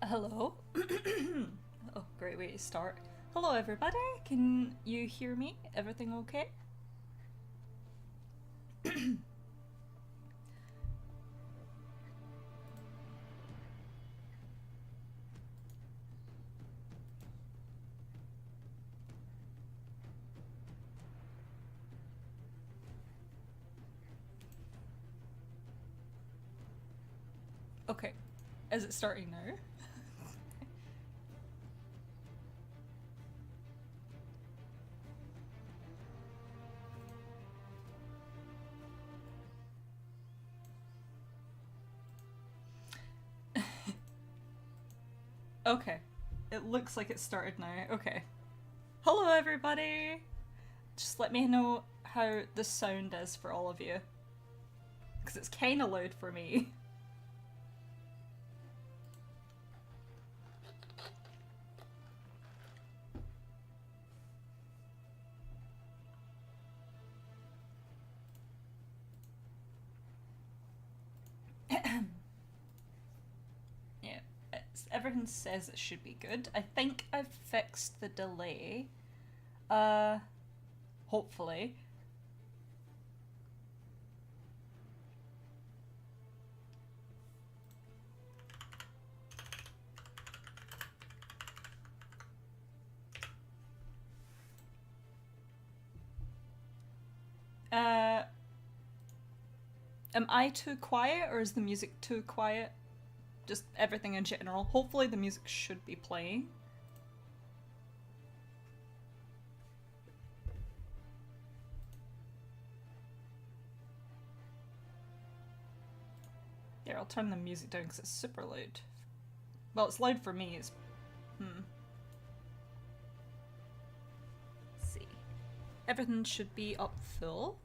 Hello. Oh, great way to start. Hello everybody, can you hear me? Everything okay? Okay, is it starting now? Okay, it looks like it started now. Okay. Hello everybody! Just let me know how the sound is for all of you. Because it's kinda loud for me. Yeah, everything says it should be good. I think I've fixed the delay. Hopefully. Am I too quiet or is the music too quiet? Just everything in general. Hopefully the music should be playing. There, I'll turn the music down because it's super loud. Well, it's loud for me. It's... Let's see. Everything should be up full.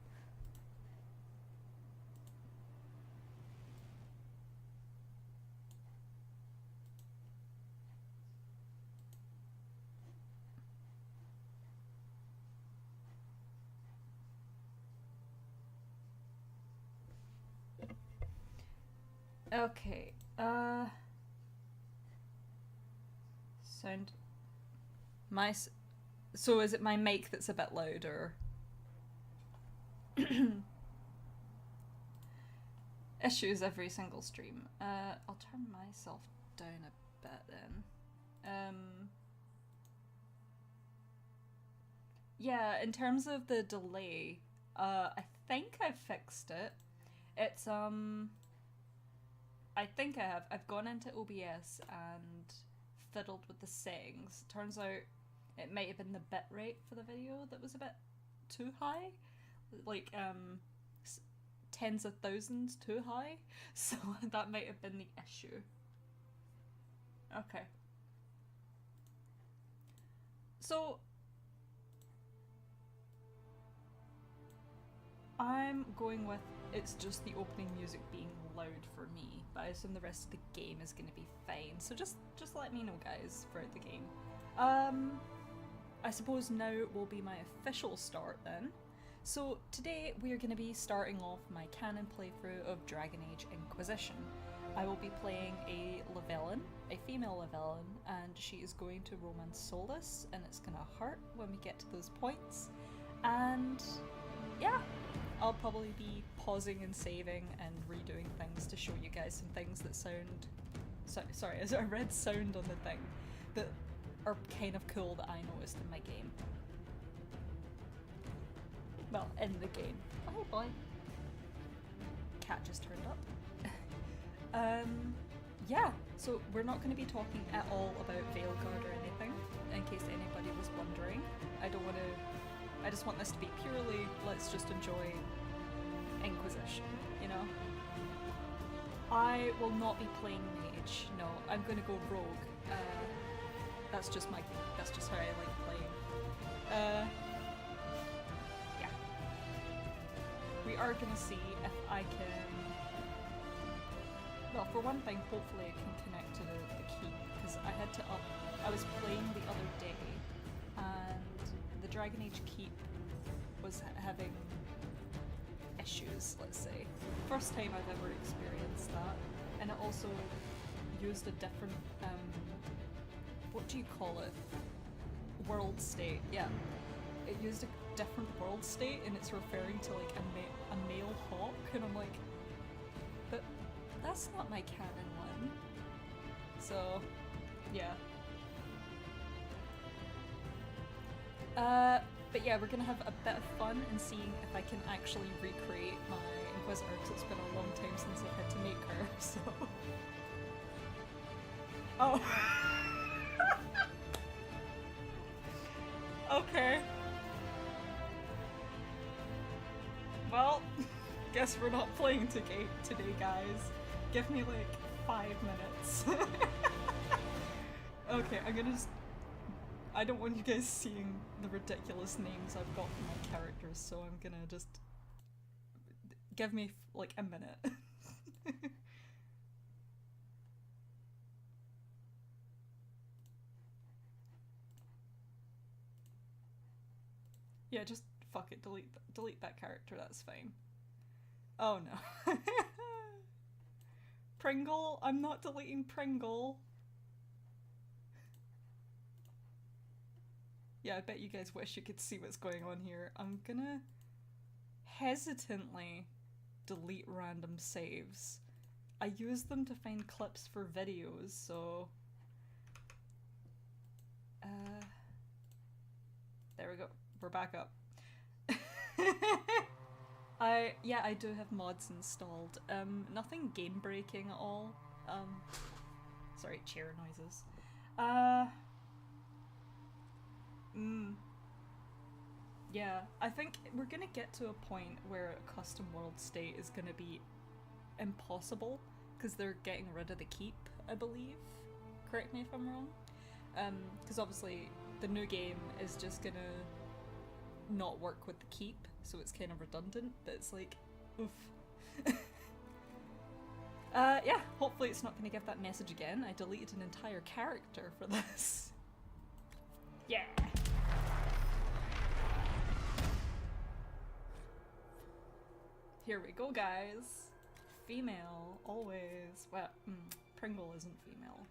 Okay, sound... So is it my mic that's a bit louder? Issues every single stream. I'll turn myself down a bit then. Yeah, in terms of the delay, I think I've fixed it. It's, I think I have. I've gone into OBS and fiddled with the settings. Turns out it might have been the bitrate for the video that was a bit too high. Like, tens of thousands too high. So that might have been the issue. Okay. So... I'm going with it's just the opening music being loud for me, but I assume the rest of the game is going to be fine. So just let me know, guys, throughout the game. I suppose now will be my official start then. So today we are going to be starting off my canon playthrough of Dragon Age Inquisition. I will be playing a Lavellan, a female Lavellan, and she is going to romance Solas, and it's going to hurt when we get to those points. And yeah. I'll probably be pausing and saving and redoing things to show you guys some things that sound... sorry, I read sound on the thing that are kind of cool that I noticed in my game. Well, in the game. Oh boy. Cat just turned up. Yeah, so we're not going to be talking at all about Veilguard or anything, in case anybody was wondering. I just want this to be purely, let's just enjoy Inquisition, you know? I will not be playing mage, no, I'm gonna go rogue. That's just how I like playing. Yeah. We are gonna see if I can... Well, for one thing, hopefully I can connect to the keep, because I was playing the other day, and the Dragon Age keep was having issues, let's say. First time I've ever experienced that, and it also used a different, what do you call it? World state, yeah. It used a different world state, and it's referring to like a male hawk, and I'm like, but that's not my canon one. So, yeah. But yeah, we're gonna have a bit of fun in seeing if I can actually recreate my Inquisitor, because it's been a long time since I've had to make her, so... Oh. Okay. Well, guess we're not playing today, guys. Give me like 5 minutes. Okay, I'm gonna just... I don't want you guys seeing the ridiculous names I've got for my characters, so I'm gonna just... Give me like a minute. Yeah, just fuck it, delete that character, that's fine. Oh no. Pringle? I'm not deleting Pringle. Yeah, I bet you guys wish you could see what's going on here. I'm gonna hesitantly delete random saves. I use them to find clips for videos, so... There we go. We're back up. Yeah, I do have mods installed. Nothing game breaking at all. Sorry, chair noises. Yeah, I think we're gonna get to a point where a custom world state is gonna be impossible, because they're getting rid of the keep, I believe. Correct me if I'm wrong. Because obviously the new game is just gonna not work with the keep, so it's kind of redundant, but it's like, oof. Yeah, hopefully it's not gonna give that message again. I deleted an entire character for this. Yeah! Here we go, guys. Female, always. Well, Pringle isn't female.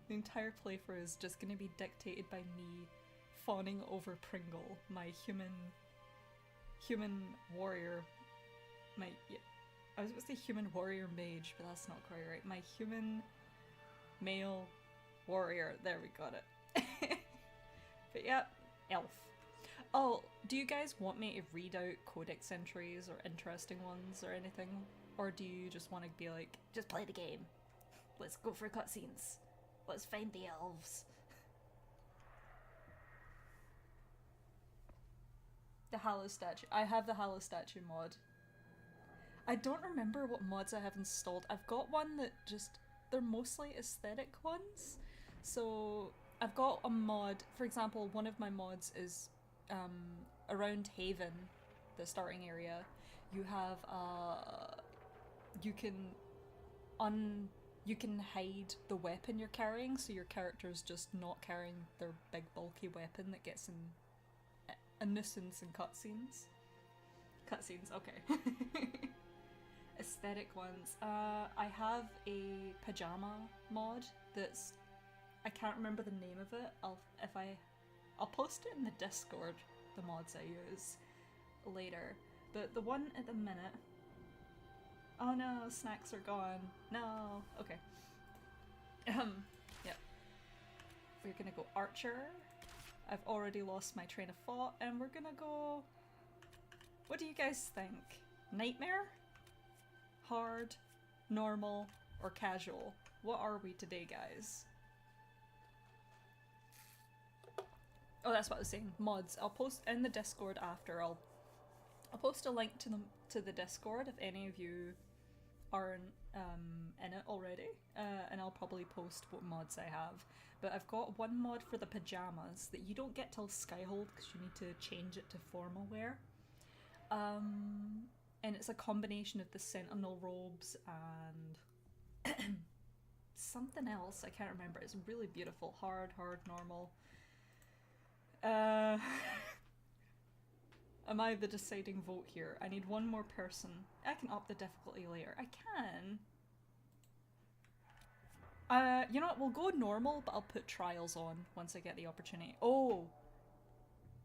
The entire playthrough is just gonna be dictated by me fawning over Pringle, my human warrior. I was about to say human warrior mage, but that's not quite right. My human male warrior. There, we got it. But yeah, elf. Oh, do you guys want me to read out codex entries or interesting ones or anything? Or do you just want to be like, just play the game. Let's go for cutscenes. Let's find the elves. The Hallow statue. I have the Hallow statue mod. I don't remember what mods I have installed. I've got one that just... They're mostly aesthetic ones. So I've got a mod, for example, one of my mods is around Haven, the starting area. You have you can hide the weapon you're carrying, so your character's just not carrying their big bulky weapon that gets in a nuisance in cutscenes. Cutscenes, okay. Aesthetic ones. I have a pajama mod that's... I can't remember the name of it. I'll post it in the Discord, the mods I use, later. But the one at the minute... Oh no, snacks are gone. No. Okay. Yep. We're gonna go Archer. I've already lost my train of thought, and we're gonna go... What do you guys think? Nightmare? Hard? Normal? Or casual? What are we today, guys? Oh, that's what I was saying. Mods. I'll post in the Discord after. I'll post a link to the Discord if any of you aren't in it already, and I'll probably post what mods I have. But I've got one mod for the pajamas that you don't get till Skyhold because you need to change it to formal wear. And it's a combination of the Sentinel robes and something else. I can't remember. It's really beautiful. Hard, normal. Am I the deciding vote here? I need one more person. I can up the difficulty later. I can. You know what? We'll go normal, but I'll put trials on once I get the opportunity. Oh!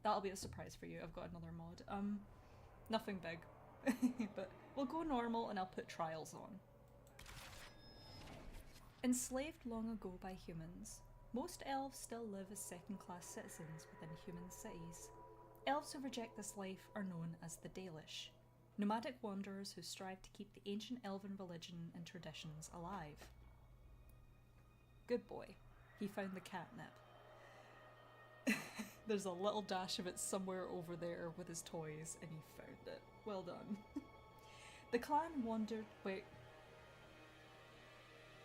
That'll be a surprise for you. I've got another mod. Nothing big. But we'll go normal and I'll put trials on. Enslaved long ago by humans, most elves still live as second-class citizens within human cities. Elves who reject this life are known as the Dalish, nomadic wanderers who strive to keep the ancient elven religion and traditions alive. Good boy. He found the catnip. There's a little dash of it somewhere over there with his toys, and he found it. Well done. The clan wandered... Wait.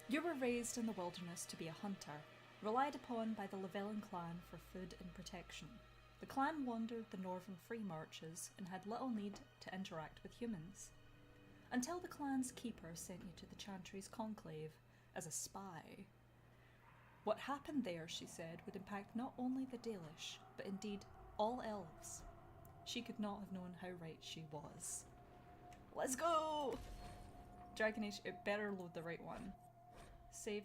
You were raised in the wilderness to be a hunter, relied upon by the Lavellan clan for food and protection. The clan wandered the northern free marches and had little need to interact with humans. Until the clan's keeper sent you to the Chantry's conclave as a spy. What happened there, she said, would impact not only the Dalish, but indeed all elves. She could not have known how right she was. Let's go! Dragon Age, it better load the right one. Save.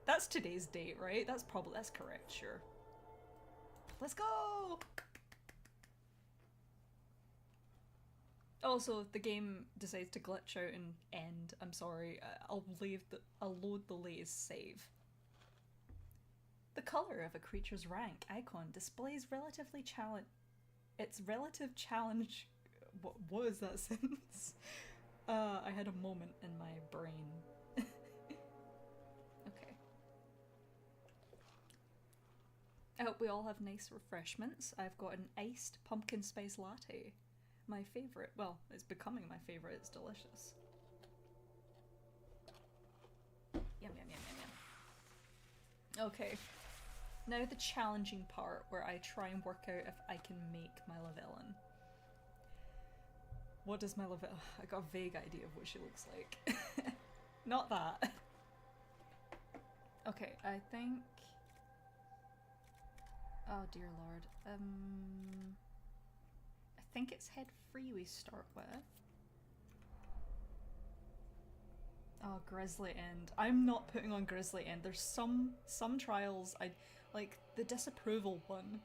That's today's date, right? That's correct, sure. Let's go! Also, if the game decides to glitch out and end, I'm sorry, I'll load the latest save. The colour of a creature's rank icon displays its relative challenge. What was that sentence? I had a moment in my brain. Okay. I hope we all have nice refreshments. I've got an iced pumpkin spice latte. My favourite. Well, it's becoming my favourite. It's delicious. Yum, yum, yum, yum, yum. Okay. Now the challenging part where I try and work out if I can make my Lavellan. What does my Lavellan... I got a vague idea of what she looks like. Not that. Okay, I think... Oh dear lord. I think it's head 3 we start with. Oh, Grizzly End. I'm not putting on Grizzly End. There's some trials I like. The disapproval one.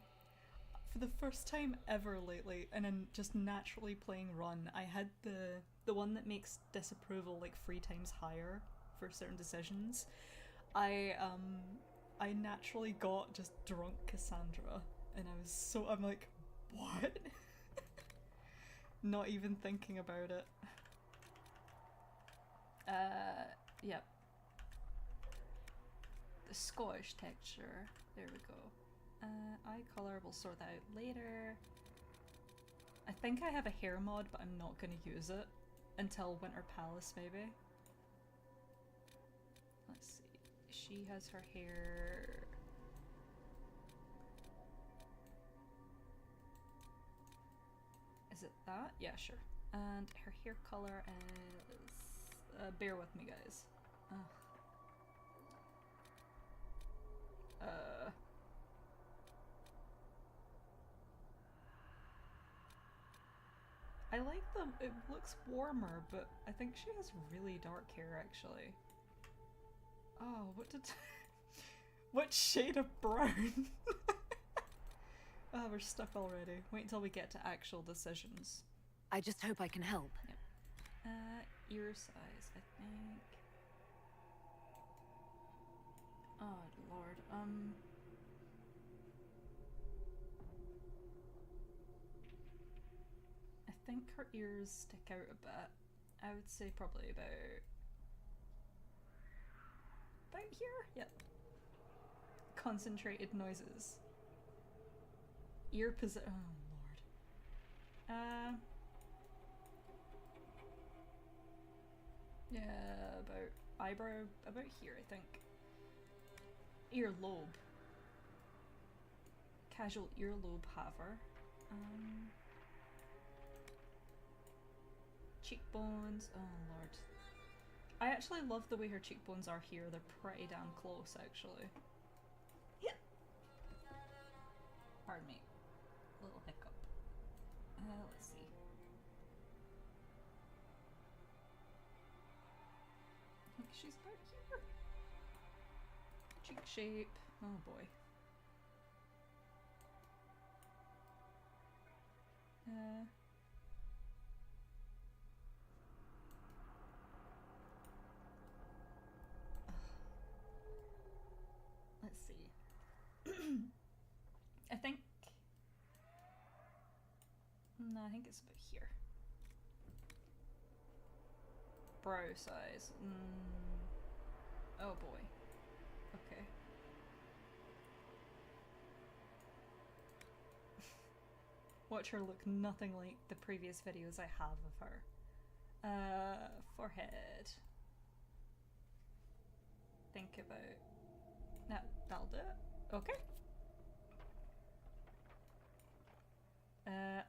For the first time ever lately, and in just naturally playing Run, I had the one that makes disapproval like 3 times higher for certain decisions. I naturally got just drunk Cassandra, and I'm like, what? Not even thinking about it. Yep. The Scottish texture. There we go. Eye color, we'll sort that out later. I think I have a hair mod, but I'm not gonna use it until Winter Palace, maybe. Let's see. She has her hair... Is it that? Yeah, sure. And her hair color is... bear with me, guys. I like it looks warmer, but I think she has really dark hair, actually. Oh, what shade of brown? Oh, we're stuck already. Wait until we get to actual decisions. I just hope I can help. Yep. Ear size, I think. Oh, lord. I think her ears stick out a bit. I would say probably about here? Yep. Concentrated noises. Ear position. Oh, lord. Yeah, about eyebrow, about here, I think. Earlobe. Casual earlobe haver. Cheekbones. Oh lord. I actually love the way her cheekbones are here. They're pretty damn close, actually. Yep. Pardon me. Little hiccup. Let's see. I think she's about here. Cheek shape. Oh boy. Let's see. I think... No, I think it's about here. Brow size. Oh boy. Okay. Watch her look nothing like the previous videos I have of her. Forehead. Think about... No, that'll do it. Okay.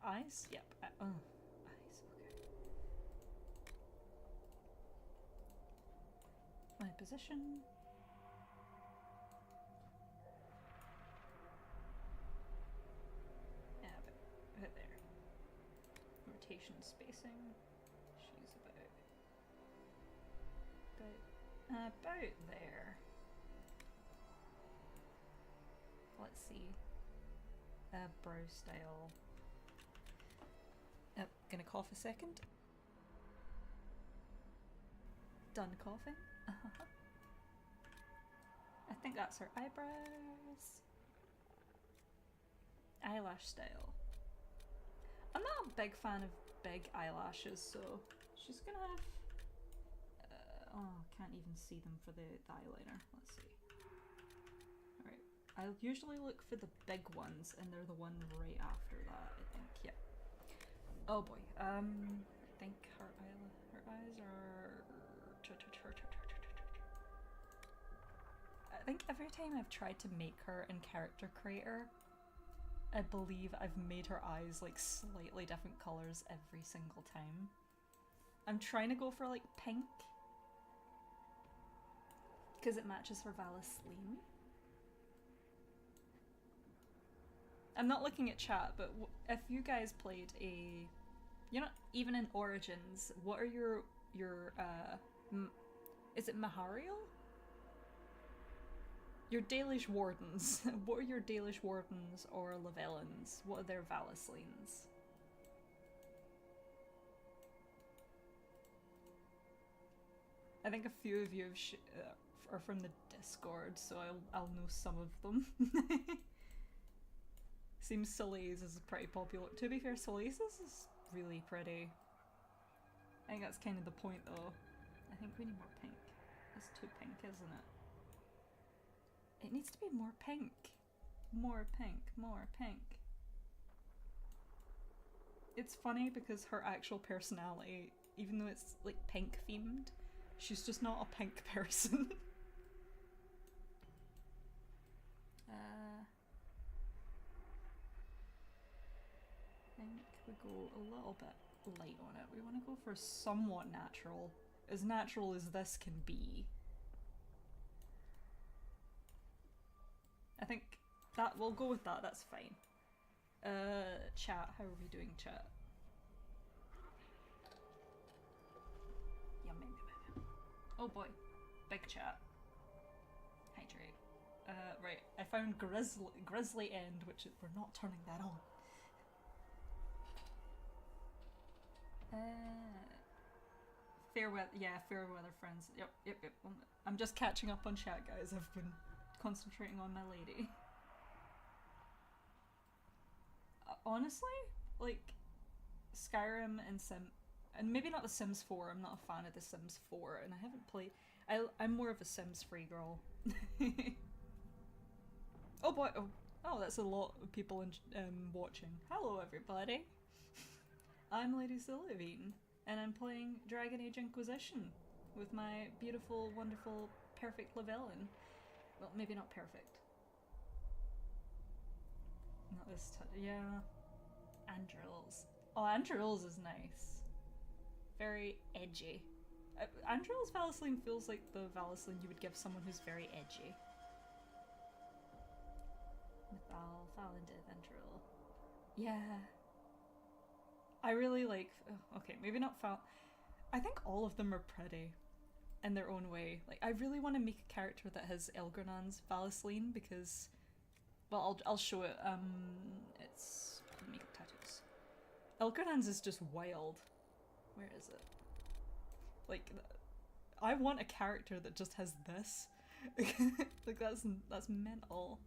Eyes? Yep. Oh, eyes. Okay. My position. Yeah, about there. Rotation spacing. She's about there. Let's see. Brow style. Gonna cough a second. Done coughing. I think that's her eyebrows. Eyelash style. I'm not a big fan of big eyelashes, so she's gonna have... oh, can't even see them for the eyeliner. Let's see. Alright. I'll usually look for the big ones, and they're the one right after that, I think. Yeah. Oh boy. I think her eyes are... I think every time I've tried to make her in Character Creator, I believe I've made her eyes like slightly different colours every single time. I'm trying to go for like pink, because it matches her Vallaslin. I'm not looking at chat, but if you guys played a... You know, even in Origins, what are your is it Mahariel? Your Dalish Wardens. What are your Dalish Wardens or Lavellans? What are their Vallaslins? I think a few of you are from the Discord, so I'll know some of them. Seems Solas is pretty popular. To be fair, Solas is really pretty. I think that's kind of the point though. I think we need more pink. That's too pink, isn't it? It needs to be more pink. More pink, more pink. It's funny because her actual personality, even though it's like pink themed, she's just not a pink person. I think we go a little bit light on it. We want to go for somewhat natural as this can be. I think that we'll go with that. That's fine. Chat. How are we doing, chat? Yum, yum, yum, yum. Oh boy, big chat. Hydrate. Right. I found Grizzly End, which we're not turning that on. Fair weather. Yeah, fair weather friends. Yep. I'm just catching up on chat, guys. I've been concentrating on my lady. Honestly, like Skyrim and maybe not The Sims 4. I'm not a fan of The Sims 4, and I haven't played. I'm more of a Sims 3 girl. Oh boy! Oh, that's a lot of people watching. Hello, everybody. I'm Lady Sylvine, and I'm playing Dragon Age Inquisition with my beautiful, wonderful, perfect Lavellan. Well, maybe not perfect. Not this time. Yeah. Andraste. Oh, Andraste is nice. Very edgy. Andraste's Vallaslin feels like the Vallaslin you would give someone who's very edgy. Mythal. Lavellan de Ventril. Yeah. I really like... Oh, okay, maybe not I think all of them are pretty in their own way. Like, I really want to make a character that has Elgernan's Vallaslin because... Well, I'll show it. It's... Makeup tattoos. Elgernan's is just wild. Where is it? Like, I want a character that just has this. Like, that's mental.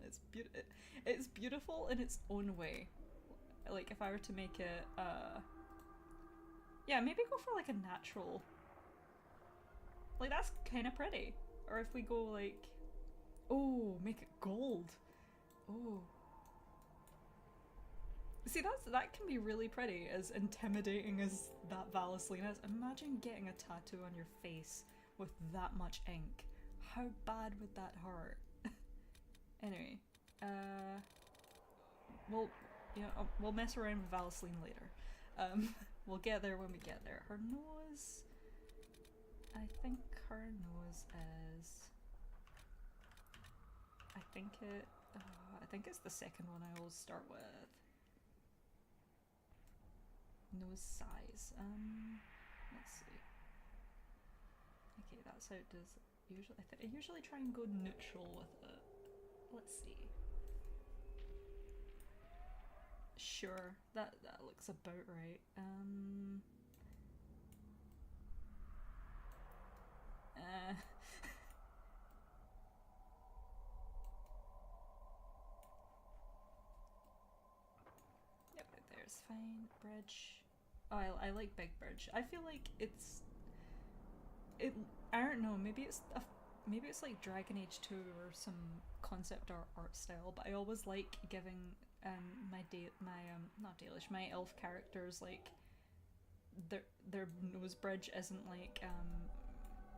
It's beautiful in its own way. Like, if I were to make it, yeah, maybe go for, like, a natural... Like, that's kind of pretty. Or if we go, like... Oh, make it gold. Oh. See, that can be really pretty, as intimidating as that Vallaslin is. Imagine getting a tattoo on your face with that much ink. How bad would that hurt? Anyway, we'll mess around with Vallaslin later. We'll get there when we get there. Her nose... I think her nose is... I think it's the second one I always start with. Nose size. Let's see. Okay, that's how it does. Usually, I usually try and go neutral with it. Let's see. Sure, that looks about right. Yep, right there's fine. Bridge. Oh, I like Big Bridge. I feel like I don't know, maybe it's like Dragon Age 2 or some concept art style, but I always like giving my elf characters, like, their nose bridge isn't like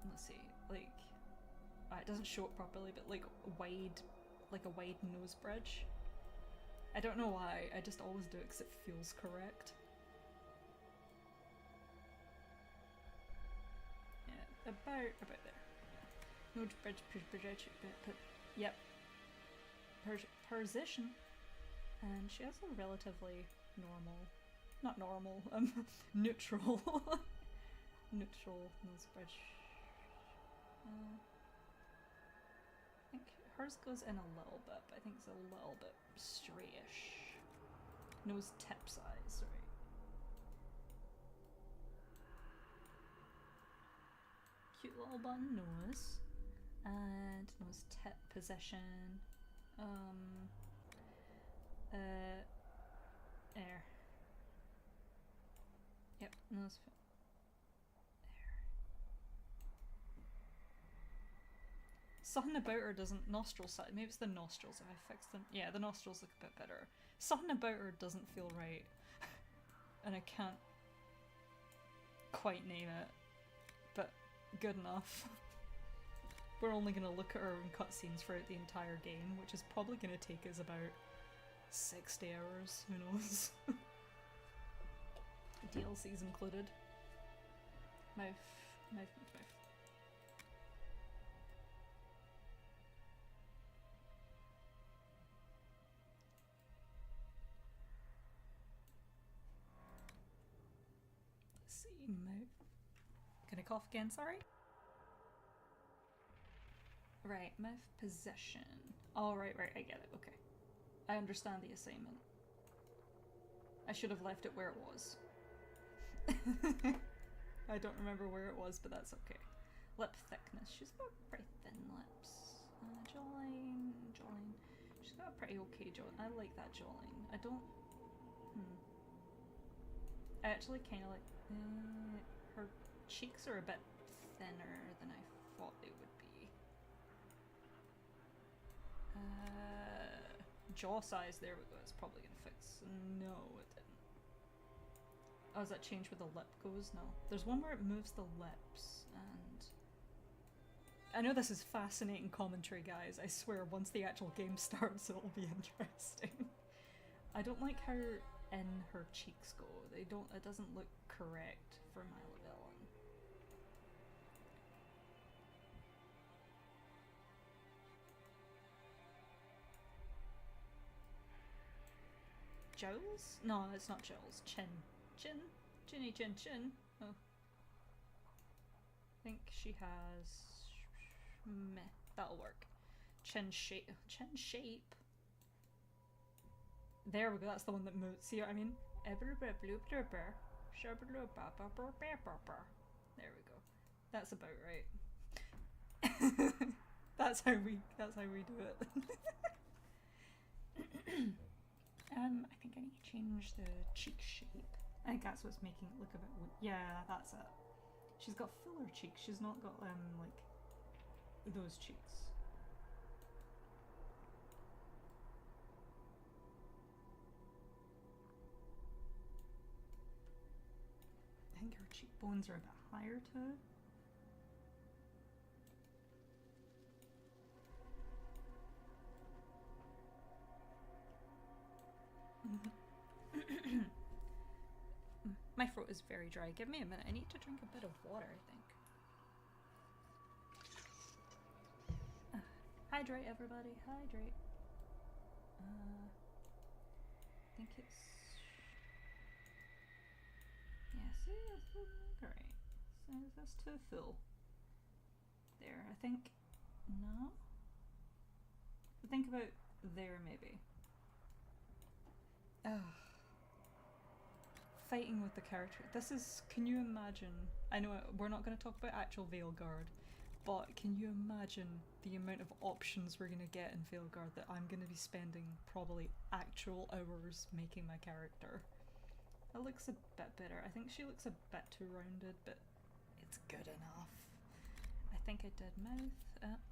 let's see, like, it doesn't show it properly, but like a wide nose bridge. I don't know why, I just always do it because it feels correct. Yeah, about there. Nose bridge, yep. Position. And she has a relatively neutral neutral nose bridge. I think hers goes in a little bit, but I think it's a little bit straightish. Nose tip size, right? Cute little bun nose. And nose tip position. There. Yep, nose fit. There. Something about her doesn't... Nostril size. Maybe it's the nostrils if I fix them. Yeah, the nostrils look a bit better. Something about her doesn't feel right. And I can't quite name it. But good enough. We're only going to look at her in cutscenes throughout the entire game, which is probably going to take us about 60 hours, who knows. DLC's included. Mouth. Let's see, mouth. Can I cough again, sorry? Right, mouth position. Oh, right, I get it, okay. I understand the assignment. I should have left it where it was. I don't remember where it was, but that's okay. Lip thickness. She's got pretty thin lips. Jawline. She's got a pretty okay jawline. I like that jawline. I don't... I actually kind of like... her cheeks are a bit thinner than I thought they would be. Jaw size, there we go, it's probably gonna fix. No, it didn't. Oh, does that change where the lip goes? No. There's one where it moves the lips, and... I know this is fascinating commentary, guys. I swear, once the actual game starts, it'll be interesting. I don't like how in her cheeks go. It doesn't look correct for my Lavellan. Jowls? No, it's not Jowls. Chin. Chin? Chinny chin chin. Oh. I think she has... Meh. That'll work. Chin shape. Chin shape? There we go, that's the one that moves. See what I mean? There we go. That's about right. that's how we do it. I think I need to change the cheek shape. I think that's what's making it look a bit yeah, that's it. She's got fuller cheeks, she's not got like those cheeks. I think her cheekbones are a bit higher too. My throat is very dry. Give me a minute. I need to drink a bit of water, I think. Hydrate, everybody. Hydrate. I think it's... Yeah, see? That's great. So that's too full. There, I think... No? Think about there, maybe. Fighting with the character. This is... Can you imagine... I know we're not going to talk about actual Veilguard, but can you imagine the amount of options we're going to get in Veilguard that I'm going to be spending probably actual hours making my character? It looks a bit better. I think she looks a bit too rounded, but it's good enough. I think I did mouth.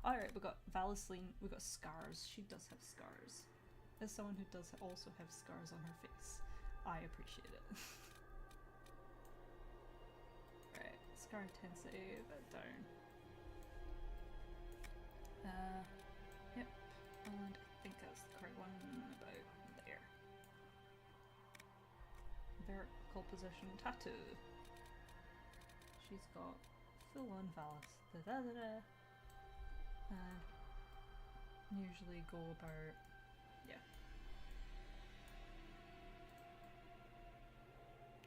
Alright, we got Valenceline. We got scars. She does have scars. As someone who does also have scars on her face, I appreciate it. Right, scar intensity, a bit down. Yep, and I think that's the correct one, about there. Vertical position tattoo. She's got full on Valis. Usually go about, yeah.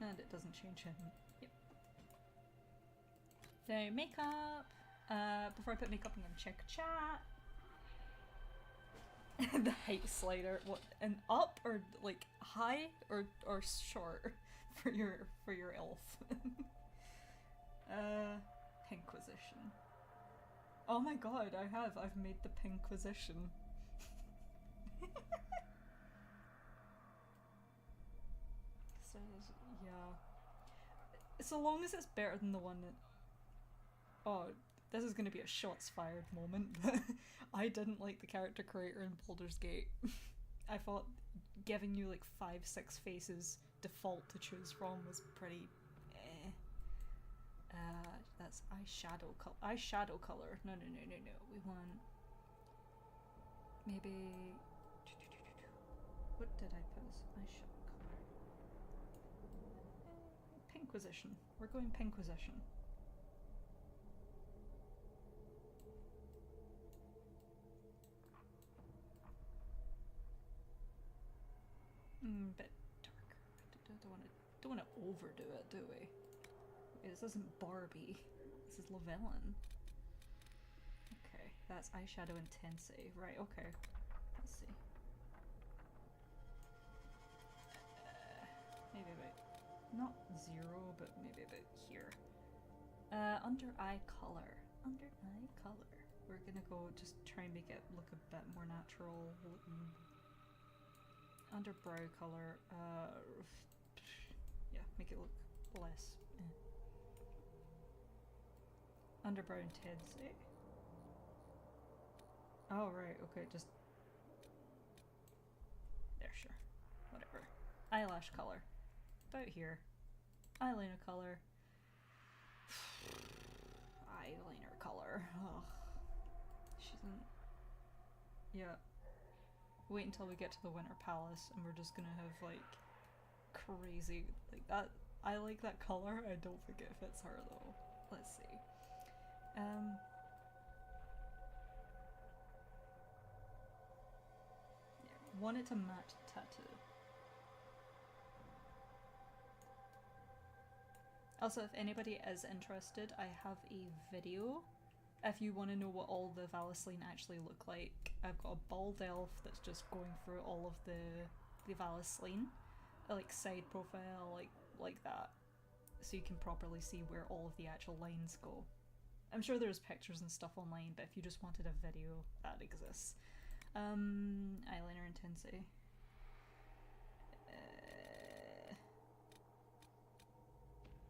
And it doesn't change him. Yep. So makeup. Before I put makeup, I'm gonna check chat. The height slider. What? An up or like high or short for your elf? Inquisition. Oh my god, I've made the Inquisition. So yeah. So long as it's better than the one that... Oh, this is gonna be a shots fired moment, but I didn't like the character creator in Baldur's Gate. I thought giving you like 5-6 faces default to choose from was pretty eh. That's eyeshadow color. No. We want maybe... What did I put as eyeshadow color? Pinquisition. We're going Pinquisition. Bit darker. Don't want to overdo it, do we? This isn't Barbie. This is Lavellan. Okay, that's eyeshadow intensity. Right, okay. Let's see. Maybe about... Not 0, but maybe about here. Under eye color. Under eye color. We're gonna go just try and make it look a bit more natural looking. Under brow color. Yeah, make it look less. Underbrow intensity. Oh right, okay, just there, sure. Whatever. Eyelash color. About here. Eyeliner color. Eyeliner color. Ugh. She's in... Yeah. Wait until we get to the Winter Palace and we're just gonna have like crazy like that. I like that color. I don't think it fits her though. Let's see. Yeah, want it to match the tattoo. Also, if anybody is interested, I have a video. If you want to know what all the Vallaslin actually look like, I've got a bald elf that's just going through all of the Vallaslin, like side profile, like that, so you can properly see where all of the actual lines go. I'm sure there's pictures and stuff online, but if you just wanted a video, that exists. Eyeliner intensity.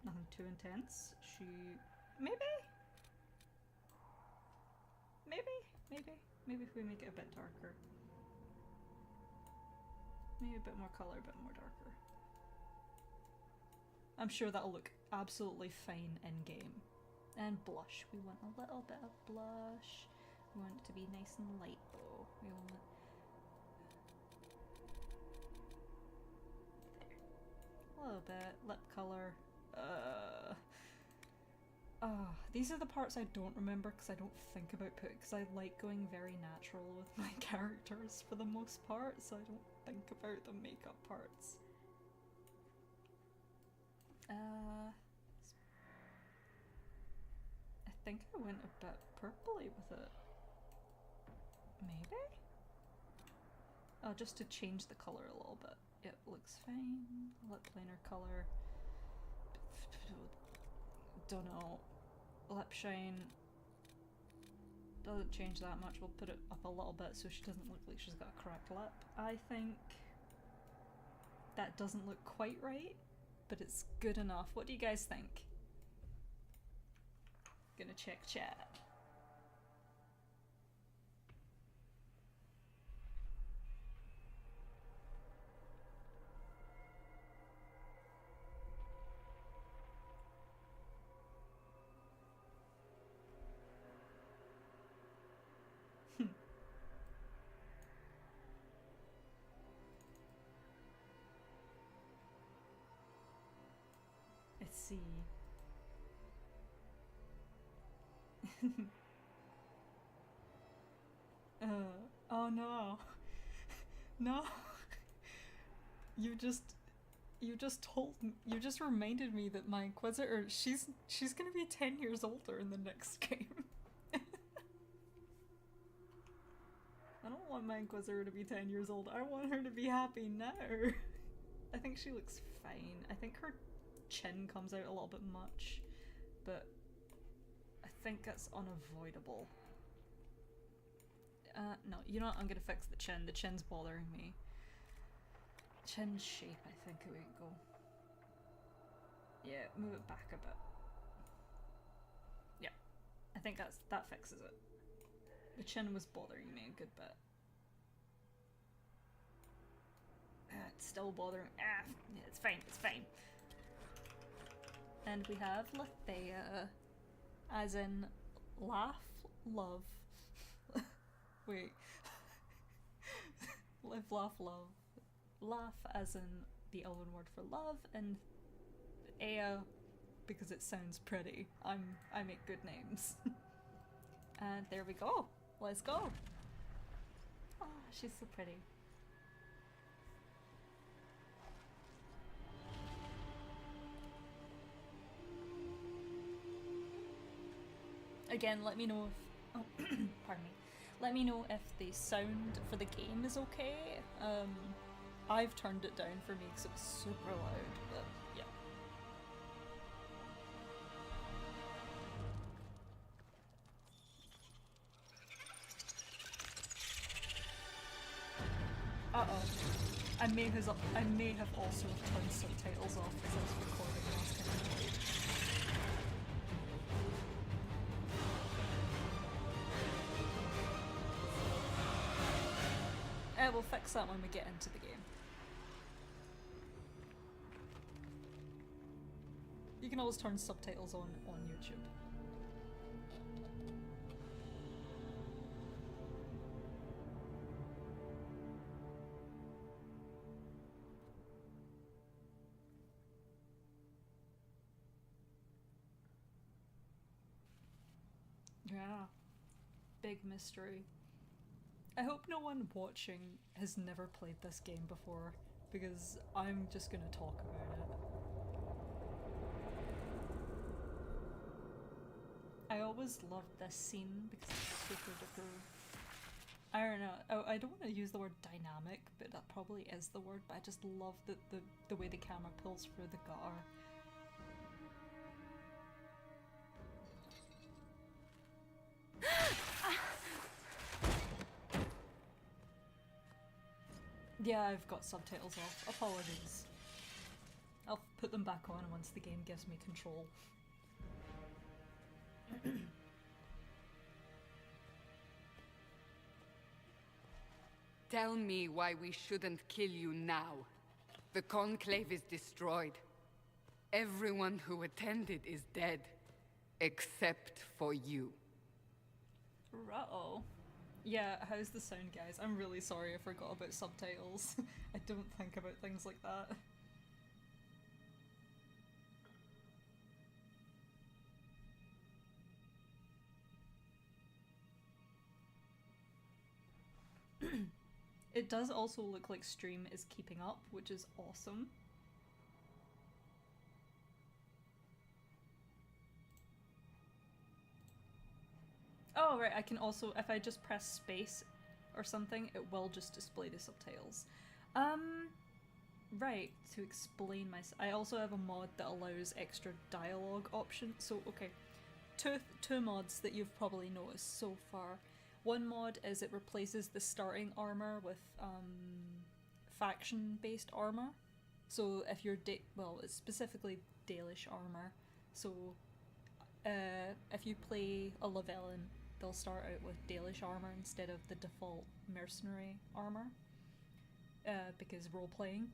Nothing too intense. Maybe if we make it a bit darker. Maybe a bit more colour, a bit more darker. I'm sure that'll look absolutely fine in game. And blush. We want a little bit of blush. We want it to be nice and light though. We want it there. A little bit. Lip colour. These are the parts I don't remember because I don't think about because I like going very natural with my characters for the most part, so I don't think about the makeup parts. I think I went a bit purpley with it. Maybe? Oh, just to change the colour a little bit. It looks fine. Lip liner colour. Don't know. Lip shine doesn't change that much. We'll put it up a little bit so she doesn't look like she's got a cracked lip. I think that doesn't look quite right, but it's good enough. What do you guys think? Gonna check chat. Let's see. Oh no. No. You just reminded me that my Inquisitor, she's gonna be 10 years older in the next game. I don't want my Inquisitor to be 10 years old. I want her to be happy now. I think she looks fine. I think her chin comes out a little bit much, but I think that's unavoidable. No, you know what? I'm gonna fix the chin. The chin's bothering me. Chin shape, I think it would go. Yeah, move it back a bit. Yeah, I think that fixes it. The chin was bothering me a good bit. It's still bothering. Yeah, it's fine. It's fine. And we have Lethea, as in laugh, love. Wait. Live, laugh, love. Laugh as in the Elven word for love, and Ea because it sounds pretty. I make good names. And there we go. Let's go. Oh, she's so pretty. Again, let me know if pardon me. Let me know if the sound for the game is okay. I've turned it down for me because it was super loud, but yeah. Uh-oh. I may have also turned subtitles off as I was recording last time. We'll fix that when we get into the game. You can always turn subtitles on YouTube. Yeah. Big mystery. I hope no one watching has never played this game before, because I'm just gonna talk about it. I always loved this scene because it's super duper. I don't know. I don't want to use the word dynamic, but that probably is the word. But I just love the way the camera pulls through the gutter. Yeah, I've got subtitles off. Apologies. I'll put them back on once the game gives me control. Tell me why we shouldn't kill you now. The Conclave is destroyed. Everyone who attended is dead. Except for you. Uh-oh. Yeah, how's the sound, guys? I'm really sorry I forgot about subtitles. I don't think about things like that. It does also look like stream is keeping up, which is awesome. Oh, right, I can also, if I just press space or something, it will just display the subtitles. Right, to explain I also have a mod that allows extra dialogue option. So, okay, two mods that you've probably noticed so far. One mod is it replaces the starting armor with faction-based armor. So if you're well, it's specifically Dalish armor. So if you play a Lavellan, they'll start out with Dalish armor instead of the default mercenary armor. Because role-playing.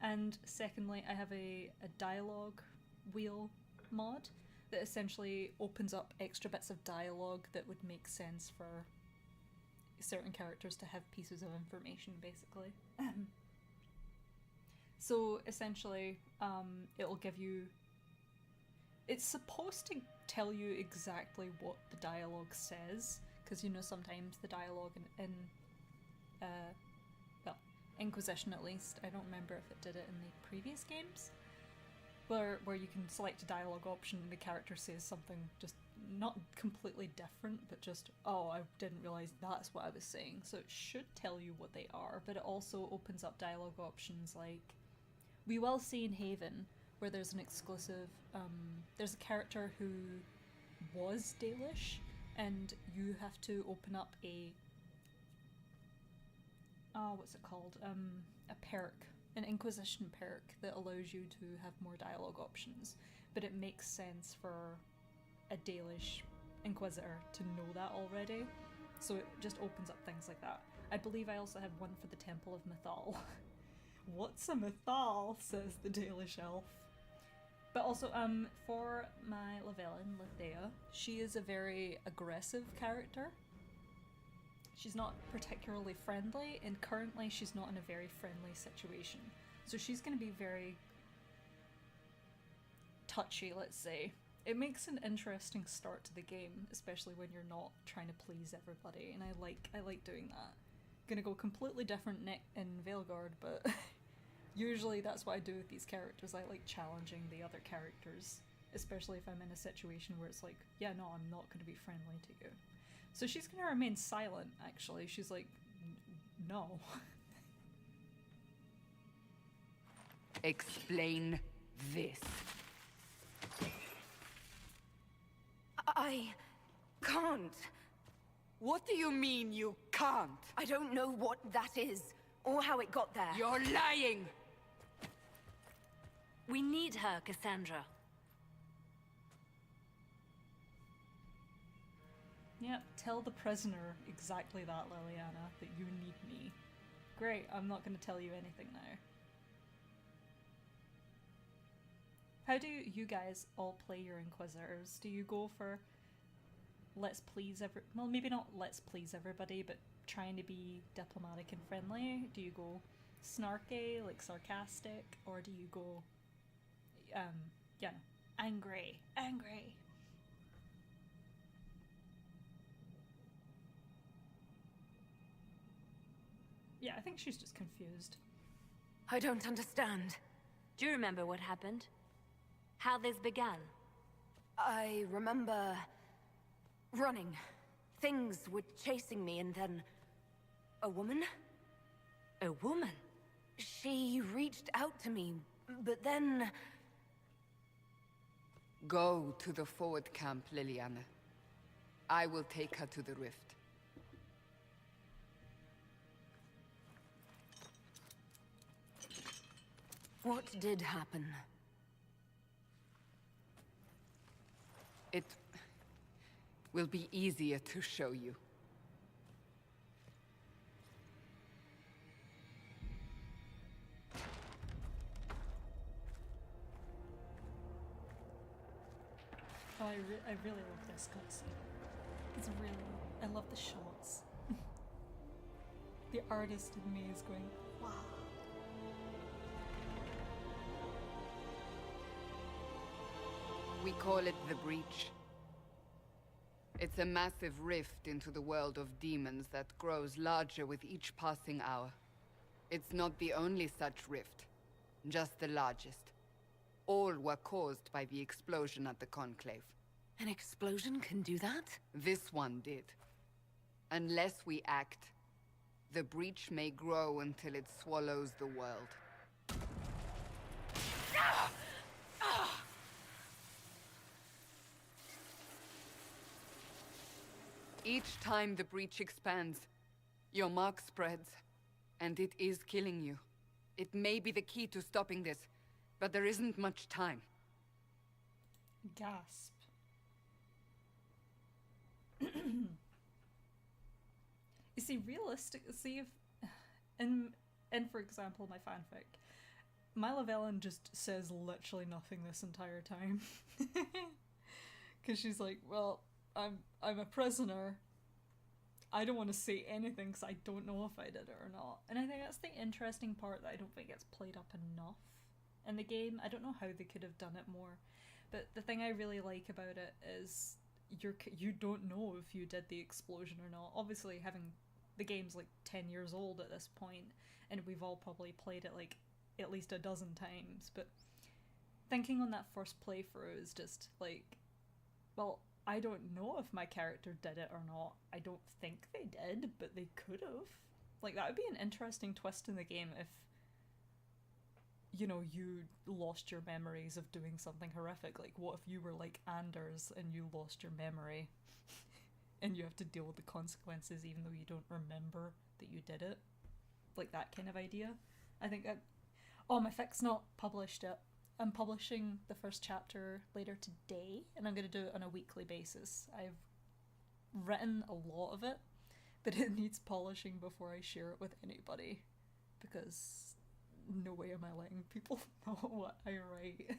And secondly, I have a dialogue wheel mod that essentially opens up extra bits of dialogue that would make sense for certain characters to have pieces of information, basically. So essentially, it'll give you... It's supposed to tell you exactly what the dialogue says, because, you know, sometimes the dialogue in well, Inquisition at least, I don't remember if it did it in the previous games, where you can select a dialogue option and the character says something just not completely different, but just, oh, I didn't realise that's what I was saying. So it should tell you what they are, but it also opens up dialogue options like, we will see in Haven, where there's an exclusive, there's a character who was Dalish, and you have to open up a, what's it called, a perk, an Inquisition perk that allows you to have more dialogue options, but it makes sense for a Dalish Inquisitor to know that already, so it just opens up things like that. I believe I also have one for the Temple of Mythal. What's a Mythal, says the Dalish elf. But also, for my Lavellan, Lithea, she is a very aggressive character. She's not particularly friendly, and currently she's not in a very friendly situation. So she's going to be very touchy, let's say. It makes an interesting start to the game, especially when you're not trying to please everybody, and I like doing that. Gonna go completely different in Veilguard, but usually that's what I do with these characters. I like challenging the other characters, especially if I'm in a situation where it's like, yeah, no, I'm not going to be friendly to you. So she's going to remain silent, actually. She's like, no. Explain this. I can't. What do you mean you can't? I don't know what that is, or how it got there. You're lying! We need her, Cassandra. Yep, tell the prisoner exactly that, Liliana, that you need me. Great, I'm not going to tell you anything now. How do you guys all play your Inquisitors? Do you go for let's please well, maybe not let's please everybody, but trying to be diplomatic and friendly? Do you go snarky, like sarcastic, or do you go, yeah, angry? Yeah, I think she's just confused. I don't understand. Do you remember what happened? How this began? I remember running. Things were chasing me, and then a woman? A woman? She reached out to me, but then... Go to the forward camp, Liliana. I will take her to the rift. What did happen? It will be easier to show you. Oh, I really love this cutscene. It's really... I love the shots. The artist in me is going, wow. We call it the Breach. It's a massive rift into the world of demons that grows larger with each passing hour. It's not the only such rift, just the largest. All were caused by the explosion at the Conclave. An explosion can do that? This one did. Unless we act, the breach may grow until it swallows the world. Each time the breach expands, your mark spreads, and it is killing you. It may be the key to stopping this, but there isn't much time. Gasp. You see, see if, in for example, my fanfic, my Lavellan just says literally nothing this entire time. Because she's like, well, I'm a prisoner. I don't want to say anything because I don't know if I did it or not. And I think that's the interesting part that I don't think gets played up enough in the game. I don't know how they could have done it more. But the thing I really like about it is you don't know if you did the explosion or not. Obviously, the game's like 10 years old at this point, and we've all probably played it like at least a dozen times. But thinking on that first playthrough is just like, well, I don't know if my character did it or not. I don't think they did, but they could have. Like, that would be an interesting twist in the game if, you know, you lost your memories of doing something horrific. Like, what if you were like Anders and you lost your memory and you have to deal with the consequences even though you don't remember that you did it? Like, that kind of idea. I think that... Oh, my fic's not published yet. I'm publishing the first chapter later today, and I'm going to do it on a weekly basis. I've written a lot of it, but it needs polishing before I share it with anybody, because no way am I letting people know what I write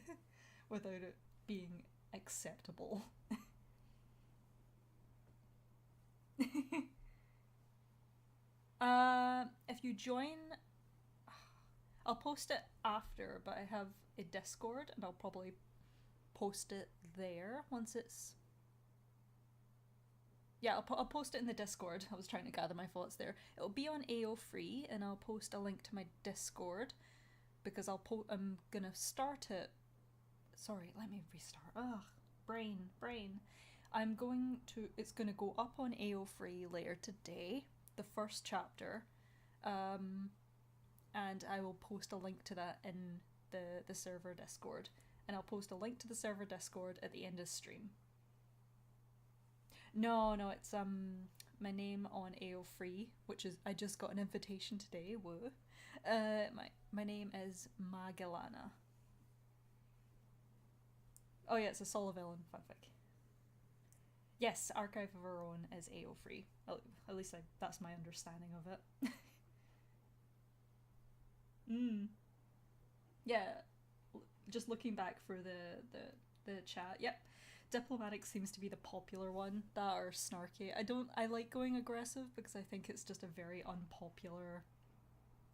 without it being acceptable. If you join... I'll post it after, but I have a Discord, and I'll probably post it there once it's... Yeah, I'll post it in the Discord. I was trying to gather my thoughts there. It'll be on AO Free, and I'll post a link to my Discord, because I'm gonna start it... Sorry, let me restart. Ugh, brain. It's gonna go up on AO Free later today, the first chapter, and I will post a link to that in the server Discord, and I'll post a link to the server Discord at the end of stream. No, it's my name on AO Free, which is, I just got an invitation today. Woo. My name is Magellana. Oh yeah, it's a Lavellan fanfic. Yes, Archive of Our Own is AO Free. At least that's my understanding of it. Yeah, just looking back for the chat, yep. Diplomatic seems to be the popular one, that or snarky. I like going aggressive because I think it's just a very unpopular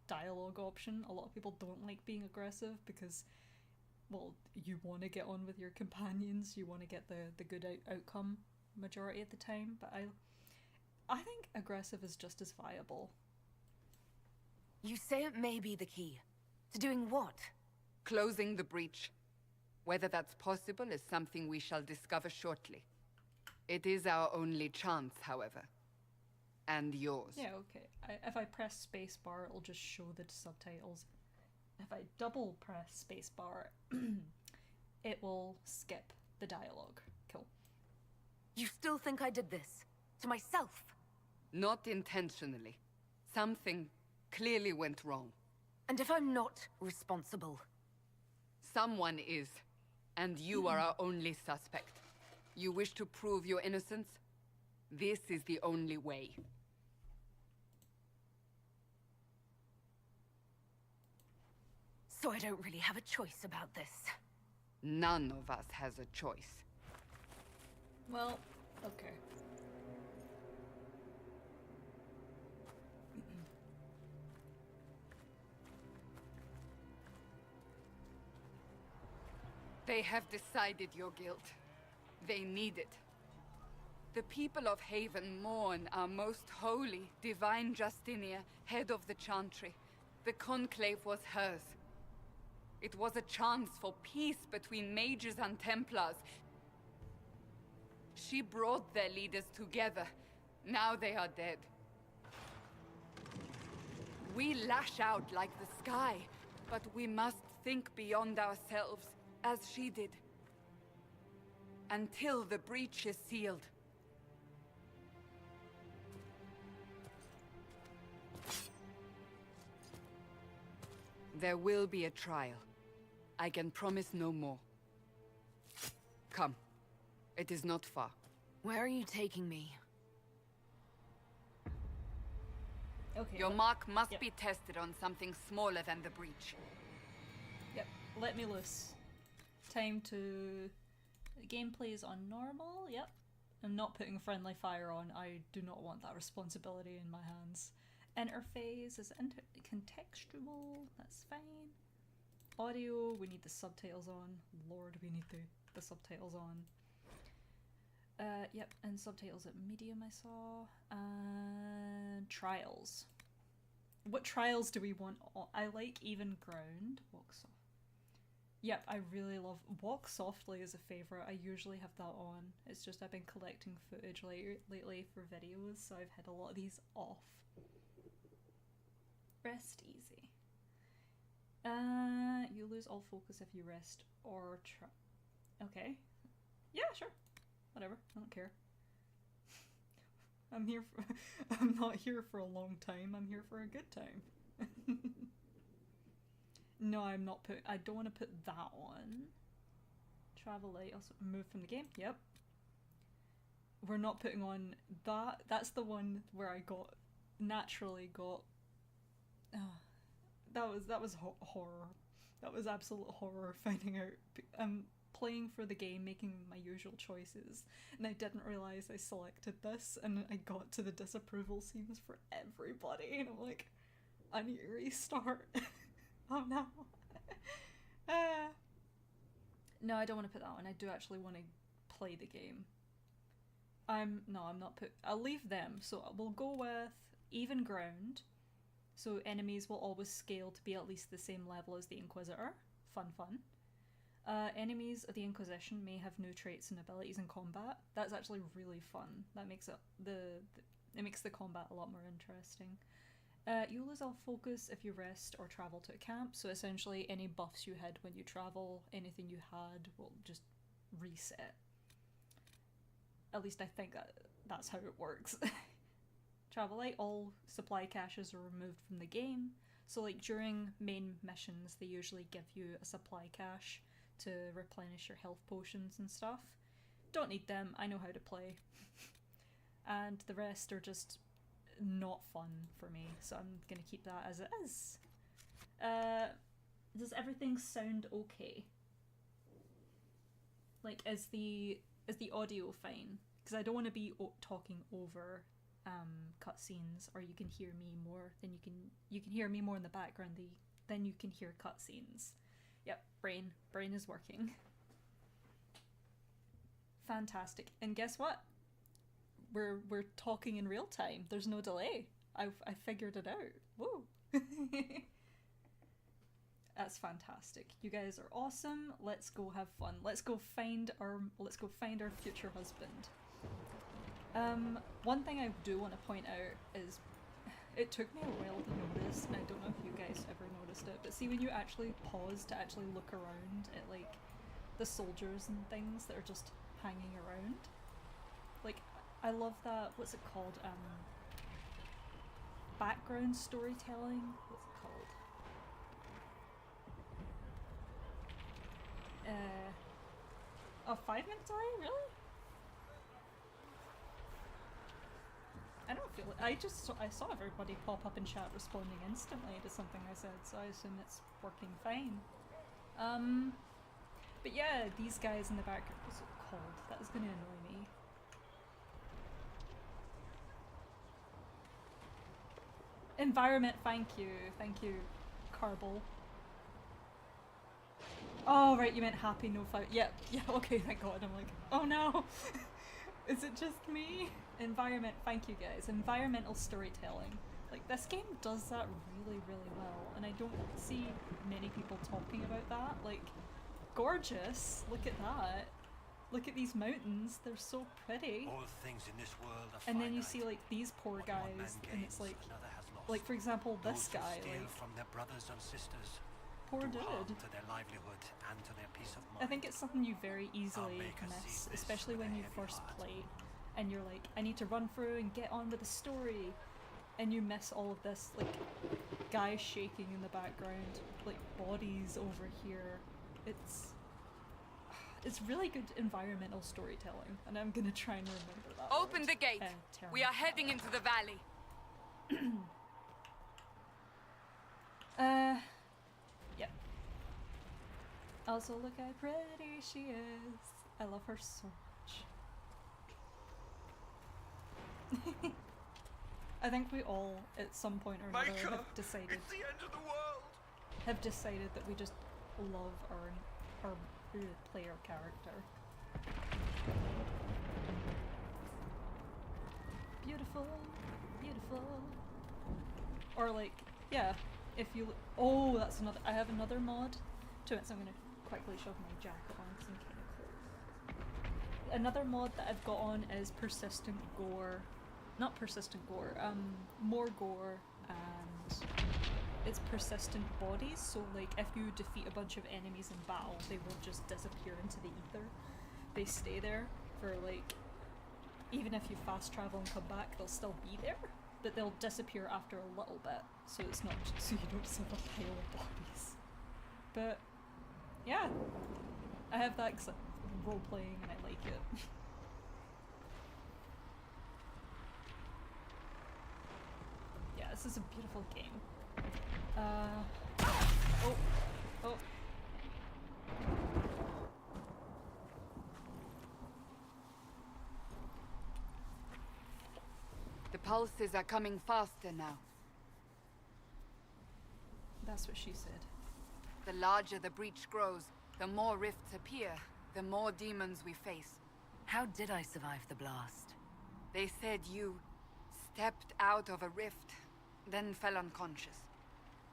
dialogue option. A lot of people don't like being aggressive because, well, you want to get on with your companions, you want to get the good outcome majority of the time, but I think aggressive is just as viable. You say it may be the key. To doing what? Closing the breach. Whether that's possible is something we shall discover shortly. It is our only chance, however. And yours. Yeah, okay. If I press spacebar, it'll just show the subtitles. If I double press spacebar, it will skip the dialogue. Cool. You still think I did this? To myself? Not intentionally. Something clearly went wrong. And if I'm not responsible? Someone is. And you are our only suspect. You wish to prove your innocence? This is the only way. So I don't really have a choice about this. None of us has a choice. Well, okay. They have decided your guilt. They need it. The people of Haven mourn our most holy, divine Justinia, head of the Chantry. The Conclave was hers. It was a chance for peace between mages and Templars. She brought their leaders together. Now they are dead. We lash out like the sky, but we must think beyond ourselves, as she did. Until the breach is sealed. There will be a trial. I can promise no more. Come. It is not far. Where are you taking me? Okay. Your mark must be tested on something smaller than the breach. Yep. Let me loose. Time to... Gameplay is on normal. Yep. I'm not putting friendly fire on. I do not want that responsibility in my hands. Interface is contextual. That's fine. Audio, we need the subtitles on. Lord, we need the subtitles on. Yep, and subtitles at medium I saw. And trials. What trials do we want? I like even ground. Walk soft. Yep, I really love walk softly is a favourite. I usually have that on. It's just I've been collecting footage lately for videos, so I've had a lot of these off. Rest easy. You lose all focus if you rest or try. Okay. Yeah, sure. Whatever. I don't care. I'm here for. I'm not here for a long time. I'm here for a good time. No, I'm not put. I don't want to put that on. Travel light. Also move from the game. Yep. We're not putting on that. That's the one where I naturally got. That was horror. That was absolute horror finding out. Playing for the game, making my usual choices, and I didn't realise I selected this, and I got to the disapproval scenes for everybody, and I'm like, I need to restart. Oh no. No, I don't want to put that on. I do actually want to play the game. I'm not I'll leave them, so we'll go with even ground. So enemies will always scale to be at least the same level as the Inquisitor. Fun. Enemies of the Inquisition may have new traits and abilities in combat. That's actually really fun. That makes it it makes the combat a lot more interesting. You lose all focus if you rest or travel to a camp. So essentially, any buffs you had when you travel, anything you had will just reset. At least I think that's how it works. Travel light, all supply caches are removed from the game. So like during main missions, they usually give you a supply cache to replenish your health potions and stuff. Don't need them, I know how to play. And the rest are just not fun for me, so I'm gonna keep that as it is. Does everything sound okay? Like, is the audio fine? Because I don't want to be talking over cutscenes, or you can hear me more than you can hear me more in the background than you can hear cutscenes. Yep, brain is working. Fantastic. And guess what? We're talking in real time. There's no delay. I figured it out. Woo. That's fantastic. You guys are awesome. Let's go have fun. Let's go find our future husband. One thing I do want to point out is it took me a while to notice, and I don't know if you guys ever noticed it, but see when you actually pause to actually look around at like the soldiers and things that are just hanging around. Like, I love that, what's it called? Background storytelling? What's it called? Oh, 5 minutes already? Really? I don't feel it. I saw everybody pop up in chat responding instantly to something I said, so I assume it's working fine. But yeah, these guys in the background, what's it called? That is gonna annoy me. Environment, thank you, Carbol. Oh right, you meant happy no fight. Yeah, okay, thank god. I'm like, oh no, is it just me? Environment, thank you guys. Environmental storytelling. Like, this game does that really, really well, and I don't see many people talking about that. Like, gorgeous, look at that. Look at these mountains, they're so pretty. All things in this world are and then you finite. see like these poor What one man guys, and gains, it's like another has lost. for example this Those who guy, steal like, from their brothers and sisters, poor do harm dude. to their livelihood and to their peace of mind. I think it's something you very easily make us miss, see this especially with when a you heavy first heart. play and you're like, I need to run through and get on with the story, and you miss all of this, like, guys shaking in the background, like bodies over here. It's really good environmental storytelling, and I'm gonna try and remember that. Open word. the gate. We are heading into the valley. Yep. Also, look how pretty she is. I love her so much. I think we all, at some point or another, Micah, have decided it's the end of the world. that we just love our player character. Beautiful, beautiful. Or like, yeah, if you, oh, that's another, I have another mod to it, so I'm gonna quickly shove my jacket on because I'm kind of cold. Another mod that I've got on is persistent gore, not persistent gore, more gore, and it's persistent bodies, so like if you defeat a bunch of enemies in battle, they won't just disappear into the ether. They stay there for like, even if you fast travel and come back, they'll still be there, but they'll disappear after a little bit, so it's not so you don't just have a pile of bodies. But yeah, I have that because I'm role playing and I like it. Yeah, this is a beautiful game. Oh. The pulses are coming faster now. That's what she said. The larger the breach grows, the more rifts appear, the more demons we face. How did I survive the blast? They said you stepped out of a rift, then fell unconscious.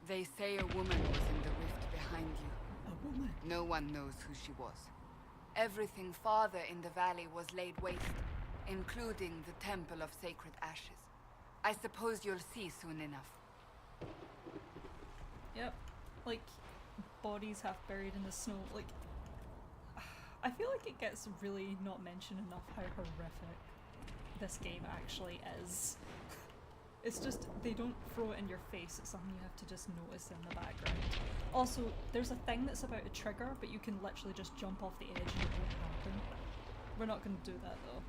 They say a woman was in the rift behind you. A woman? No one knows who she was. Everything farther in the valley was laid waste, including the Temple of Sacred Ashes. I suppose you'll see soon enough. Yep. Like, bodies half buried in the snow. Like, I feel like it gets really not mentioned enough how horrific this game actually is. It's just, they don't throw it in your face, it's something you have to just notice in the background. Also, there's a thing that's about a trigger, but you can literally just jump off the edge and it won't happen. We're not going to do that though.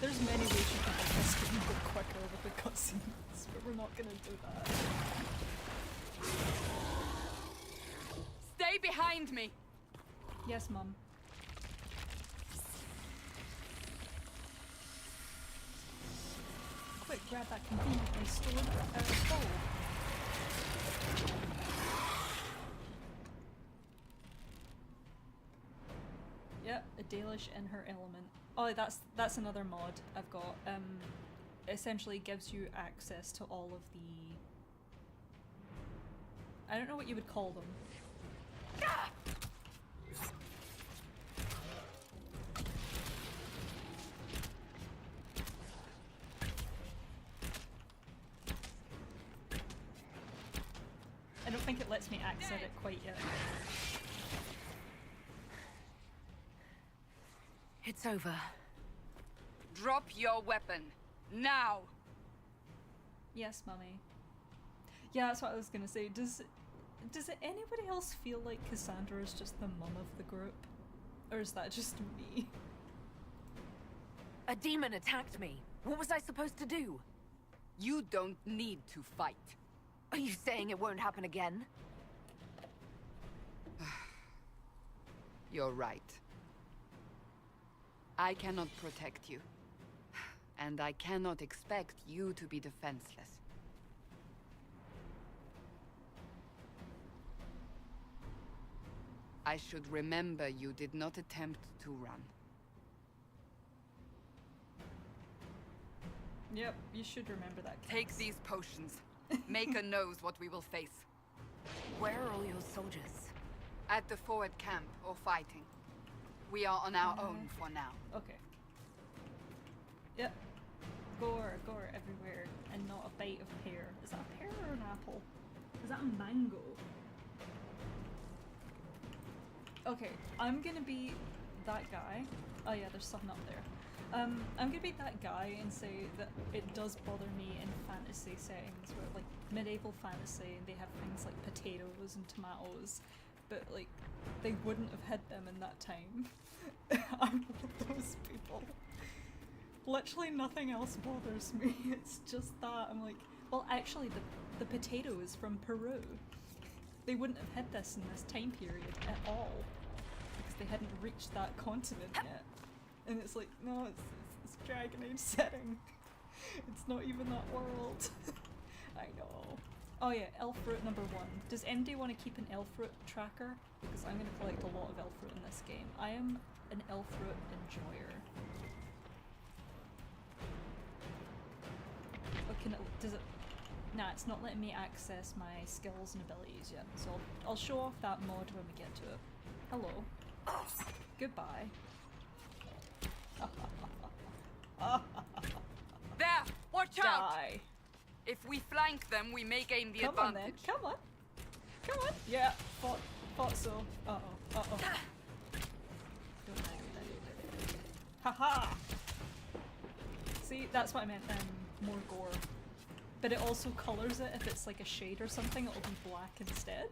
There's many ways you can make this game go quicker with the cutscenes, but we're not going to do that. Stay behind me! Yes, Mum. Quick, grab that conveniently stored bowl. Yep, a Dalish in her element. Oh, that's another mod I've got. Essentially gives you access to all of the... I don't know what you would call them. I don't think it lets me access it quite yet. It's over. Drop your weapon. Now! Yes, mummy. Yeah, that's what I was gonna say. Does anybody else feel like Cassandra is just the mum of the group? Or is that just me? A demon attacked me. What was I supposed to do? You don't need to fight. Are you saying it won't happen again? You're right. I cannot protect you. And I cannot expect you to be defenseless. I should remember you did not attempt to run. Yep, you should remember that. Take these potions. Maker knows what we will face. Where are all your soldiers? At the forward camp or fighting. We are on our own for now. Okay. Yep. Gore everywhere, and not a bite of pear. Is that a pear or an apple? Is that a mango? Okay, I'm gonna be that guy. Oh yeah, there's something up there. I'm gonna be that guy and say that it does bother me in fantasy settings where, like, medieval fantasy, and they have things like potatoes and tomatoes, but like they wouldn't have had them in that time. I'm one of those people. Literally nothing else bothers me. It's just that I'm like, well, actually the potatoes from Peru, they wouldn't have had this in this time period at all because they hadn't reached that continent yet. And it's like, no, it's Dragon Age setting. It's not even that world. I know. Oh yeah, elf fruit number 1. Does MD want to keep an elf fruit tracker? Because I'm going to collect a lot of elf fruit in this game. I am an elf fruit enjoyer. What can it, does it? Nah, it's not letting me access my skills and abilities yet. So I'll show off that mod when we get to it. Hello. Goodbye. There! Watch out! Die. If we flank them, we may gain the Come on advantage. then. Come on. Come on. Yeah. Thought so. Uh-oh. Uh-oh. Don't die. Haha! See, that's what I meant, more gore. But it also colours it. If it's like a shade or something, it'll be black instead.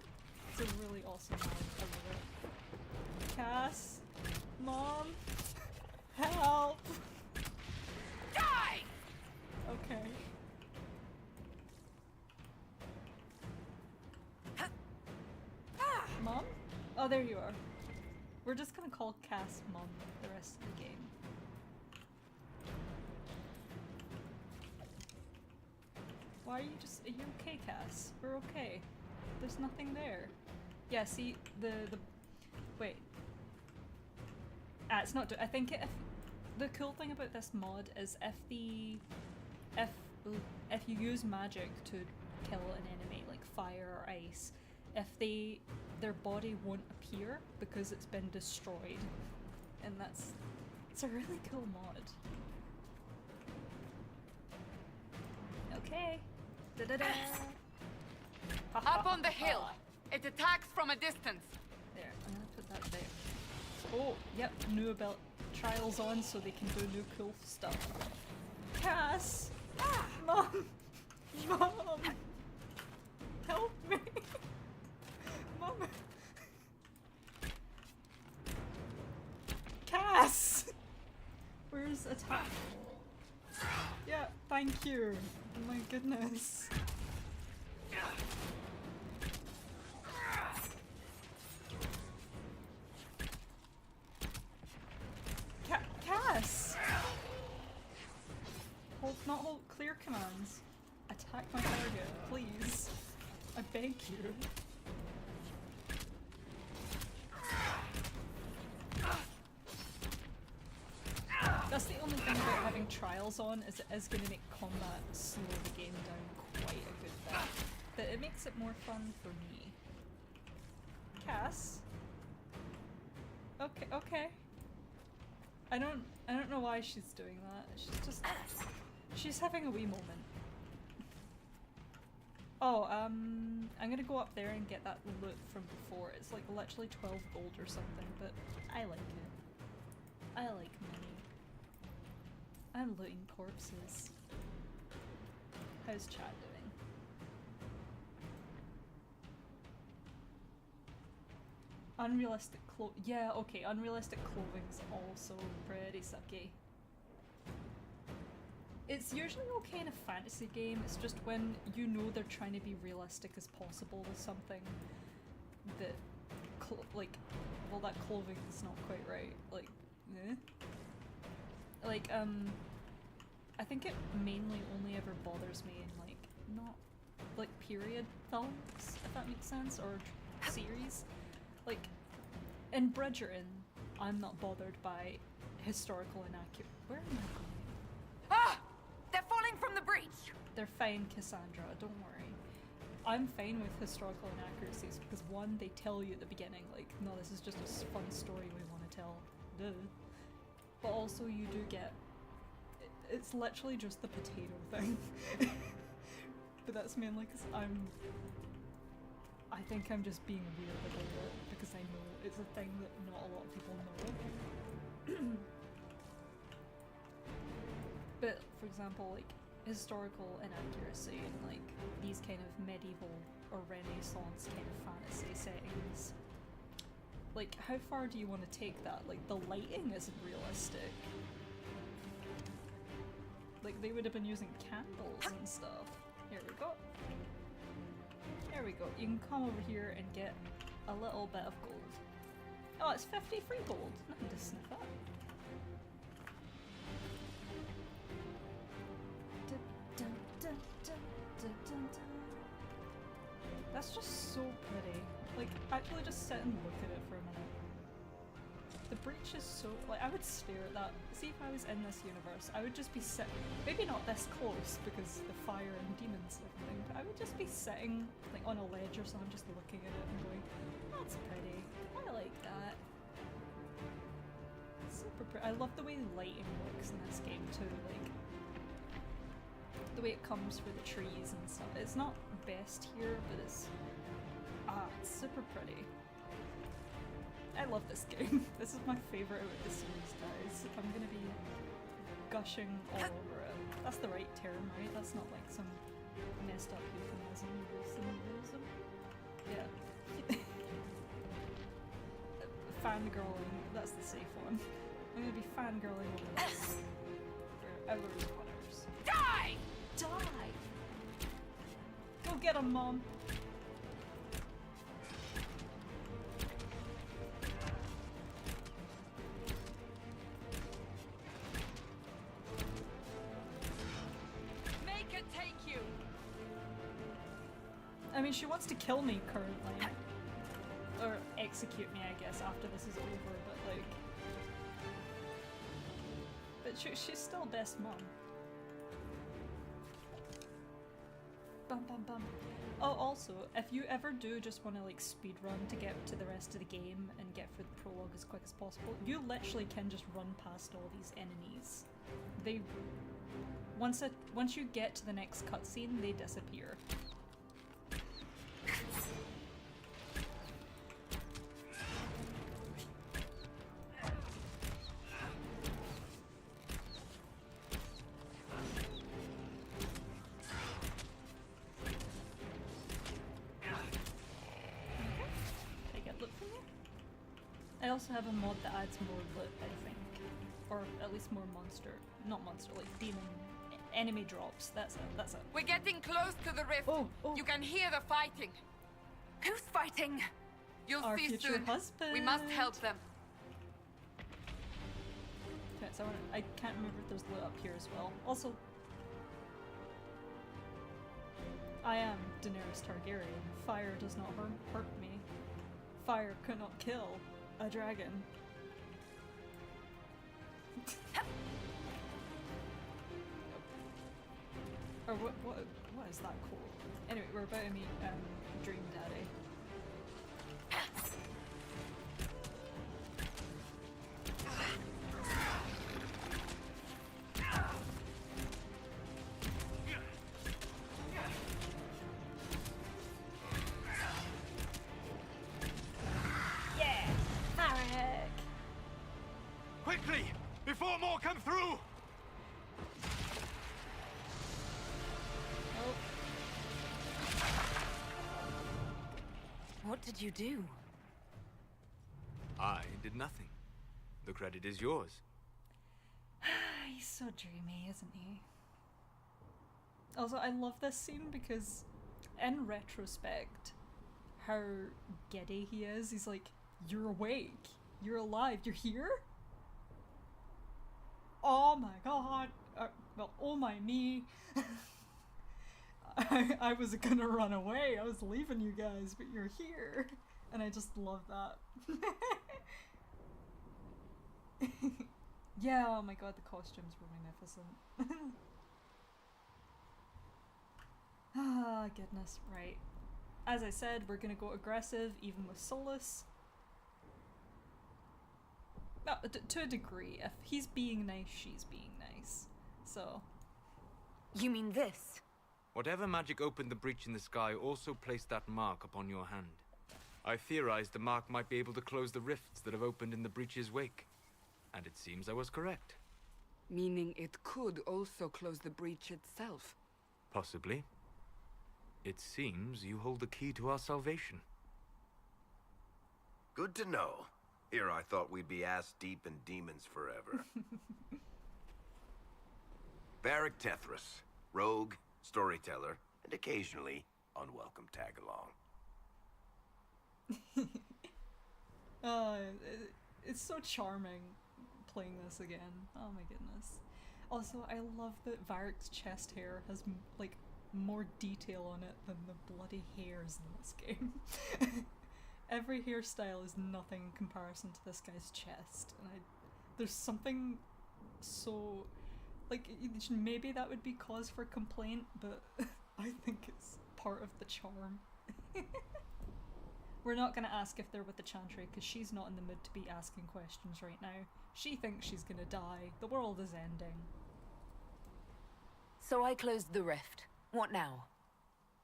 It's a really awesome mod. I love it. Cass? Mom? Help! Die! Okay. Mom? Oh, there you are. We're just gonna call Cass Mom the rest of the game. Why are you just— are you okay, Cass? We're okay. There's nothing there. Yeah, see, wait. It's not— I think if the cool thing about this mod is if you use magic to kill an enemy, like fire or ice, if their body won't appear because it's been destroyed. And it's a really cool mod. Okay. Da-da-da. Up on the hill! It attacks from a distance! There, I'm gonna put that there. Oh, yep, new about trials on so they can do new cool stuff. Cass! Mom! Mom! Help me! Mom! Cass! Where's attack? Yeah, thank you. Oh my goodness. Cass! Hold clear commands. Attack my target, please. I beg you. having trials on is going to make combat slow the game down quite a good bit. But it makes it more fun for me. Cass? Okay, okay. I don't know why she's doing that. She's having a wee moment. Oh, I'm gonna go up there and get that loot from before. It's like literally 12 gold or something, but I like it. I like money. I'm looting corpses. How's chat doing? Unrealistic yeah, okay, unrealistic clothing's also pretty sucky. It's usually okay in a fantasy game, it's just when you know they're trying to be realistic as possible with something that, like, well, that clothing is not quite right. Like, eh? Like, I think it mainly only ever bothers me in, like, not, like, period films, if that makes sense, or series. Like, in Bridgerton, I'm not bothered by historical inaccurate. Where am I going? Ah! They're falling from the breach! They're fine, Cassandra, don't worry. I'm fine with historical inaccuracies because one, they tell you at the beginning, like, no, this is just a fun story we want to tell. Duh. But also you do get... It's literally just the potato thing. But that's mainly because I think I'm just being weird about it because I know it's a thing that not a lot of people know. But, for example, like, historical inaccuracy and, like, these kind of medieval or Renaissance kind of fantasy settings. Like, how far do you want to take that? Like, the lighting isn't realistic. Like, they would have been using candles and stuff. Here we go. There we go. You can come over here and get a little bit of gold. Oh, it's 50 free gold. Nothing to sniff at. That's just so pretty. Like, actually just sit and look at it for a minute. The breach is so... like, I would stare at that. See, if I was in this universe, I would just be sitting... maybe not this close, because the fire and demons and everything, but I would just be sitting, like, on a ledge or something, just looking at it and going, that's pretty. I like that. It's super pretty. I love the way lighting works in this game, too. Like, the way it comes for the trees and stuff. It's not best here, but it's super pretty. I love this game. This is my favourite out of the series, guys. I'm gonna be gushing all over it. That's the right term, right? That's not like some messed up euphemism. Yeah. Fangirling, that's the safe one. I'm gonna be fangirling over this for hours and hours. Die! Die! Go get him, Mom! Make it take you! I mean, she wants to kill me currently. Or execute me, I guess, after this is over, but like... But she's still best mom. Bum bum bum. Oh, also, if you ever do just want to like speedrun to get to the rest of the game and get through the prologue as quick as possible, you literally can just run past all these enemies. They... Once you get to the next cutscene, they disappear. I also have a mod that adds more loot, I think. Or at least more like demon, enemy drops. That's it. We're getting close to the rift. Oh. You can hear the fighting. Who's fighting? You'll Our see future soon. husband. We must help them. Okay, so I can't remember if there's loot up here as well. Also, I am Daenerys Targaryen. Fire does not hurt me. Fire could not kill a dragon. Or what is that quote? Anyway, we're about to meet Dream Daddy. Yeah! Marek! Quickly! Before more come through! Oh, What did you do? I did nothing. The credit is yours. he's so dreamy, isn't he? Also, I love this scene because, in retrospect, how giddy he is. He's like, "You're awake. You're alive. You're here? Oh my god. Well, oh my me. I was gonna run away. I was leaving you guys, but you're here." And I just love that. Yeah, oh my god, the costumes were magnificent. Ah, goodness, right. As I said, we're gonna go aggressive, even with Solas. No, to a degree. If he's being nice, she's being nice. So. You mean this? Whatever magic opened the breach in the sky also placed that mark upon your hand. I theorized the mark might be able to close the rifts that have opened in the breach's wake. And it seems I was correct. Meaning it could also close the breach itself. Possibly. It seems you hold the key to our salvation. Good to know. Here I thought we'd be ass-deep in demons forever. Varric Tethras, rogue, storyteller, and occasionally unwelcome tag-along. It's so charming playing this again. Oh my goodness. Also, I love that Varric's chest hair has like more detail on it than the bloody hairs in this game. Every hairstyle is nothing in comparison to this guy's chest, and there's something so, like, maybe that would be cause for complaint, but I think it's part of the charm. We're not gonna ask if they're with the Chantry, because she's not in the mood to be asking questions right now. She thinks she's gonna die. The world is ending. So I closed the rift. What now?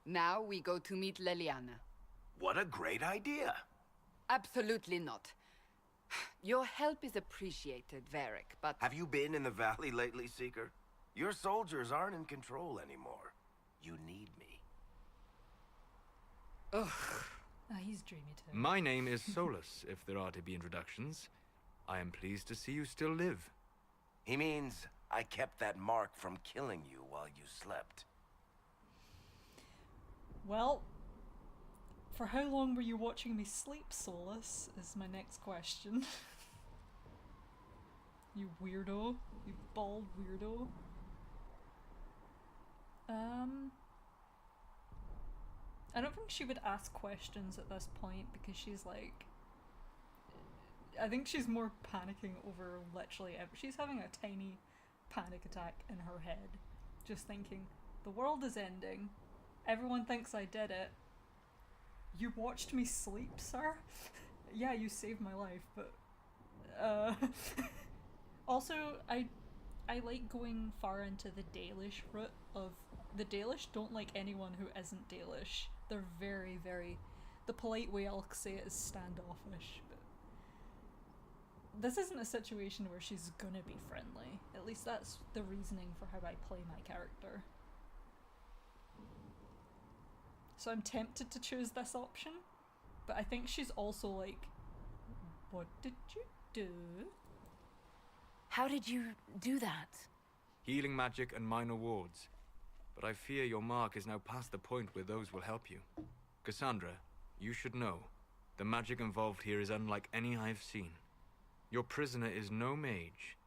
Now we go to meet Leliana. What a great idea! Absolutely not. Your help is appreciated, Varric, but... Have you been in the valley lately, Seeker? Your soldiers aren't in control anymore. You need me. Ugh. Ah, he's dreamy too. My name is Solas, if there are to be introductions. I am pleased to see you still live. He means I kept that mark from killing you while you slept. Well, for how long were you watching me sleep, Solas, is my next question. You weirdo. You bald weirdo. I don't think she would ask questions at this point because she's like... I think she's more panicking over literally she's having a tiny panic attack in her head. Just thinking, the world is ending. Everyone thinks I did it. You watched me sleep, sir? Yeah, you saved my life, but... Also, I like going far into the Dalish route of... The Dalish don't like anyone who isn't Dalish. They're very, very... The polite way I'll say it is standoffish, but... This isn't a situation where she's gonna be friendly. At least that's the reasoning for how I play my character. So I'm tempted to choose this option, but I think she's also like, what did you do? How did you do that? Healing magic and minor wards. But I fear your mark is now past the point where those will help you. Cassandra, you should know. The magic involved here is unlike any I've seen. Your prisoner is no mage.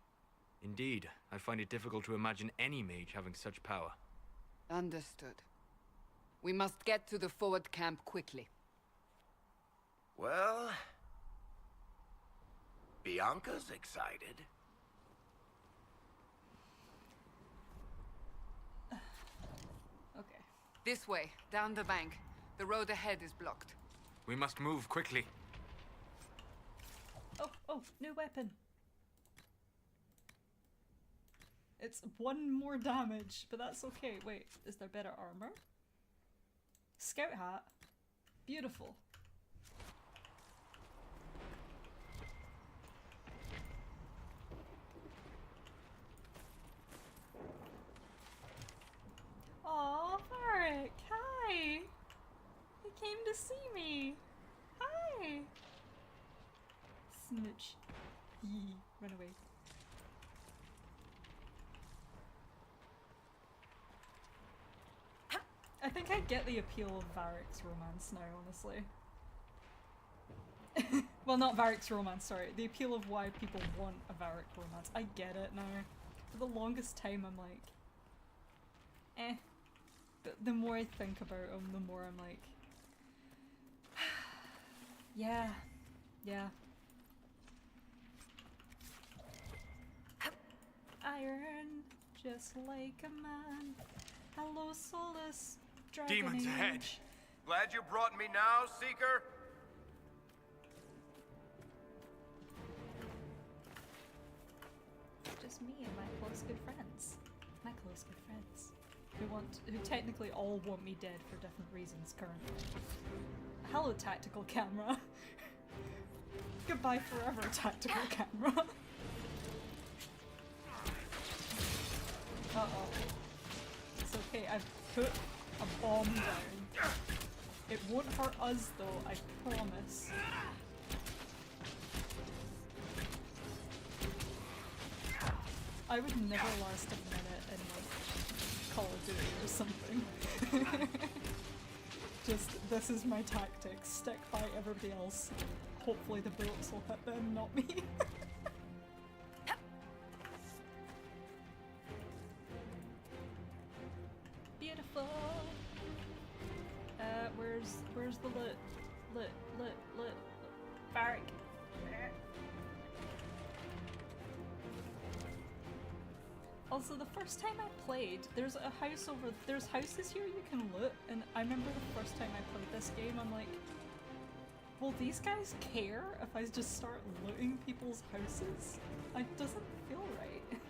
Indeed, I find it difficult to imagine any mage having such power. Understood. We must get to the forward camp quickly. Well... Bianca's excited. This way, down the bank. The road ahead is blocked. We must move quickly. Oh, new weapon. It's 1 more damage, but that's okay. Wait, is there better armor? Scout hat. Beautiful. Aw, Varric, hi! He came to see me. Hi! Smooch. Yee, run away. I think I get the appeal of Varric's romance now, honestly. Well, not Varric's romance, sorry. The appeal of why people want a Varric romance. I get it now. For the longest time I'm like, eh. But the more I think about him, the more I'm like, yeah. Iron, just like a man. Hello, Solas. Dragon Demons Age. ahead. Glad you brought me now, Seeker? Just me and my close good friends. My close good friends. Who technically all want me dead for different reasons currently. Hello, tactical camera. Goodbye forever, tactical camera. Uh-oh. It's okay, I've put a bomb down. It won't hurt us though, I promise. I would never last a minute in like Call of Duty or something. Just, this is my tactic. Stick by everybody else. Hopefully the bullets will hit them, not me. Beautiful. Where's the loot? Loot. Varric. Also, the first time I played, there's houses here you can loot, and I remember the first time I played this game, I'm like, will these guys care if I just start looting people's houses? It doesn't feel right.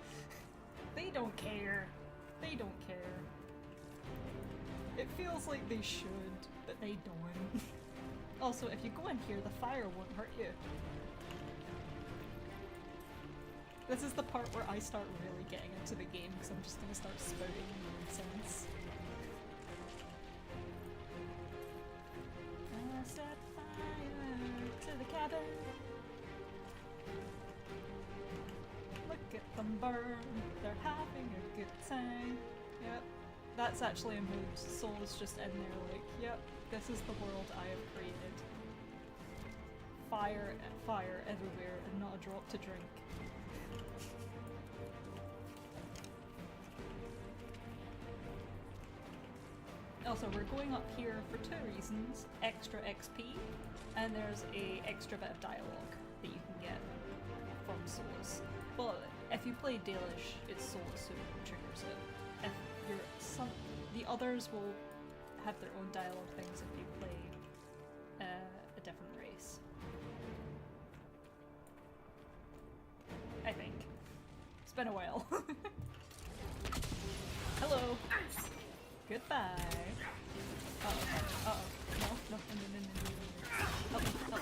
They don't care. They don't care. It feels like they should, but they don't. Also, if you go in here, the fire won't hurt you. This is the part where I start really getting into the game, because I'm just gonna start spouting nonsense. Set fire to the cabin. Look at them burn. They're having a good time. Yep. That's actually a mood. Soul is just in there like, yep, this is the world I have created. Fire everywhere and not a drop to drink. Also, we're going up here for 2 reasons. Extra XP, and there's a extra bit of dialogue that you can get from Solas. But if you play Dalish, it's Solas who triggers it. If you're the others will have their own dialogue things if you play a different race. I think. It's been a while. Hello. Goodbye. Uh-oh. No. Help me. No.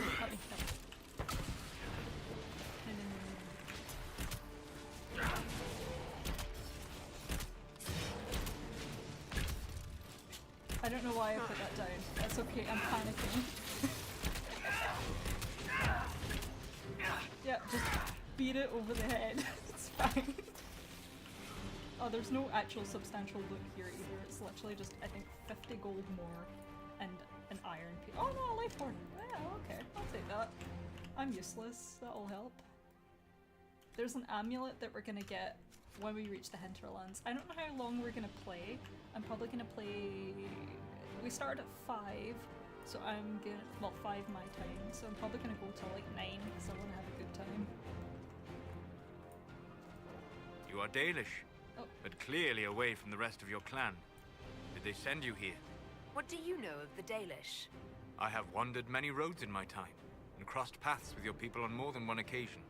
I don't know why I put that down. That's okay, I'm panicking. Yeah, just beat it over the head. It's fine. Oh, there's no actual substantial loot here either. It's literally just, I think, 50 gold more and an iron piece. Oh no, a life horn! Well, okay, I'll take that. I'm useless, that'll help. There's an amulet that we're gonna get when we reach the hinterlands. I don't know how long we're gonna play. I'm probably gonna play... We started at 5, so I'm gonna... Well, 5 my time, so I'm probably gonna go till like 9, because I wanna have a good time. You are Dalish, Oh. but clearly away from the rest of your clan. Did they send you here? What do you know of the Dalish? I have wandered many roads in my time, and crossed paths with your people on more than one occasion.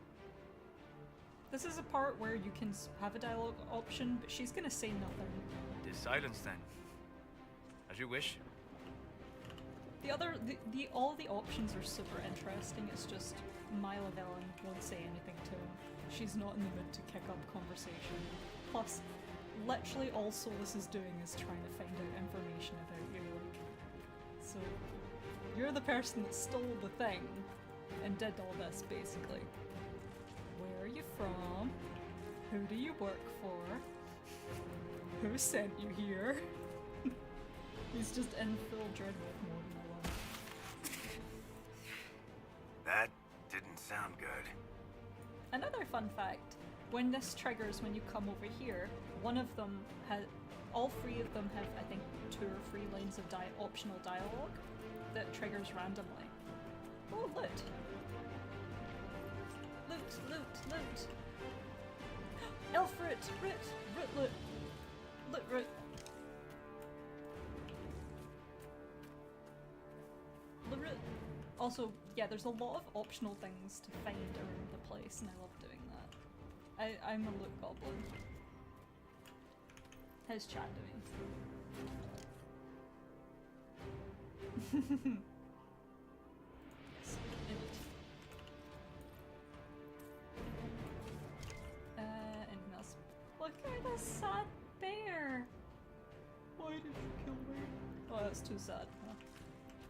This is a part where you can have a dialogue option, but she's gonna say nothing. It is silence then. As you wish. All the options are super interesting. It's just my Lavellan won't say anything to him. She's not in the mood to kick up conversation. Plus, literally all Solas is doing is trying to find out information about you. Like, so you're the person that stole the thing and did all this, basically. Where are you from? Who do you work for? Who sent you here? He's just in full dreadwolf mode now. That didn't sound good. Another fun fact, when this triggers when you come over here, one of them has, all three of them have, I think, 2 or 3 lines of optional dialogue that triggers randomly. Oh, loot! Loot, loot, loot! Elf root, root loot! Loot root! Root. Also, yeah, there's a lot of optional things to find around the place, and I love doing that. I'm a loot goblin. How's chat doing? Yes, indeed. Anything else? Look at this sad bear! Why did you kill me? Oh, that's too sad. Huh?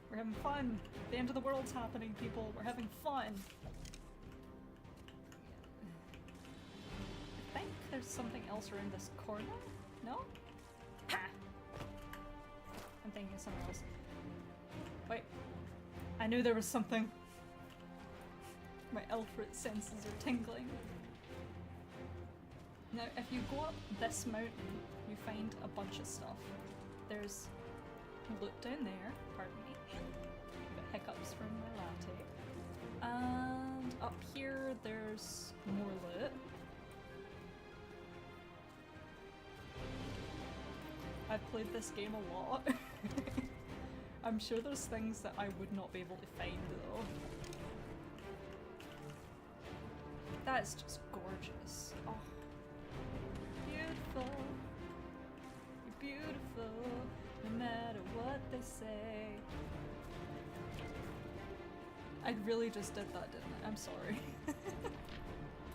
We're having fun! The end of the world's happening, people! We're having fun! I think there's something else around this corner? No? Ah. I'm thinking of something else. Wait. I knew there was something. My Elfrit senses are tingling. Now, if you go up this mountain, you find a bunch of stuff. There's loot down there, pardon me. Got hiccups from my latte. And up here, there's more loot. I've played this game a lot. I'm sure there's things that I would not be able to find though. That's just gorgeous. Oh. Beautiful. You're beautiful, no matter what they say. I really just did that, didn't I? I'm sorry.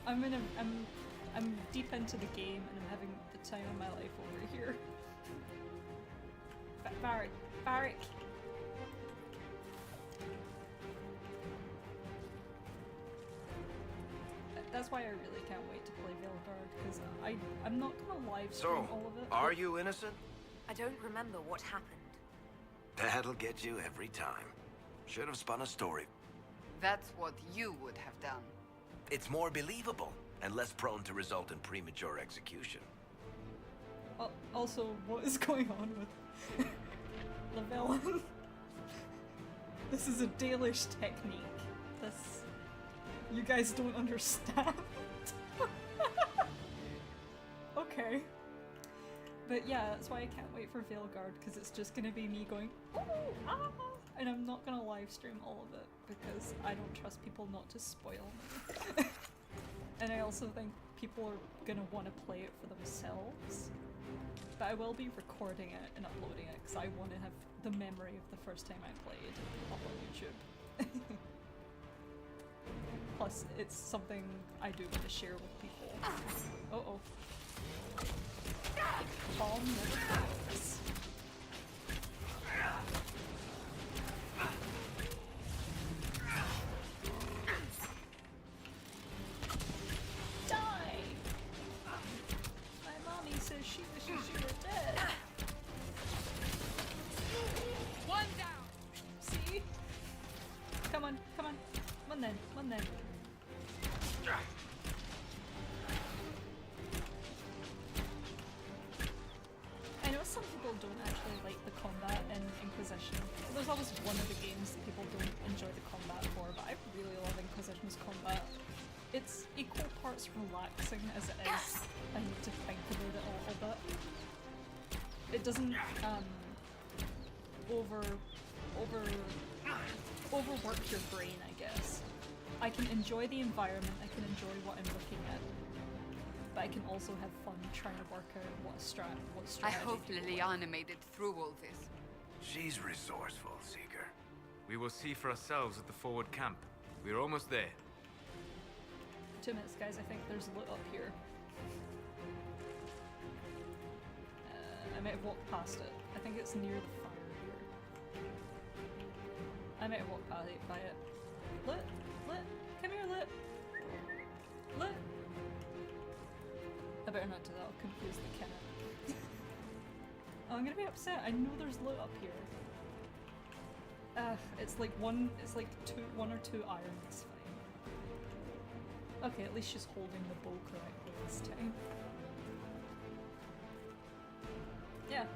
I'm deep into the game and I'm having the time of my life over here. Barrack. That's why I really can't wait to play Veilguard, because I'm not gonna live stream all of it. Are you innocent? I don't remember what happened. That'll get you every time. Should have spun a story. That's what you would have done. It's more believable and less prone to result in premature execution. Also, what is going on with Lavellan? This is a Dalish technique. This... You guys don't understand. Okay. But yeah, that's why I can't wait for Veilguard, because it's just gonna be me going, ooh, ah, and I'm not gonna live stream all of it, because I don't trust people not to spoil me. And I also think people are gonna want to play it for themselves. But I will be recording it and uploading it, because I want to have the memory of the first time I played up on YouTube. Plus, it's something I do want to share with people. Uh-oh. Bomb never fails. Die! My mommy says she wishes you were dead. One down! See? Come on, come on. One then, one then. I know some people don't actually like the combat in Inquisition. There's always one of the games that people don't enjoy the combat for, but I really love Inquisition's combat. It's equal parts relaxing as it is I need to think about it a little bit. It doesn't overwork your brain, I guess. I can enjoy the environment, I can enjoy what I'm looking at, but I can also have fun trying to work out what strategy. I hope Liliana made it through all this. She's resourceful, Seeker. We will see for ourselves at the forward camp. We're almost there. 2 minutes, guys. I think there's loot up here. I might have walked past it. I think it's near the fire here. I might have walked by it. Loot! Loot! Come here, loot! Loot! I better not do that, I'll confuse the canon. Oh, I'm gonna be upset. I know there's loot up here. It's like one or two iron, it's fine. Okay, at least she's holding the bow correctly this time. Yeah,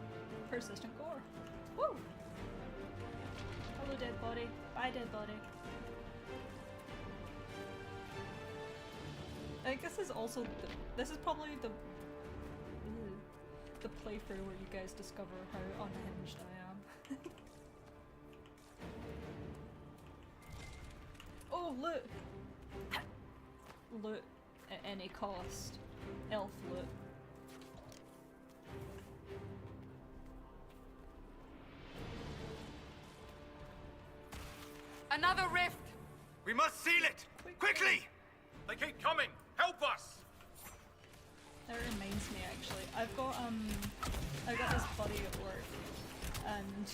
persistent gore. Woo! Hello, dead body. Bye, dead body. I guess this is also this is probably the playthrough where you guys discover how unhinged I am. Oh, loot! Loot at any cost. Elf loot. Another rift! We must seal it! Quickly! They keep coming! Help us! That reminds me, actually. I've got this buddy at work, and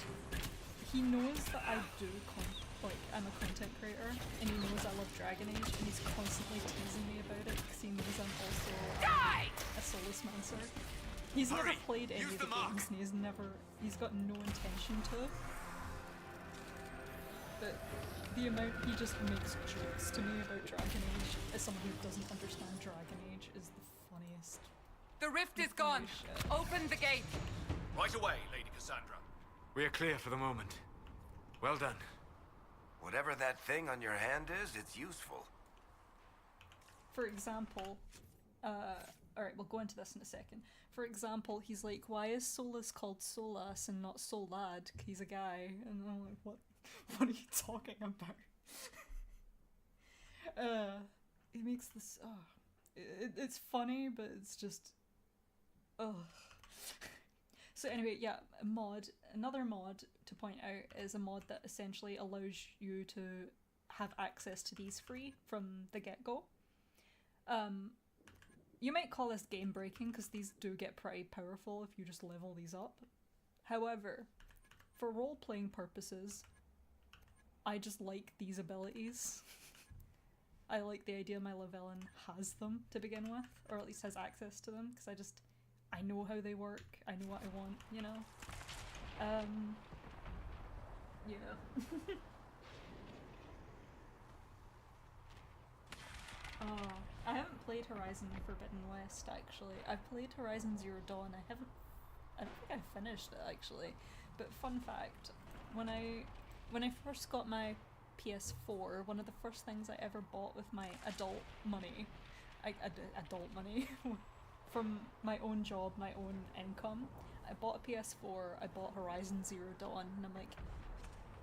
he knows that I I'm a content creator, and he knows I love Dragon Age, and he's constantly teasing me about it, because he knows I'm also a Solas mancer. He's never played any of the games, and he's got no intention to. But the amount he just makes jokes to me about Dragon Age as someone who doesn't understand Dragon Age is the funniest. The rift is gone! Shit. Open the gate! Right away, Lady Cassandra. We are clear for the moment. Well done. Whatever that thing on your hand is, it's useful. For example, alright, we'll go into this in a second. For example, he's like, why is Solas called Solas and not Solad? He's a guy. And I'm like, what are you talking about? He makes this, it's funny, but it's just, So anyway, yeah, another mod to point out is a mod that essentially allows you to have access to these free from the get-go. You might call this game breaking because these do get pretty powerful if you just level these up. However, for role-playing purposes, I just like these abilities. I like the idea my Lavellan has them to begin with, or at least has access to them, because I know how they work, I know what I want, you know? Yeah. I haven't played Horizon Forbidden West, actually. I've played Horizon Zero Dawn. I don't think I finished it, actually. But fun fact, when I first got my PS4, one of the first things I ever bought with my adult money, from my own job, my own income, I bought a PS4, I bought Horizon Zero Dawn, and I'm like,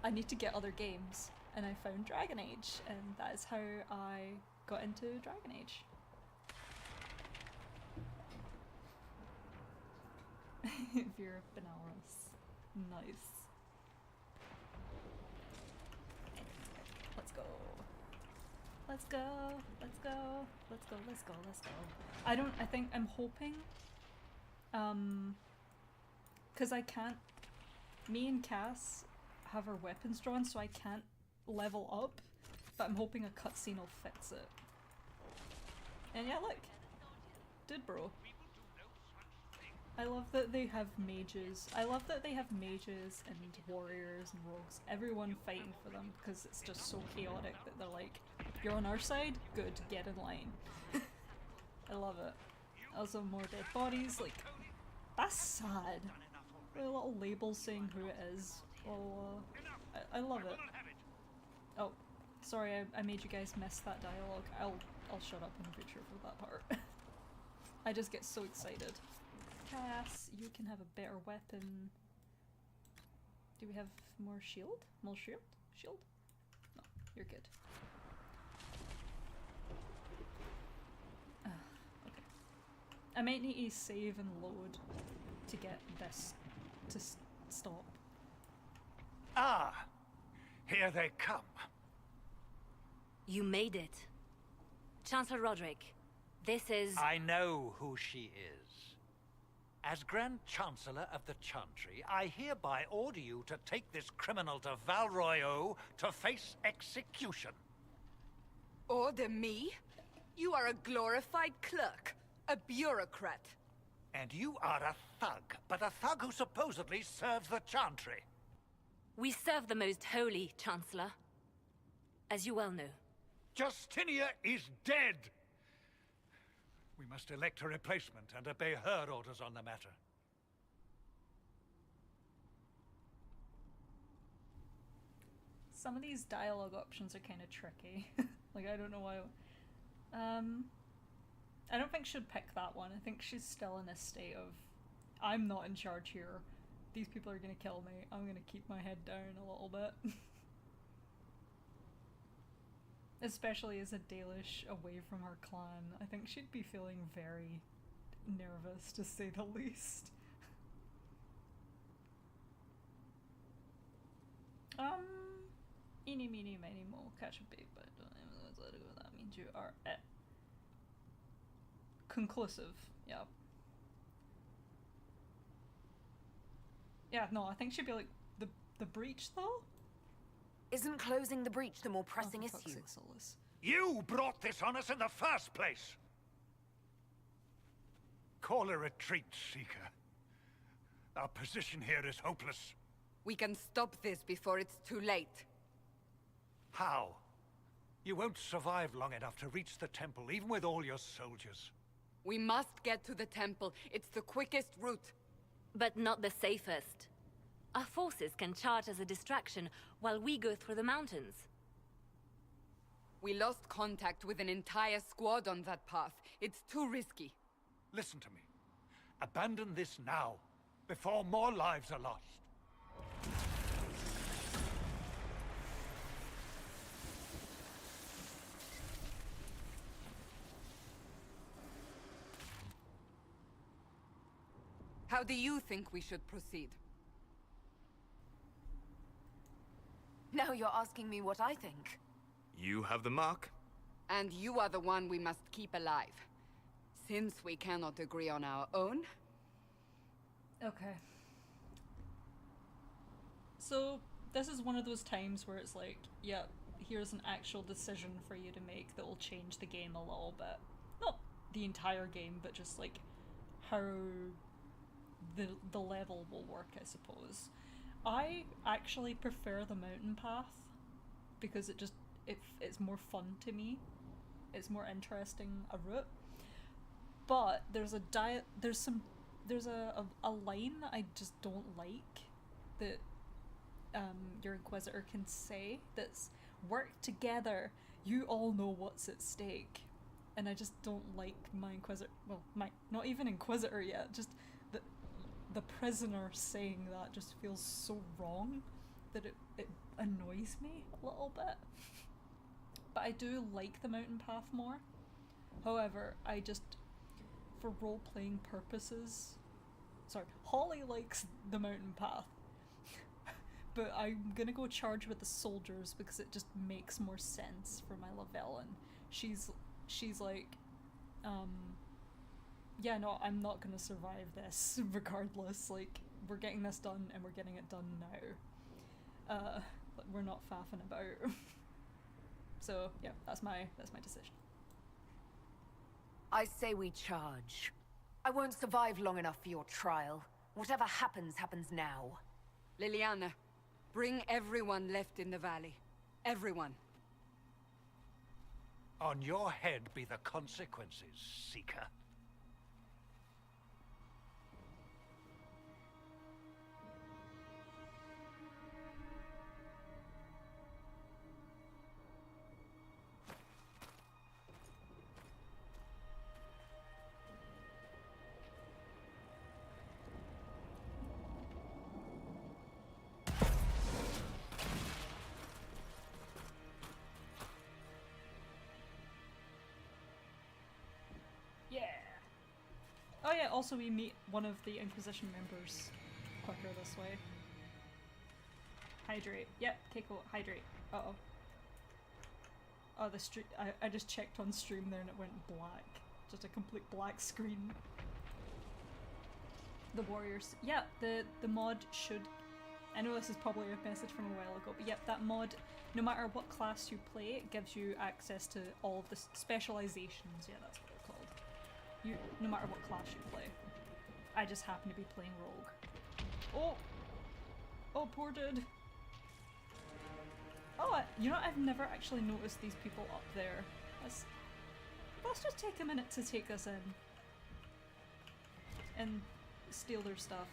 I need to get other games. And I found Dragon Age, and that is how I got into Dragon Age. Vera Benares. Nice. Let's go. Let's go. Let's go. Let's go. Let's go. Let's go. I'm hoping, because I can't, me and Cass have our weapons drawn, so I can't level up, but I'm hoping a cutscene will fix it. And yeah, look! Dude bro. I love that they have mages. I love that they have mages and warriors and rogues. Everyone fighting for them, because it's just so chaotic that they're like, you're on our side? Good, get in line. I love it. Also more dead bodies, like, that's sad. A little label saying who it is. Oh, I love it. Oh, sorry, I made you guys miss that dialogue. I'll shut up in the future for that part. I just get so excited. Cass, you can have a better weapon. Do we have more shield? More shield? Shield? No, you're good. Okay. I might need to save and load to get this to stop. Ah! Here they come. You made it. Chancellor Roderick, this is... I know who she is. As Grand Chancellor of the Chantry, I hereby order you to take this criminal to Val Royeaux to face execution. Order me? You are a glorified clerk, a bureaucrat. And you are a thug, but a thug who supposedly serves the Chantry. We serve the most holy, Chancellor. As you well know. Justinia is dead! We must elect a replacement and obey her orders on the matter. Some of these dialogue options are kind of tricky. Like, I don't know why. I don't think she'd pick that one. I think she's still in a state of, I'm not in charge here. These people are gonna kill me. I'm gonna keep my head down a little bit. Especially as a Dalish away from her clan. I think she'd be feeling very nervous, to say the least. Eeny, meeny, miny, mo, catch a bait, but don't know what that means. You are at conclusive. Yep. Yeah, no, I think she'd be like, the breach though? Isn't closing the breach the more pressing Oh, for fuck's issue? sake, Solas. You brought this on us in the first place! Call a retreat, Seeker. Our position here is hopeless. We can stop this before it's too late. How? You won't survive long enough to reach the temple, even with all your soldiers. We must get to the temple. It's the quickest route. But not the safest. Our forces can charge as a distraction while we go through the mountains. We lost contact with an entire squad on that path. It's too risky. Listen to me. Abandon this now, before more lives are lost. How do you think we should proceed? Now you're asking me what I think. You have the mark. And you are the one we must keep alive. Since we cannot agree on our own. Okay. So, this is one of those times where it's like, yeah, here's an actual decision for you to make that will change the game a little bit. Not the entire game, but just like how the level will work, I suppose. I actually prefer the mountain path because it's more fun to me. It's more interesting a route. But there's a line that I just don't like that your Inquisitor can say that's work together. You all know what's at stake. And I just don't like my Inquisitor, well, not even Inquisitor yet, just the prisoner saying that just feels so wrong that it annoys me a little bit. But I do like the mountain path more. However, I just, for role-playing purposes, sorry, Holly likes the mountain path. But I'm gonna go charge with the soldiers because it just makes more sense for my Lavellan. She's like, yeah, no, I'm not gonna survive this regardless. Like, we're getting this done and we're getting it done now. We're not faffing about. So yeah, that's my decision. I say we charge. I won't survive long enough for your trial. Whatever happens, happens now. Liliana, bring everyone left in the valley. Everyone. On your head be the consequences, Seeker. Oh yeah, also we meet one of the Inquisition members quicker this way. Hydrate. Yep, Keiko, hydrate. Uh-oh. Oh, the stream. I just checked on stream there and it went black. Just a complete black screen. The warriors. Yeah, the mod should. I know this is probably a message from a while ago, but yep, that mod, no matter what class you play, it gives you access to all of the specializations. Yeah, that's what they're called. No matter what class you play. I just happen to be playing rogue. Oh! Oh, poor dude. Oh, you know, I've never actually noticed these people up there. Let's just take a minute to take this in. And steal their stuff.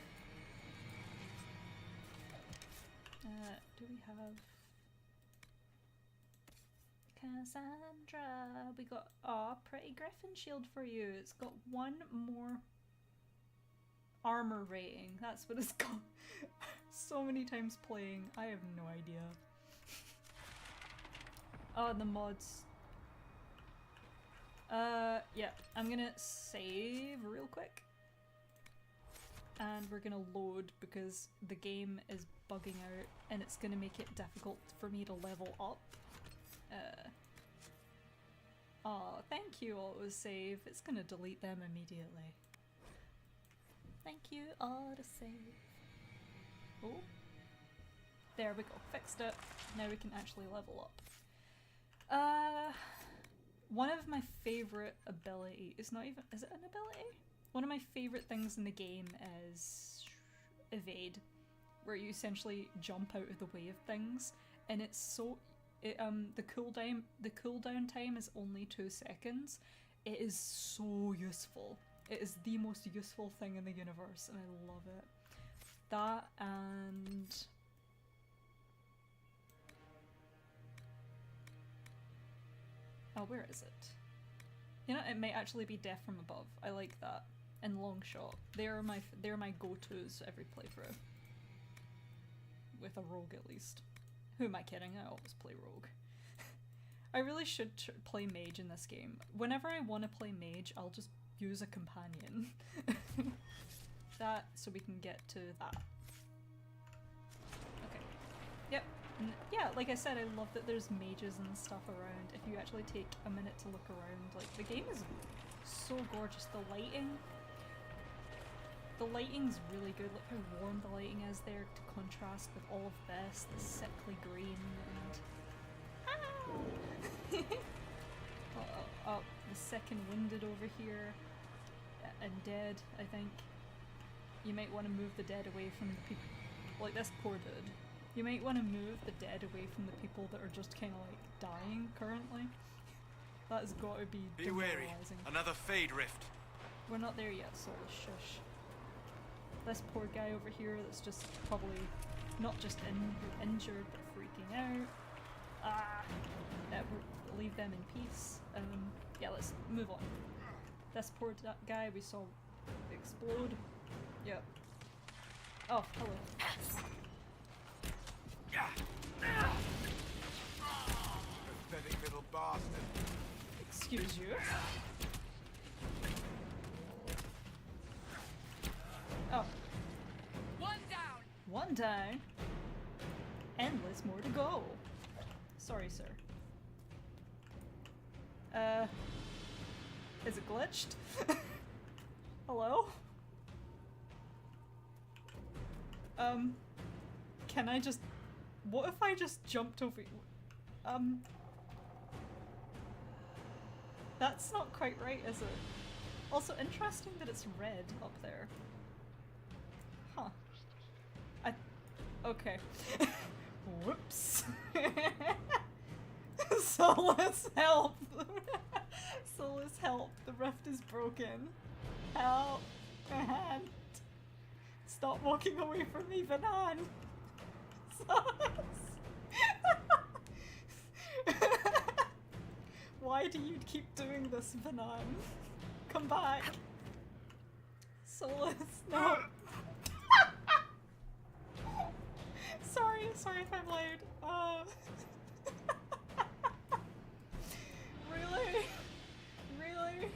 Do we have... Cassandra! We got... Aw, pretty griffin shield for you. It's got one more armor rating. That's what it's got. So many times playing. I have no idea. Oh, the mods. Yeah, I'm gonna save real quick. And we're gonna load because the game is bugging out and it's gonna make it difficult for me to level up. Oh, thank you, autosave. It's gonna delete them immediately. Thank you, autosave. Oh. There we go, fixed it. Now we can actually level up. One of my favorite ability, is it an ability? One of my favorite things in the game is evade, where you essentially jump out of the way of things, and it's so, the cooldown time is only 2 seconds. It is so useful. It is the most useful thing in the universe, and I love it. That and... Oh, where is it? You know, it might actually be Death from Above. I like that. And Long Shot. They're my go-tos every playthrough. With a rogue at least. Who am I kidding? I always play rogue. I really should play mage in this game. Whenever I want to play mage, I'll just use a companion. That, so we can get to that. Okay. Yep. Yeah, like I said, I love that there's mages and stuff around. If you actually take a minute to look around, like, the game is so gorgeous. The lighting's really good. Look how warm the lighting is there to contrast with all of this, the sickly green and... Oh, the second winded over here. And dead, I think. You might want to move the dead away from the people... Like this poor dude. You might want to move the dead away from the people that are just kind of like dying currently. That has got to be demoralizing. Another Fade Rift. We're not there yet, Solas, shush. This poor guy over here that's just probably not just injured but freaking out. We'll leave them in peace. Yeah, let's move on. This poor guy we saw explode. Yep. Oh, hello. Pathetic little bastard. Excuse you. Oh. One down. One down. Endless more to go. Sorry, sir. Is it glitched? Hello? Can I just... What if I just jumped over... That's not quite right, is it? Also, interesting that it's red up there. Huh. Okay. Whoops. Solas, help! Solas, help! The rift is broken. Help! My hand! Stop walking away from me, Vanan! Why do you keep doing this, Vanan? Come back! Solas, no! Sorry if I'm loud. Really? Really?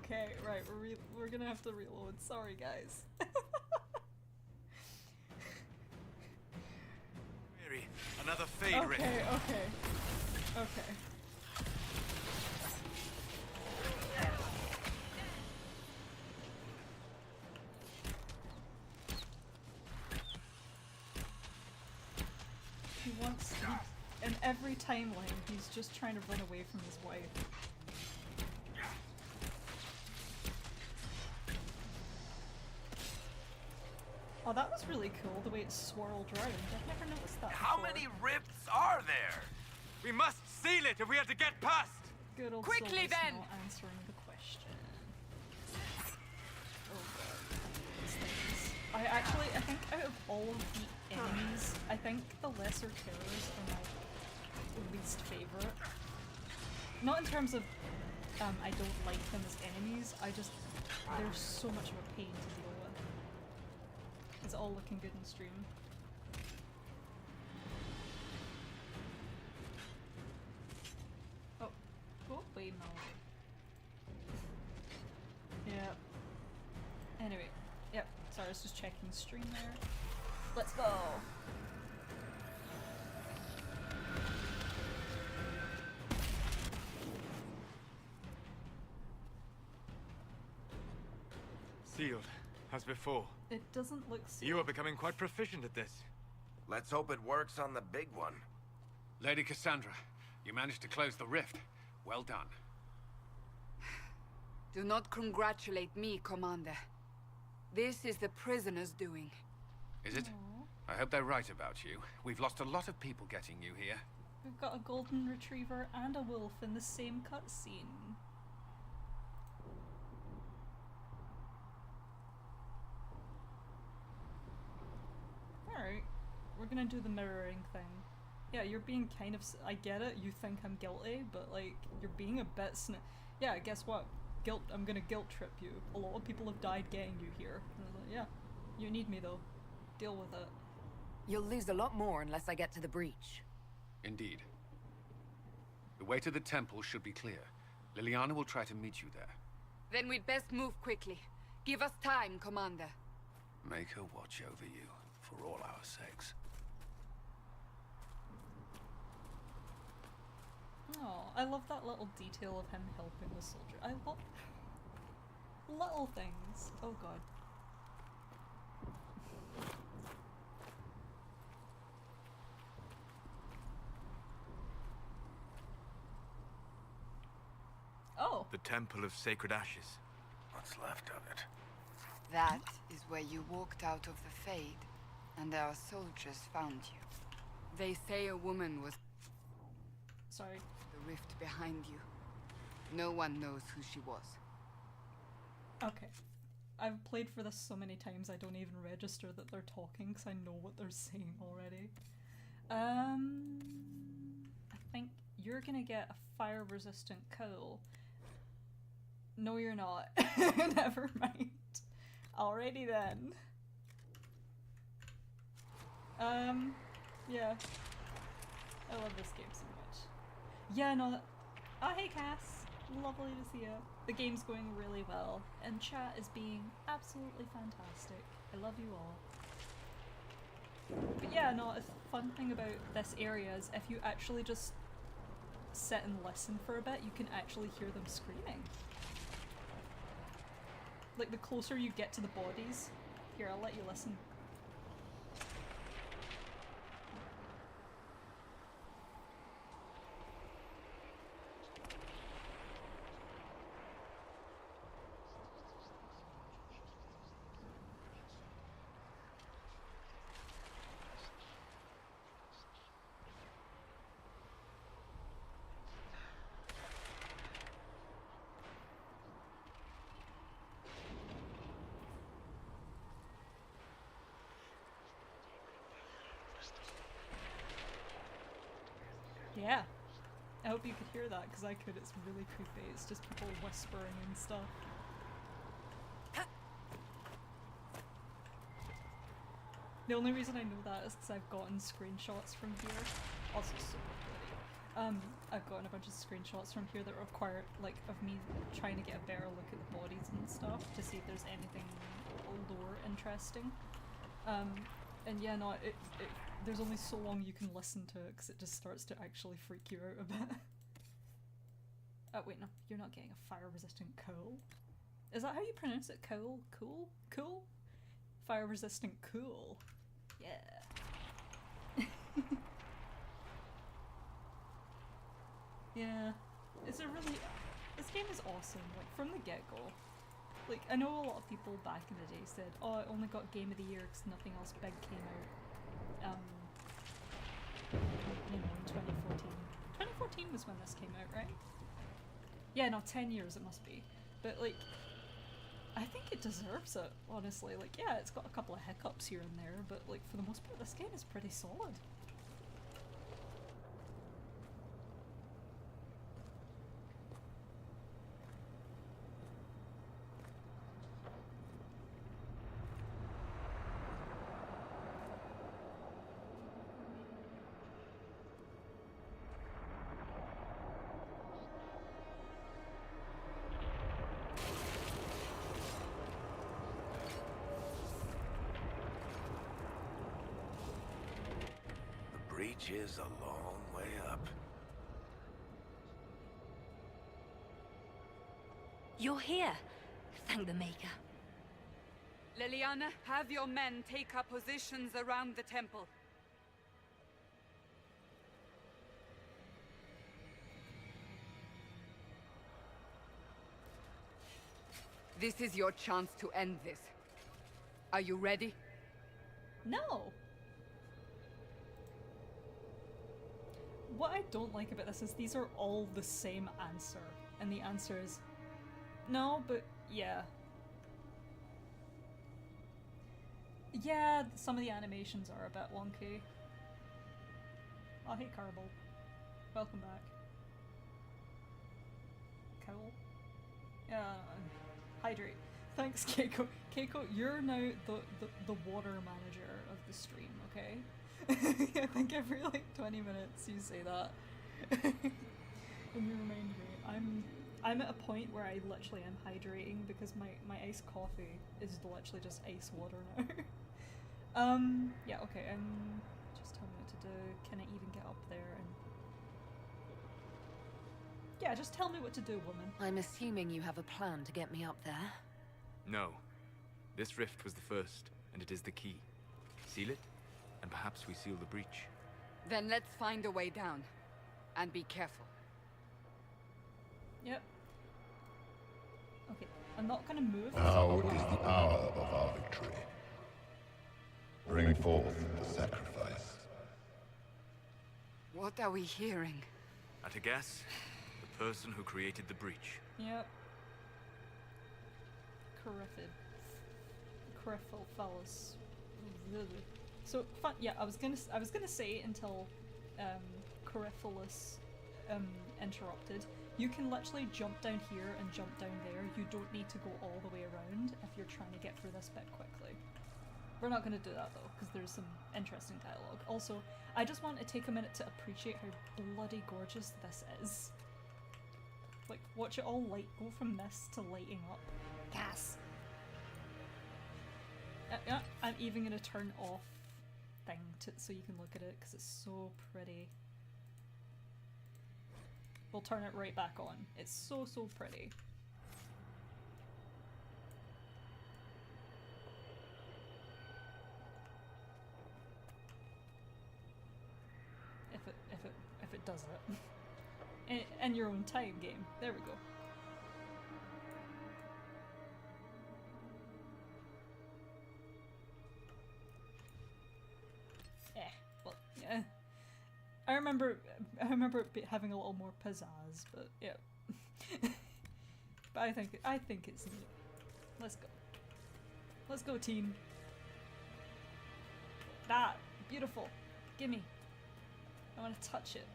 Okay, right, we're gonna have to reload. Sorry, guys. Mary, another fade Okay, rift. okay. Okay. He wants, in every timeline, he's just trying to run away from his wife. Oh, that was really cool, the way it swirled around. I've never noticed that How before. many rifts are there? We must seal it if we are to get past! Good old Quickly, Solas then! not answering the question. Oh god, these things. I think out of all of the enemies, I think the lesser terrors are my least favourite. Not in terms of I don't like them as enemies, they're so much of a pain to deal with. It's all looking good in stream. Oh, wait, no. Yep. Anyway, yep. Sorry, I was just checking the stream there. Let's go! Sealed, as before. It doesn't look so. You are becoming quite proficient at this. Let's hope it works on the big one. Lady Cassandra, you managed to close the rift. Well done. Do not congratulate me, Commander. This is the prisoner's doing. Is it? I hope they're right about you. We've lost a lot of people getting you here. We've got a golden retriever and a wolf in the same cutscene. Alright, we're gonna do the mirroring thing. Yeah, you're being kind of I get it, you think I'm guilty, but like, you're being a bit yeah, guess what? I'm gonna guilt trip you. A lot of people have died getting you here. And I was like, yeah, you need me though. Deal with it. You'll lose a lot more unless I get to the breach. Indeed. The way to the temple should be clear. Liliana will try to meet you there. Then we'd best move quickly. Give us time, Commander. Make her watch over you, for all our sakes. Oh, I love that little detail of him helping the soldier. I love little things. Oh god. Oh! The Temple of Sacred Ashes. What's left of it? That is where you walked out of the Fade, and our soldiers found you. They say a woman was Sorry. the rift behind you. No one knows who she was. Okay. I've played for this so many times I don't even register that they're talking because I know what they're saying already. I think you're gonna get a fire-resistant coal. No, you're not. Never mind. Alrighty then. Yeah. I love this game so much. Yeah, no, oh, hey Cass. Lovely to see you. The game's going really well, and chat is being absolutely fantastic. I love you all. But yeah, no, a fun thing about this area is if you actually just sit and listen for a bit, you can actually hear them screaming. Like, the closer you get to the bodies... Here, I'll let you listen. Yeah. I hope you could hear that, because I could. It's really creepy. It's just people whispering and stuff. The only reason I know that is because I've gotten screenshots from here. Also super pretty. I've gotten a bunch of screenshots from here that require, like, of me trying to get a better look at the bodies and stuff to see if there's anything lore interesting. And yeah, no, there's only so long you can listen to it because it just starts to actually freak you out a bit. Oh wait, no, you're not getting a fire-resistant coal. Is that how you pronounce it? Coal? Cool? Cool? Fire-resistant cool. Yeah. Yeah. It's a really... This game is awesome, like, from the get-go. Like, I know a lot of people back in the day said, oh, I only got Game of the Year because nothing else big came out, you know, in 2014. 2014 was when this came out, right? Yeah, no, 10 years it must be. But, like, I think it deserves it, honestly. Like, yeah, it's got a couple of hiccups here and there, but, like, for the most part, this game is pretty solid. Breach is a long way up. You're here. Thank the Maker. Leliana, have your men take up positions around the temple. This is your chance to end this. Are you ready? No! What I don't like about this is these are all the same answer. And the answer is no, but yeah. Yeah, some of the animations are a bit wonky. Oh, hey Carbol. Welcome back. Cool. Yeah, hydrate. Thanks, Keiko. Keiko, you're now the water manager of the stream, okay? I think every like 20 minutes you say that. And you remind me. I'm at a point where I literally am hydrating because my iced coffee is literally just ice water now. Yeah, okay, just tell me what to do. Can I even get up there and... Yeah, just tell me what to do, woman. I'm assuming you have a plan to get me up there. No. This rift was the first, and it is the key. Seal it, and perhaps we seal the breach. Then let's find a way down. And be careful. Yep. Okay, I'm not gonna move. Now is the hour of our victory. Bring forth the sacrifice. What are we hearing? At a guess, the person who created the breach. Yep. Coryphophallus. So fun. Yeah, I was gonna say until Coryphophallus interrupted. You can literally jump down here and jump down there. You don't need to go all the way around if you're trying to get through this bit quickly. We're not going to do that though, because there's some interesting dialogue. Also, I just want to take a minute to appreciate how bloody gorgeous this is. Like, watch it all light go from this to lighting up. Yes! Yeah, I'm even going to turn off thing so you can look at it, because it's so pretty. We'll turn it right back on. It's so, so pretty. If it does it. And your own time game. There we go. Well, yeah. I remember it having a little more pizzazz, but yeah. But I think it's neat. Let's go. Let's go, team. That beautiful. Gimme. I want to touch it.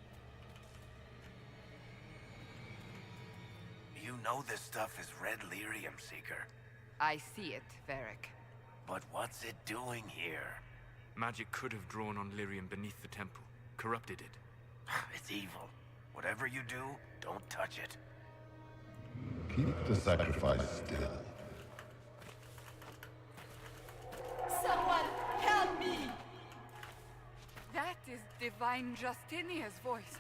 You know this stuff is red lyrium, Seeker. I see it, Varric. But what's it doing here? Magic could have drawn on lyrium beneath the temple, corrupted it. It's evil. Whatever you do, don't touch it. Keep the sacrifice still. Someone help me! That is Divine Justinia's voice.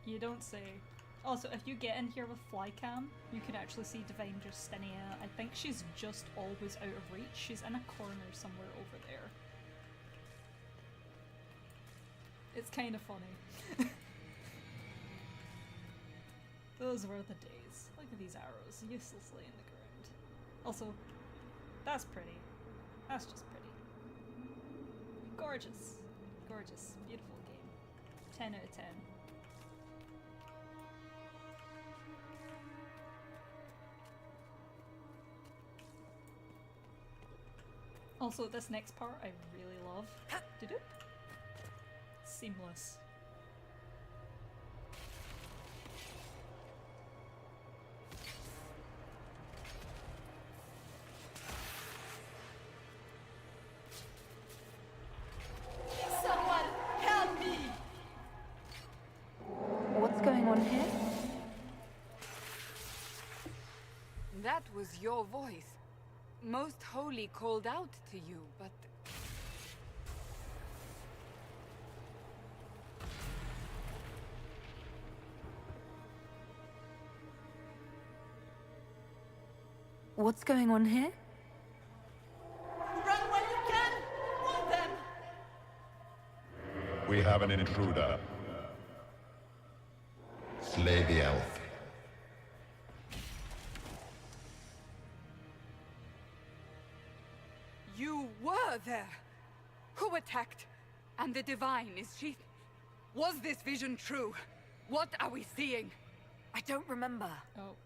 You don't say. Also, if you get in here with Flycam, you can actually see Divine Justinia. I think she's just always out of reach. She's in a corner somewhere over there. It's kind of funny. Those were the days. Look at these arrows, uselessly in the ground. Also, that's pretty. That's just pretty. Gorgeous. Gorgeous. Beautiful game. 10 out of 10. Also, this next part I really love. Doop. Seamless. Someone help me! What's going on here? That was your voice. Most Holy called out to you, but... What's going on here? Run when you can! Want them! We have an intruder. Slay the elf. You were there! Who attacked? And the Divine, is she... Was this vision true? What are we seeing? I don't remember. Oh.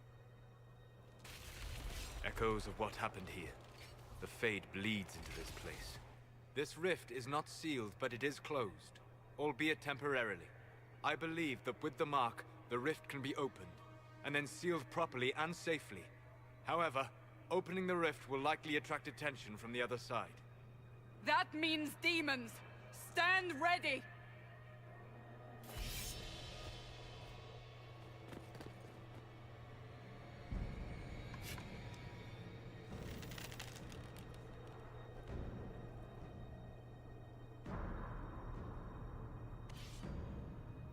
Echoes of what happened here. The Fade bleeds into this place. This rift is not sealed, but it is closed, albeit temporarily. I believe that with the mark, the rift can be opened, and then sealed properly and safely. However, opening the rift will likely attract attention from the other side. That means demons! Stand ready!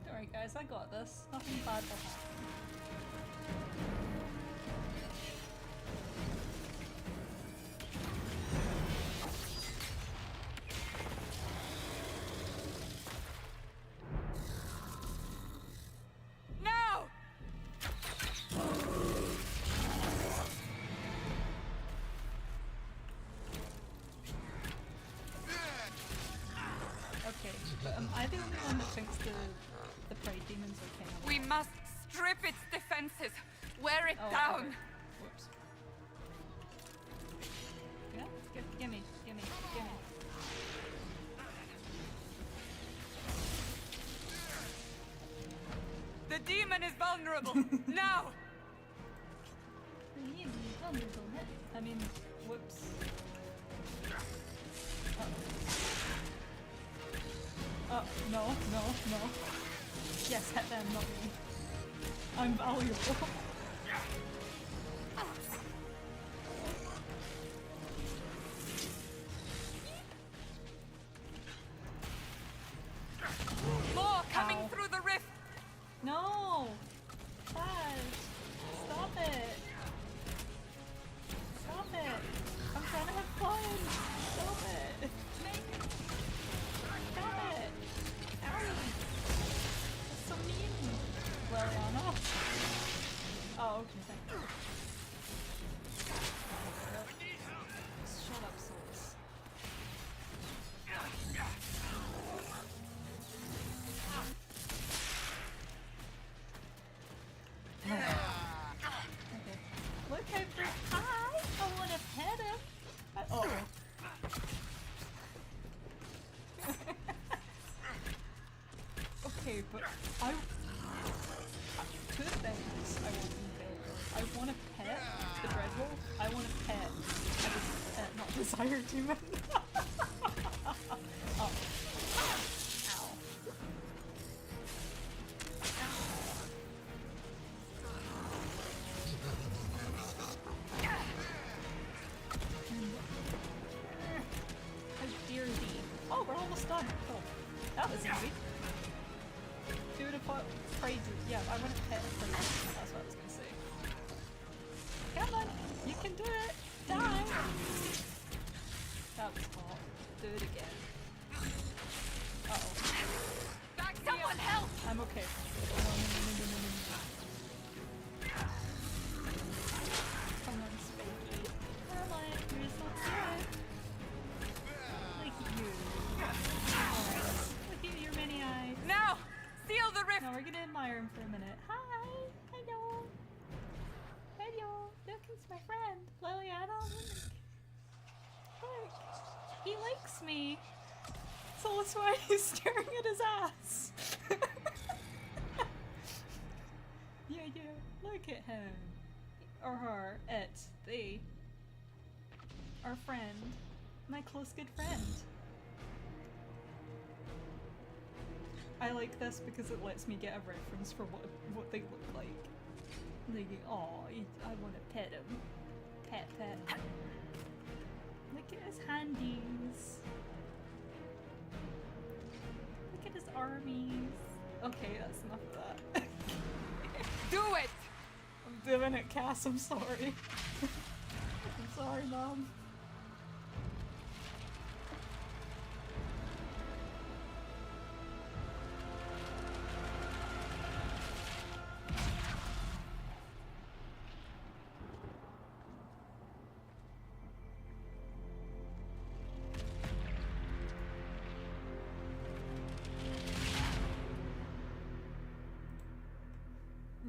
Don't worry guys, I got this. Nothing bad will happen. Now! Okay, but am I the only one that thinks the Pride Demons are kind of... We must strip its defenses! Wear it Oh, down! okay. Whoops. Yeah? Gimme. The demon is vulnerable! Now! I mean, whoops. Oh, no. Yes, hit them, not me. I'm valuable. More coming Ow. through the rift! No! Bad! Stop it! Stop it! I'm trying to have fun! Stop it! Stop it! Ow! That's so mean! Lavellan. Oh, okay, thank you. Shut up, Solas. Okay. Look how pretty. I want to pet him. Oh. Okay, but two things I want in Veilguard. I want to pet the Dreadwolf. I want to pet not Desire Demon. Oh. Ow. is easy. Beautiful. Crazy. Yeah, I want to pet a crazy. That's what I was gonna say. Come on, you can do it. Die. That was hot. Do it again. Uh-oh. Someone help! I'm okay. Come on, Spanky. Come on, you're so good. Look at you. Look at your many eyes. Now! Seal the rift! Now we're gonna admire him for a minute. Hi! Hello! Hello! Look, it's my friend, Lavellan. Look! He likes me! So that's why he's staring at his ass! Yeah, look at him. Or her. It. They. Our friend. My close good friend. I like this because it lets me get a reference for what they look like. Like, oh, I want to pet him. Pet. Look at his handies. Look at his armies. Okay, that's enough of that. Do it! I'm doing it, Cass. I'm sorry. I'm sorry, Mom.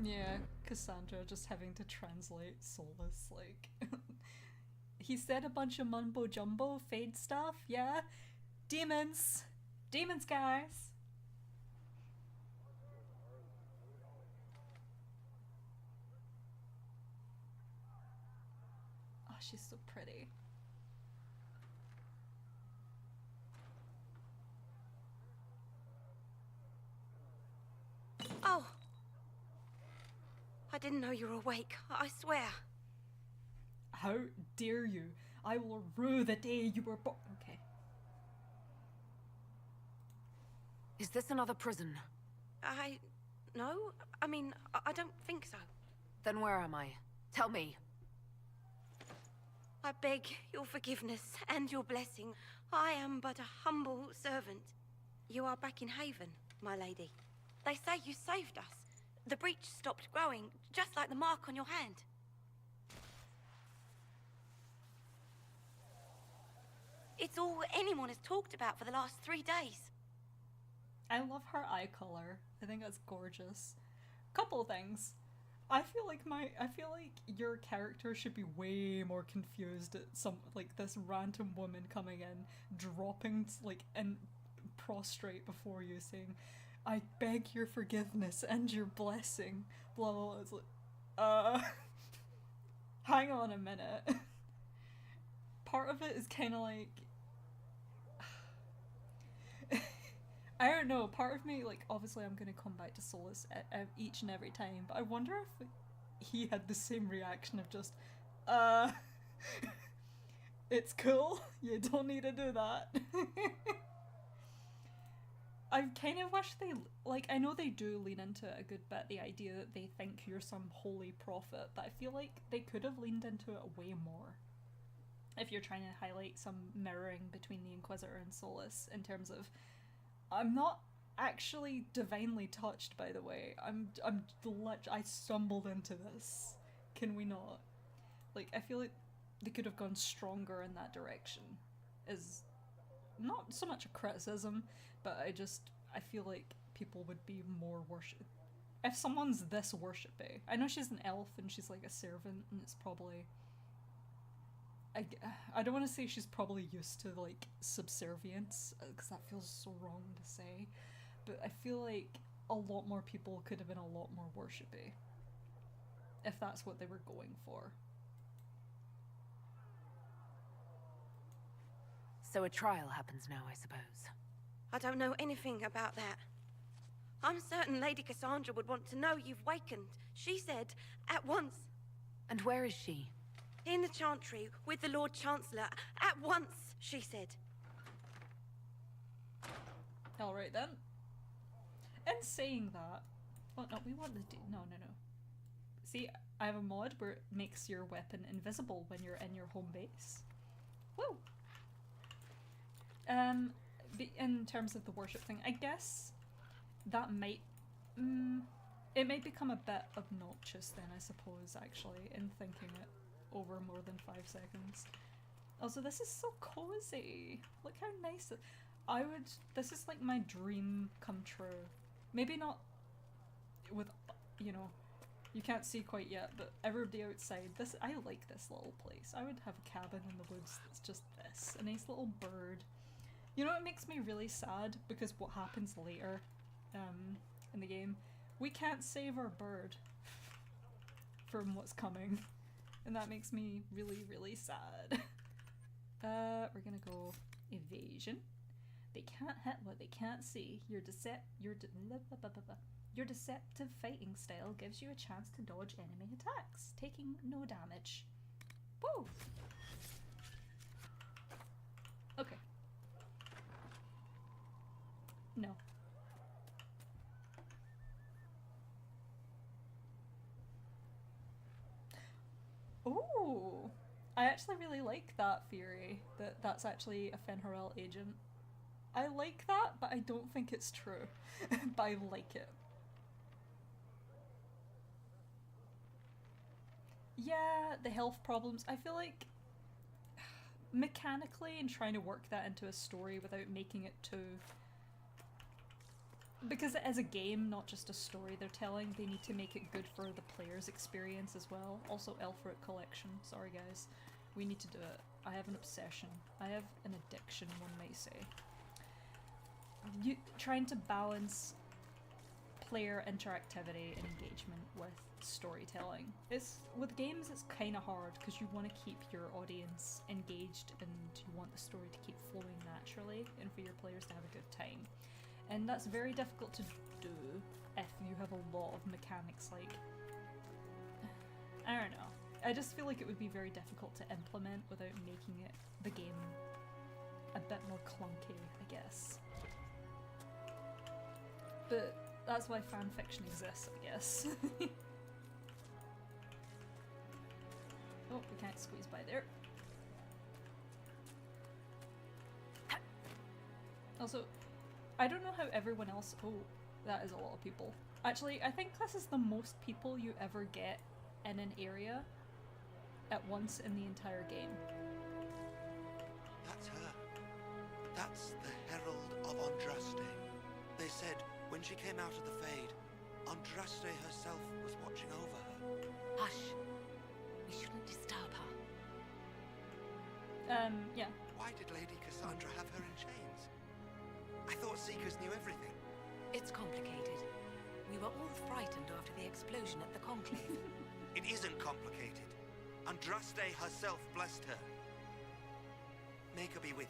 Yeah, Cassandra just having to translate Solas, like... He said a bunch of mumbo-jumbo fade stuff, yeah? Demons! Demons, guys! Oh, she's so pretty. Oh! I didn't know you were awake, I swear. How dare you? I will rue the day you were born. Okay. Is this another prison? No. I mean, I don't think so. Then where am I? Tell me. I beg your forgiveness and your blessing. I am but a humble servant. You are back in Haven, my lady. They say you saved us. The breach stopped growing, just like the mark on your hand. It's all anyone has talked about for the last 3 days. I love her eye color. I think that's gorgeous. Couple things. I feel like your character should be way more confused at this random woman coming in, dropping and prostrate before you, saying, "I beg your forgiveness and your blessing." Blah blah blah. It's like, hang on a minute. Part of it is kind of like, I don't know, part of me, obviously I'm gonna come back to Solas each and every time, but I wonder if he had the same reaction of just, it's cool, you don't need to do that. I kind of wish they, I know they do lean into it a good bit, the idea that they think you're some holy prophet, but I feel like they could have leaned into it way more. If you're trying to highlight some mirroring between the Inquisitor and Solas in terms of, I'm not actually divinely touched, by the way. I stumbled into this. Can we not? I feel like they could have gone stronger in that direction. Is not so much a criticism, but I feel like people would be more worship. If someone's this worshipy, I know she's an elf and she's like a servant, and it's probably, I don't want to say she's probably used to subservience, because that feels so wrong to say, but I feel like a lot more people could have been a lot more worshipy if that's what they were going for. So a trial happens now, I suppose. I don't know anything about that. I'm certain Lady Cassandra would want to know you've wakened. She said, at once. And where is she? In the Chantry, with the Lord Chancellor. At once, she said. Alright then. And saying that... Oh, no, we want the... No. See, I have a mod where it makes your weapon invisible when you're in your home base. Woo! In terms of the worship thing, I guess that might... it might become a bit obnoxious then, I suppose, actually, in thinking it over more than 5 seconds. Also, this is so cozy. Look how nice it... This is like my dream come true. Maybe not with, you know, you can't see quite yet, but everybody outside, I like this little place. I would have a cabin in the woods that's just this. A nice little bird. You know what makes me really sad? Because what happens later in the game, we can't save our bird from what's coming. And that makes me really, really sad. We're gonna go evasion. They can't hit what they can't see. Your deceptive fighting style gives you a chance to dodge enemy attacks, taking no damage. Woo! Okay. No. Ooh! I actually really like that theory, that that's actually a Finalizing agent. I like that, but I don't think it's true. But I like it. Yeah, the health problems. I feel like mechanically and trying to work that into a story without making it too... Because it is a game, not just a story they're telling, they need to make it good for the player's experience as well. Also, Elfrit Collection. Sorry guys. We need to do it. I have an obsession. I have an addiction, one might say. Trying to balance player interactivity and engagement with storytelling. With games it's kind of hard because you want to keep your audience engaged and you want the story to keep flowing naturally and for your players to have a good time. And that's very difficult to do if you have a lot of mechanics like... I don't know. I just feel like it would be very difficult to implement without making it, the game, a bit more clunky, I guess. But that's why fanfiction exists, I guess. Oh, we can't squeeze by there. Also, I don't know how everyone else... Oh, that is a lot of people. Actually, I think this is the most people you ever get in an area at once in the entire game. That's her. That's the Herald of Andraste. They said when she came out of the Fade, Andraste herself was watching over her. Hush. We shouldn't disturb her. Yeah. Why did Lady Cassandra have her in chains? I thought Seekers knew everything. It's complicated. We were all frightened after the explosion at the Conclave. It isn't complicated. Andraste herself blessed her. Make her be with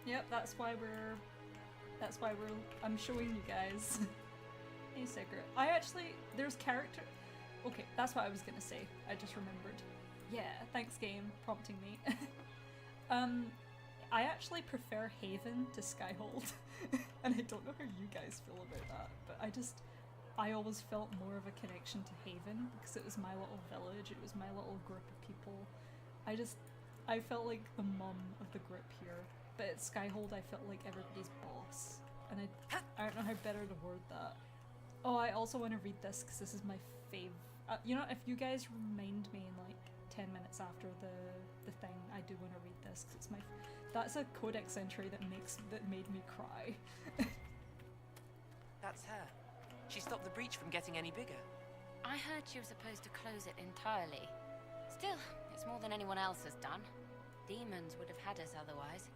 you. Yep, that's why I'm showing you guys. A secret. There's character... Okay, that's what I was gonna say. I just remembered. Yeah, thanks game, prompting me. I actually prefer Haven to Skyhold. And I don't know how you guys feel about that, but I always felt more of a connection to Haven because it was my little village, it was my little group of people. I felt like the mum of the group here. But at Skyhold I felt like everybody's boss. And I don't know how better to word that. Oh, I also want to read this because this is my fave. You know, if you guys remind me in like 10 minutes after the thing, I do want to read this because it's my... That's a codex entry that made me cry. That's her. She stopped the breach from getting any bigger. I heard she was supposed to close it entirely. Still, it's more than anyone else has done. Demons would have had us otherwise.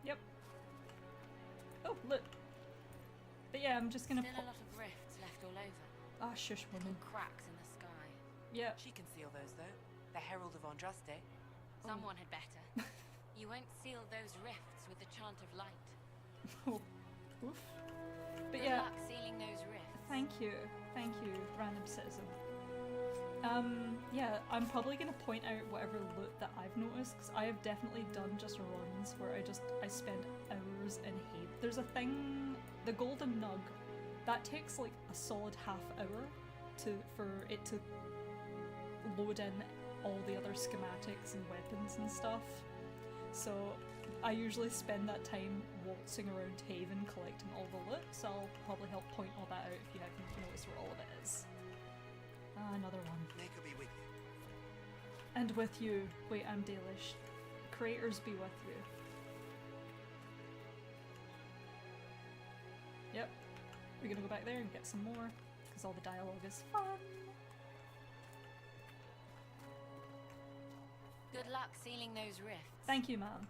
Yep. Oh, look. But yeah, I'm just gonna Still a lot of rifts left all over. Ah, shush, woman. Cracks in the sky. Yeah. She can seal those, though. The Herald of Andraste. Someone had better. You won't seal those rifts with the chant of light. Oh, oof. But Good yeah. luck sealing those rifts. Thank you, random citizen. Yeah, I'm probably gonna point out whatever loot that I've noticed, because I have definitely done just runs where I spend hours in hate. There's a thing, the golden nug, that takes like a solid half hour for it to load in all the other schematics and weapons and stuff. So I usually spend that time waltzing around Haven collecting all the loot, so I'll probably help point all that out if you haven't noticed where all of it is. Ah, another one. May God be with you. And with you. Wait, I'm Dalish. Creators be with you. Yep. We're gonna go back there and get some more, because all the dialogue is fun. Good luck sealing those rifts. Thank you, ma'am.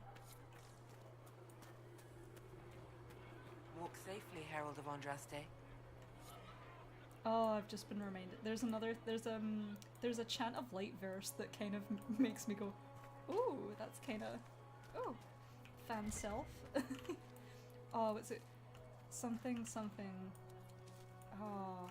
Walk safely, Herald of Andraste. Oh, I've just been reminded. There's a chant of light verse that kind of makes me go, ooh, that's kind of, ooh, fan self. Oh, what's it? Something. Oh.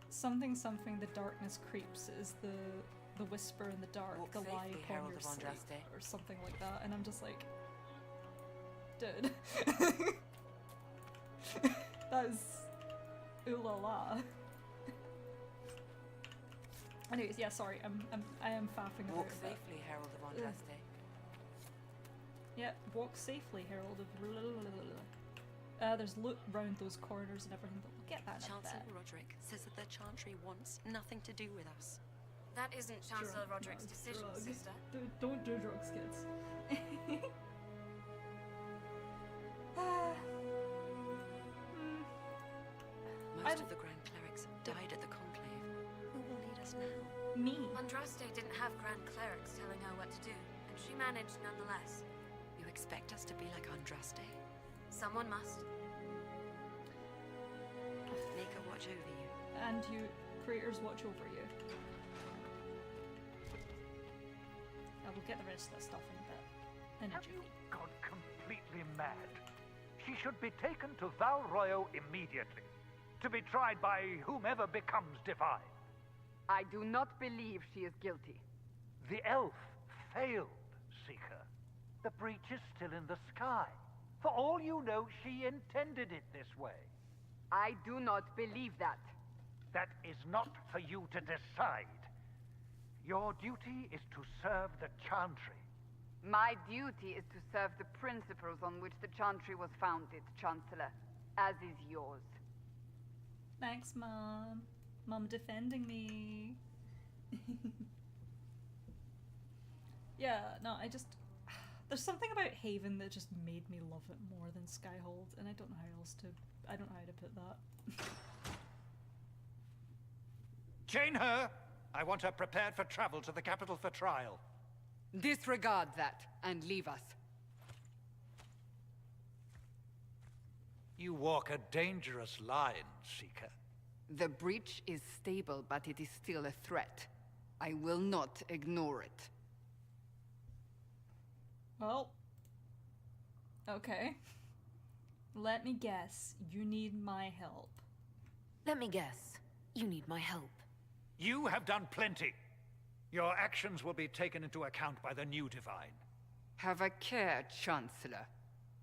Something. The darkness creeps is the whisper in the dark, Walk the lie safely, upon Herald your of sleep, Andraste. or something like that. And I'm just like, dude, that is ooh la la. Anyways, yeah, sorry, I am faffing about Walk it. safely, Herald of Andraste. Yeah, walk safely, Herald of. There's loot round those corners and everything, but we'll get that in a Chancellor bit. Roderick says that the Chantry wants nothing to do with us. That isn't Chancellor Drug, Roderick's no, decision, drug. sister. Don't do drugs, kids. Most of the Grand Clerics died at the Conclave. Who will lead us now? Me. Andraste didn't have Grand Clerics telling her what to do, and she managed nonetheless. You expect us to be like Andraste? Someone must. Make her watch over you. And you, creators, watch over you. I will get the rest of that stuff in a bit. Have you gone completely mad? She should be taken to Val Royo immediately, to be tried by whomever becomes divine. I do not believe she is guilty. The elf failed, Seeker. The breach is still in the sky. For all you know, she intended it this way. I do not believe that. That is not for you to decide. Your duty is to serve the Chantry. My duty is to serve the principles on which the Chantry was founded, Chancellor, as is yours. Thanks, Mom. Mom defending me. Yeah, no, there's something about Haven that just made me love it more than Skyhold, and I don't know how to put that. Chain her! I want her prepared for travel to the capital for trial. Disregard that and leave us. You walk a dangerous line, Seeker. The breach is stable, but it is still a threat. I will not ignore it. Well, okay. Let me guess, you need my help. Let me guess, you need my help. You have done plenty. Your actions will be taken into account by the new Divine. Have a care, Chancellor.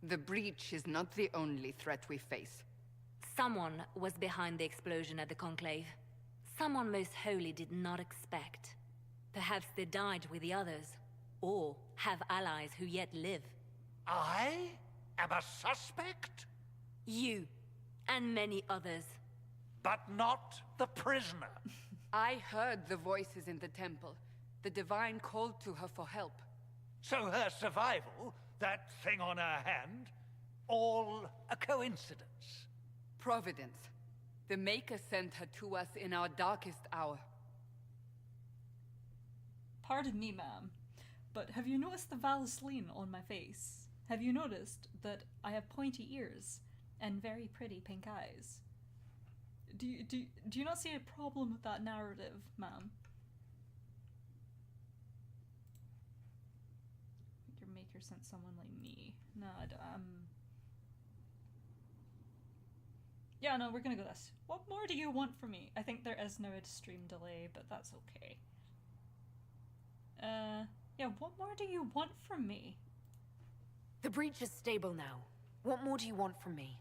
The breach is not the only threat we face. Someone was behind the explosion at the Conclave. Someone most holy did not expect. Perhaps they died with the others, or have allies who yet live. I am a suspect? You, and many others. But not the prisoner. I heard the voices in the temple. The Divine called to her for help. So her survival, that thing on her hand, all a coincidence? Providence. The Maker sent her to us in our darkest hour. Pardon me, ma'am, but have you noticed the Vaseline on my face? Have you noticed that I have pointy ears and very pretty pink eyes? Do you not see a problem with that narrative, ma'am? Your maker sent someone like me. No, Yeah, no, we're gonna go this. What more do you want from me? I think there is now a stream delay, but that's okay. Yeah, what more do you want from me? The breach is stable now. What more do you want from me?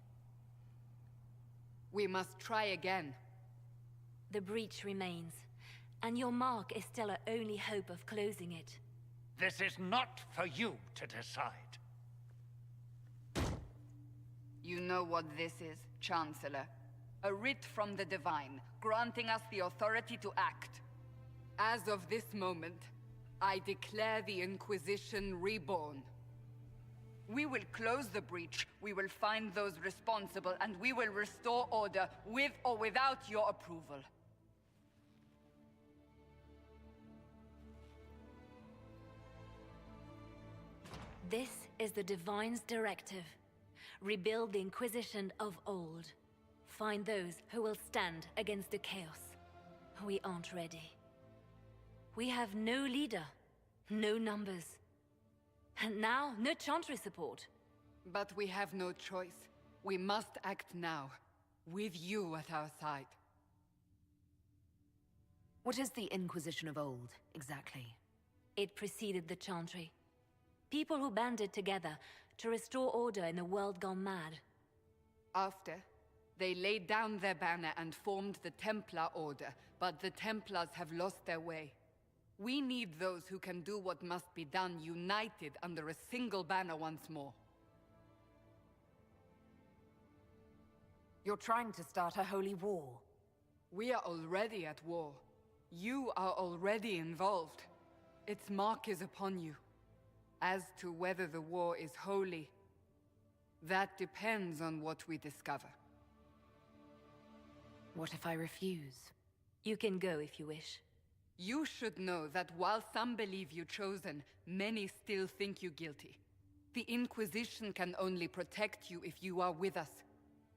We must try again. The breach remains, and your mark is still our only hope of closing it. This is not for you to decide. You know what this is, Chancellor. A writ from the Divine, granting us the authority to act. As of this moment, I declare the Inquisition reborn. We will close the breach, we will find those responsible, and we will restore order with or without your approval. This is the Divine's directive. Rebuild the Inquisition of old. Find those who will stand against the chaos. We aren't ready. We have no leader, no numbers. And now, no Chantry support. But we have no choice. We must act now, with you at our side. What is the Inquisition of old, exactly? It preceded the Chantry. People who banded together to restore order in a world gone mad. After, they laid down their banner and formed the Templar Order, but the Templars have lost their way. We need those who can do what must be done, united under a single banner once more. You're trying to start a holy war. We are already at war. You are already involved. Its mark is upon you. As to whether the war is holy, that depends on what we discover. What if I refuse? You can go if you wish. You should know that while some believe you chosen, many still think you guilty. The Inquisition can only protect you if you are with us.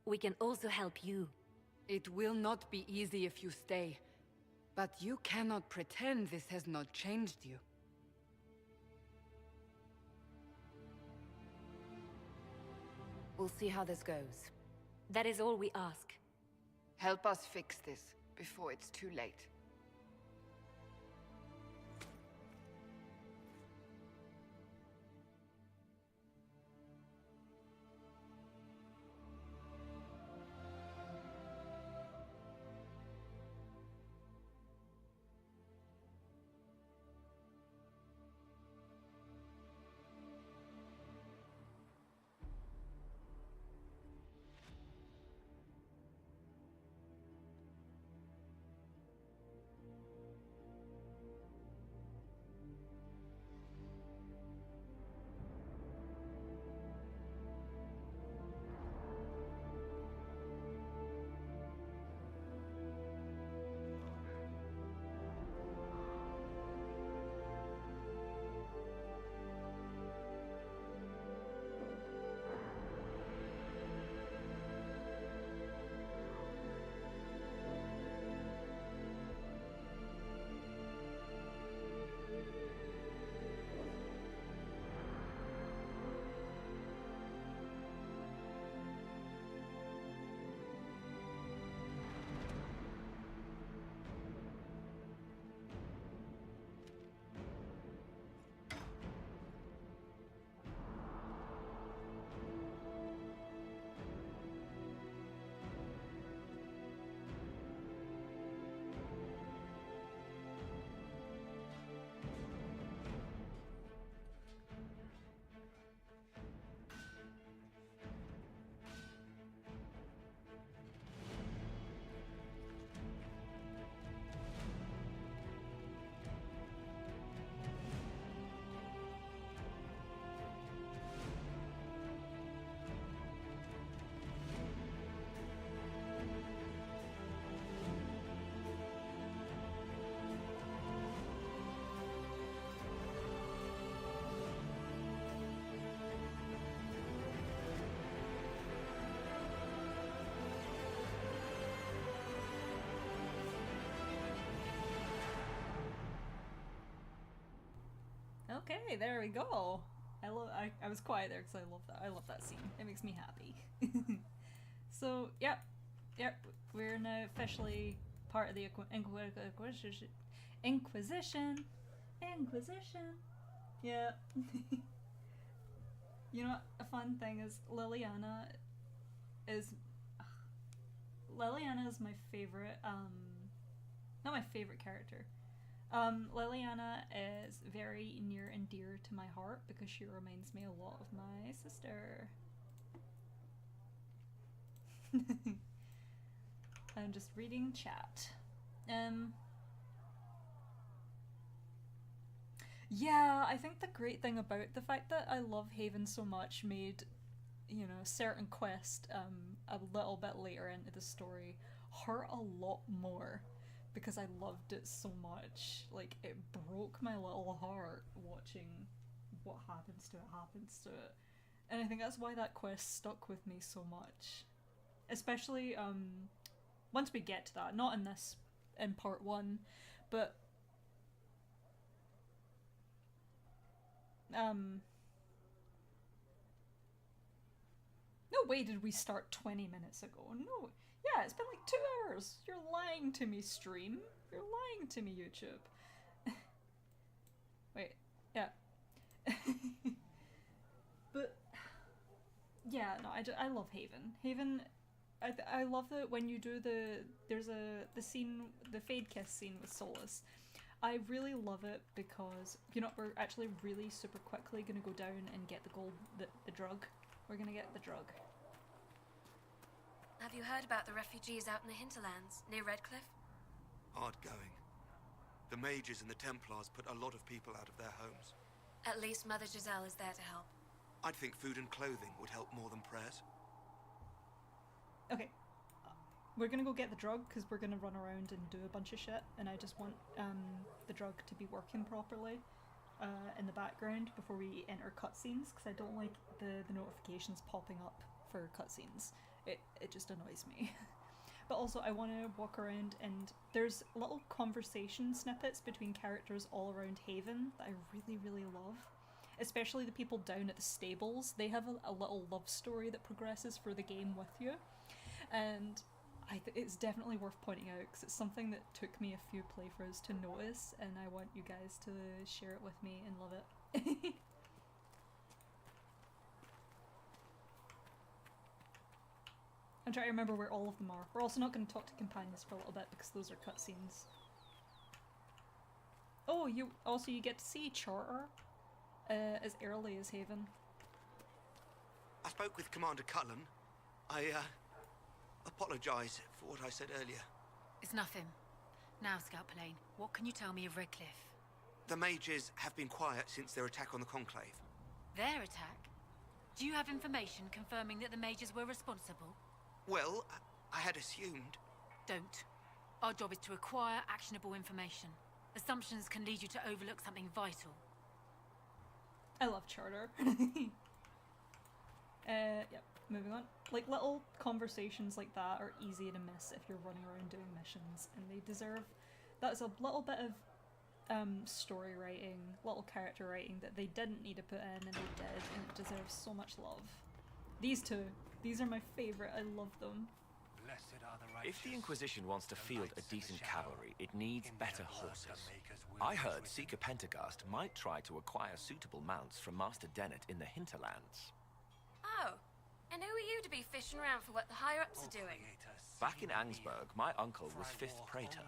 We can also help you. It will not be easy if you stay, but you cannot pretend this has not changed you. We'll see how this goes. That is all we ask. Help us fix this before it's too late. Okay, there we go. I was quiet there because I love that. I love that scene. It makes me happy. So, yeah. Yep, we're now officially part of the Inquisition. Yeah. You know what? A fun thing is Liliana is my favorite. Not my favorite character. Liliana is very near and dear to my heart because she reminds me a lot of my sister. I'm just reading chat. Yeah, I think the great thing about the fact that I love Haven so much made, you know, a certain quest a little bit later into the story hurt a lot more because I loved it so much. Like, it broke my little heart watching what happens to it. And I think that's why that quest stuck with me so much. Especially, once we get to that, not in part 1, but no way did we start 20 minutes ago. No, yeah, it's been like 2 hours. You're lying to me, stream. You're lying to me, YouTube. Wait, yeah. But yeah, no, I love Haven. Haven, I love that when you do the scene, the Fade Kiss scene with Solas. I really love it because, you know, we're actually really super quickly gonna go down and get the drug. We're gonna get the drug. Have you heard about the refugees out in the hinterlands, near Redcliffe? Hard going. The mages and the Templars put a lot of people out of their homes. At least Mother Giselle is there to help. I'd think food and clothing would help more than prayers. Okay. We're gonna go get the drug because we're gonna run around and do a bunch of shit, and I just want the drug to be working properly in the background before we enter cutscenes, because I don't like the notifications popping up for cutscenes. It just annoys me. But also I want to walk around, and there's little conversation snippets between characters all around Haven that I really, really love. Especially the people down at the stables. They have a little love story that progresses through the game with you. And it's definitely worth pointing out because it's something that took me a few playthroughs to notice, and I want you guys to share it with me and love it. I'm trying to remember where all of them are. We're also not going to talk to companions for a little bit because those are cutscenes. Oh, you get to see Charter as early as Haven. I spoke with Commander Cullen. I apologise for what I said earlier. It's nothing. Now, Scout Plane, what can you tell me of Redcliffe? The mages have been quiet since their attack on the Conclave. Their attack? Do you have information confirming that the mages were responsible? Well, I had assumed. Don't. Our job is to acquire actionable information. Assumptions can lead you to overlook something vital. I love Charter. Yep, moving on. Like, little conversations like that are easy to miss if you're running around doing missions, and they deserve... That's a little bit of story writing, little character writing that they didn't need to put in, and they did, and it deserves so much love. These two, these are my favourite, I love them. If the Inquisition wants to field a decent cavalry, it needs better horses. I heard Seeker Pentagast might try to acquire suitable mounts from Master Dennett in the hinterlands. Oh, and who are you to be fishing around for what the higher-ups are doing? Back in Angsburg, my uncle was 5th Praetor.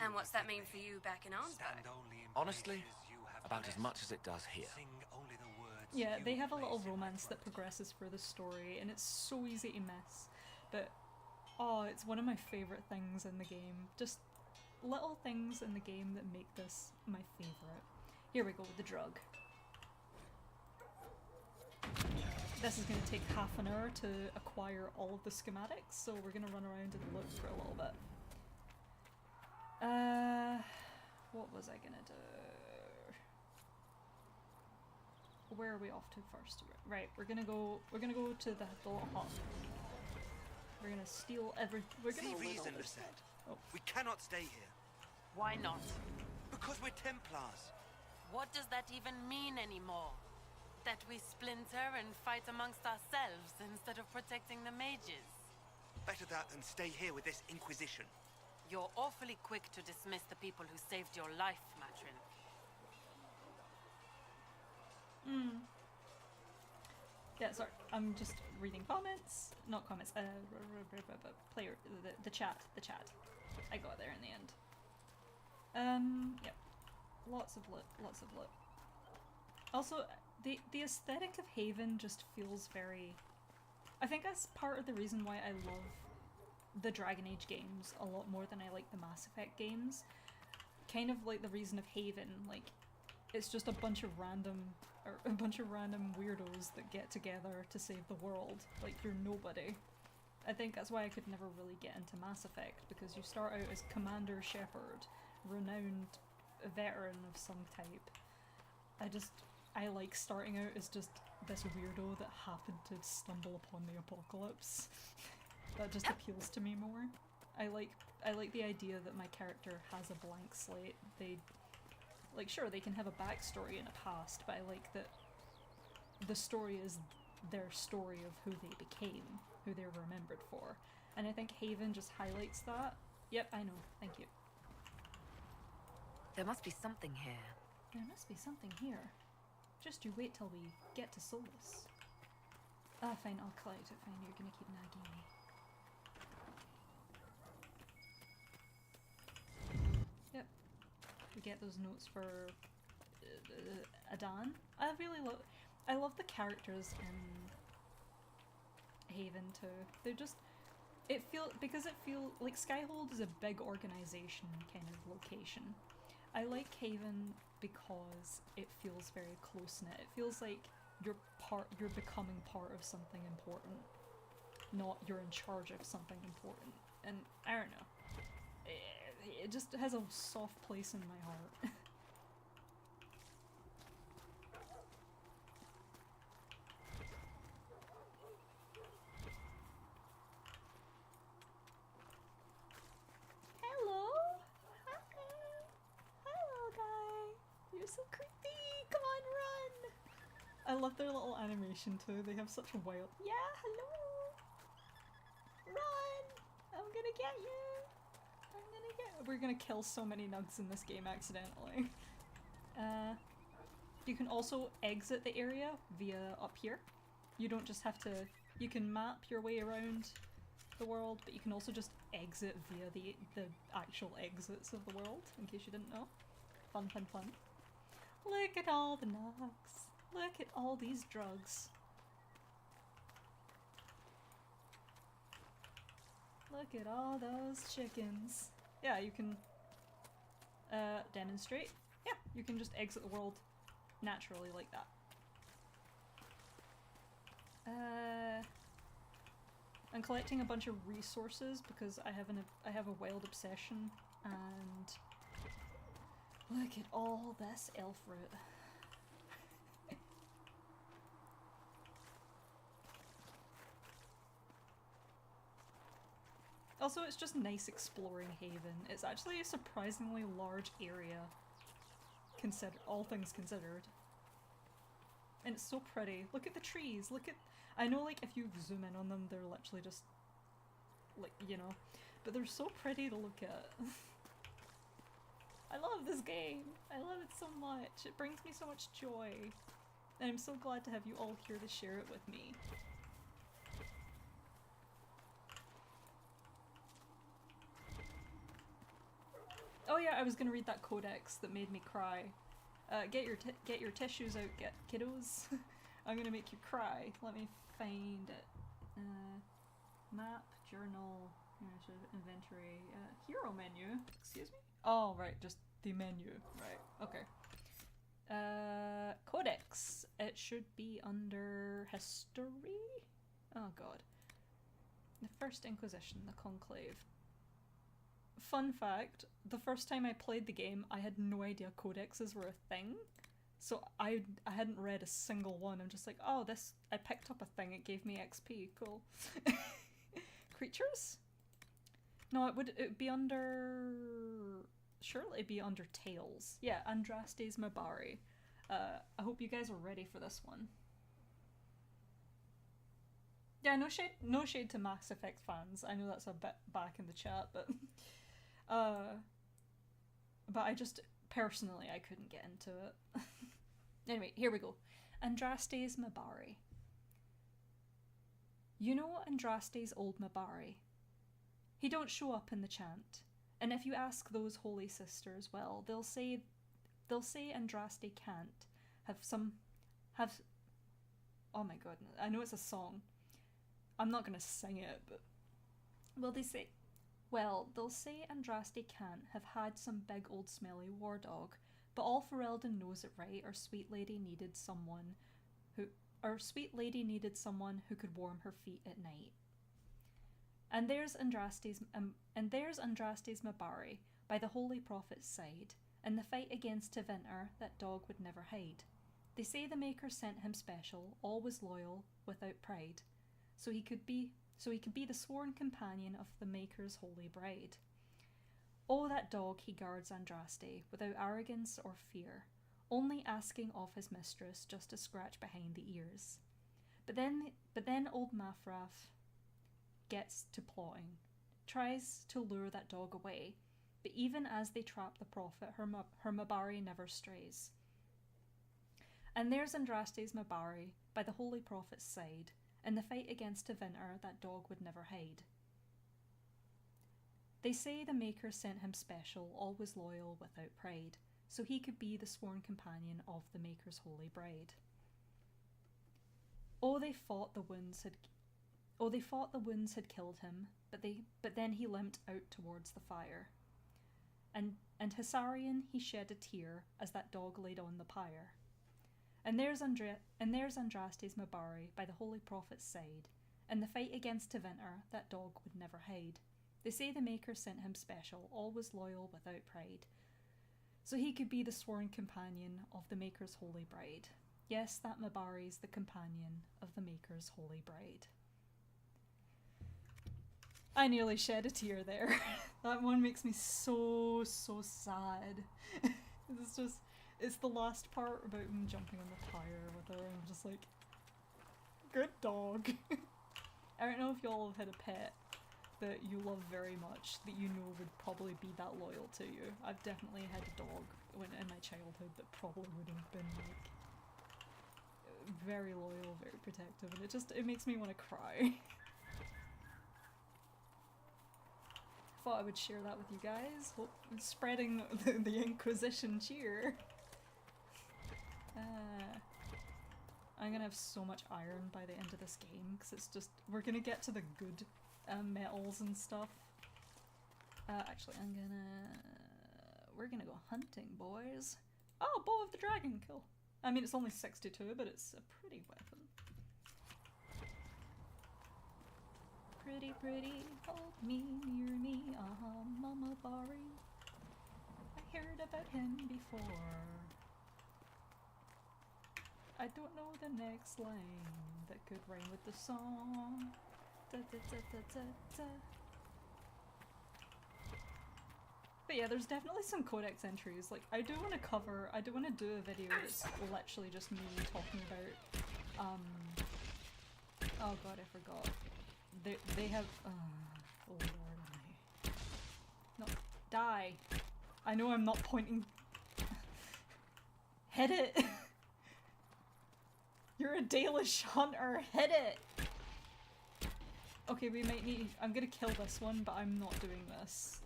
And what's that mean for you back in Arnsberg? Honestly, about as much as it does here. Yeah, they have a little romance that progresses through the story, and it's so easy to miss. But, oh, it's one of my favourite things in the game. Just little things in the game that make this my favourite. Here we go with the drug. This is going to take half an hour to acquire all of the schematics, so we're going to run around and look for a little bit. What was I going to do? Where are we off to first? Right, we're gonna go to the little hut. We're gonna steal we're gonna The reason, Lisette. Oh. We cannot stay here. Why not? Because we're Templars. What does that even mean anymore? That we splinter and fight amongst ourselves instead of protecting the mages? Better that than stay here with this Inquisition. You're awfully quick to dismiss the people who saved your life, Matrin. Yeah, sorry. I'm just reading comments. Not comments. Player. The chat. The chat. I got there in the end. Yep. Lots of loot. Lots of loot. Also, the aesthetic of Haven just feels very... I think that's part of the reason why I love the Dragon Age games a lot more than I like the Mass Effect games. Kind of like the reason of Haven, like, it's just a bunch of random weirdos that get together to save the world. Like, you're nobody. I think that's why I could never really get into Mass Effect, because you start out as Commander Shepard, renowned veteran of some type. I like starting out as just this weirdo that happened to stumble upon the apocalypse. That just appeals to me more. I like the idea that my character has a blank slate. Like, sure, they can have a backstory and a past, but I like that the story is their story of who they became, who they're remembered for. And I think Haven just highlights that. Yep, I know. Thank you. There must be something here. There must be something here. Just you wait till we get to Solas. Ah, fine, I'll collect it. Fine, you're gonna keep nagging me. Yep. We get those notes for Adan. I love the characters in Haven too. They're just... because it feels like Skyhold is a big organization kind of location. I like Haven because it feels very close-knit. It feels like you're becoming part of something important, not you're in charge of something important. And I don't know. It just has a soft place in my heart. So creepy! Come on, run! I love their little animation too. They have such a wild... Yeah, hello! Run! I'm gonna get you! We're gonna kill so many nugs in this game accidentally. You can also exit the area via up here. You don't just have to... You can map your way around the world, but you can also just exit via the actual exits of the world, in case you didn't know. Fun, fun, fun. Look at all the nugs. Look at all these drugs. Look at all those chickens. Yeah, you can demonstrate. Yeah, you can just exit the world naturally like that. I'm collecting a bunch of resources because I have a wild obsession, and look at all this elf root. Also, it's just nice exploring Haven. It's actually a surprisingly large area, all things considered. And it's so pretty. Look at the trees, look at... I know, like, if you zoom in on them, they're literally just... like, you know. But they're so pretty to look at. I love this game. I love it so much. It brings me so much joy. And I'm so glad to have you all here to share it with me. Oh yeah, I was gonna read that codex that made me cry. Get your tissues out, kiddos. I'm gonna make you cry. Let me find it. Map, journal, inventory, hero menu. Excuse me? Oh, right, just the menu. Right, okay. Codex. It should be under history? Oh god. The First Inquisition, the Conclave. Fun fact, the first time I played the game, I had no idea codexes were a thing. So I hadn't read a single one. I'm just like, oh, this, I picked up a thing, it gave me XP, cool. Creatures? No, it would be under... Surely it'd be under Tales. Yeah, Andraste's Mabari. I hope you guys are ready for this one. Yeah, no shade to Mass Effect fans. I know that's a bit back in the chat, but I just personally I couldn't get into it. Anyway, here we go. Andraste's Mabari. You know Andraste's old Mabari. He don't show up in the chant, and if you ask those holy sisters, well, they'll say Andraste can't have. Oh my god, I know it's a song. I'm not gonna sing it, but they'll say Andraste can't have had some big old smelly war dog, but all Ferelden knows it right. Our sweet lady needed someone who could warm her feet at night. And there's Andraste's Mabari by the holy prophet's side. In the fight against Tevinter, that dog would never hide. They say the Maker sent him special, always loyal, without pride, so he could be the sworn companion of the Maker's holy bride. Oh, that dog he guards Andraste, without arrogance or fear, only asking of his mistress just to scratch behind the ears. But then old Mafraf gets to plotting, tries to lure that dog away, but even as they trap the prophet, her Mabari never strays. And there's Andraste's Mabari by the holy prophet's side. In the fight against Tevinter, that dog would never hide. They say the Maker sent him special, always loyal, without pride, so he could be the sworn companion of the Maker's holy bride. Oh, they thought the wounds had killed him, but then he limped out towards the fire. And Hissarion he shed a tear as that dog laid on the pyre. And there's Andraste's Mabari by the holy prophet's side. In the fight against Tevinter, that dog would never hide. They say the Maker sent him special, always loyal, without pride, so he could be the sworn companion of the Maker's holy bride. Yes, that Mabari's the companion of the Maker's holy bride. I nearly shed a tear there. That one makes me so sad. It's the last part about him jumping on the tire with her, and I'm just like, good dog. I don't know if y'all have had a pet that you love very much that you know would probably be that loyal to you. I've definitely had a dog in my childhood that probably would have been like very loyal, very protective, and it makes me want to cry. Thought I would share that with you guys. Hope spreading the Inquisition cheer. I'm gonna have so much iron by the end of this game because it's just we're gonna get to the good metals and stuff. Actually, we're gonna go hunting, boys. Oh, Bow of the Dragon, cool. I mean, it's only 62, but it's a pretty weapon. Pretty, hold me, near me, Mama Bari. I heard about him before. I don't know the next line that could rhyme with the song. Da, da, da, da, da, da. But yeah, there's definitely some codex entries. Like, I do want to do a video that's literally just me talking about, oh god, I forgot. They have, oh lord almighty. No, die. I know I'm not pointing. Hit it! You're a Dalish hunter, hit it! Okay, we might need, I'm gonna kill this one, but I'm not doing this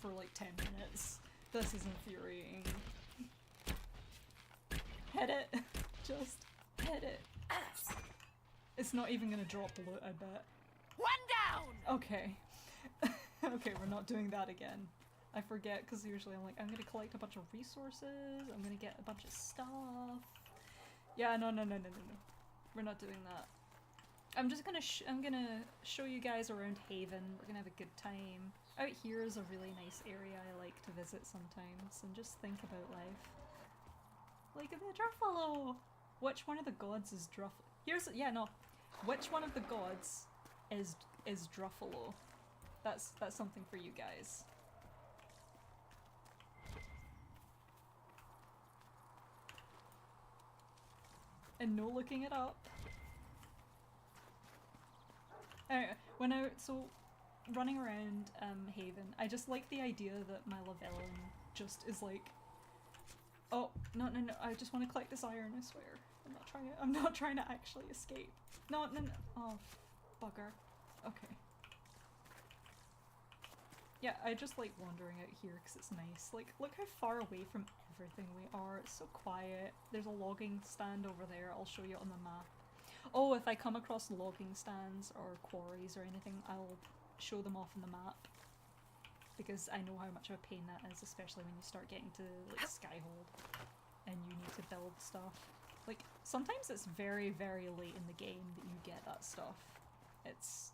for like 10 minutes. This is infuriating. Hit it! Just hit it. It's not even gonna drop loot, I bet. One down! Okay. Okay, we're not doing that again. I forget, because usually I'm like, I'm gonna collect a bunch of resources, I'm gonna get a bunch of stuff. Yeah, no. We're not doing that. I'm just gonna I'm gonna show you guys around Haven. We're gonna have a good time. Out here is a really nice area I like to visit sometimes and just think about life. Look at the Druffalo! Which one of the gods is Druffalo? Which one of the gods is Druffalo? That's something for you guys. And no looking it up. Anyway, so running around Haven, I just like the idea that my Lavellan just is like, oh no, I just want to collect this iron. I swear, I'm not trying to actually escape. No, oh bugger. Okay. Yeah, I just like wandering out here because it's nice. Like, look how far away from everything we are. It's so quiet. There's a logging stand over there. I'll show you on the map. Oh, if I come across logging stands or quarries or anything, I'll show them off on the map. Because I know how much of a pain that is, especially when you start getting to like Skyhold and you need to build stuff. Like, sometimes it's very, very late in the game that you get that stuff. It's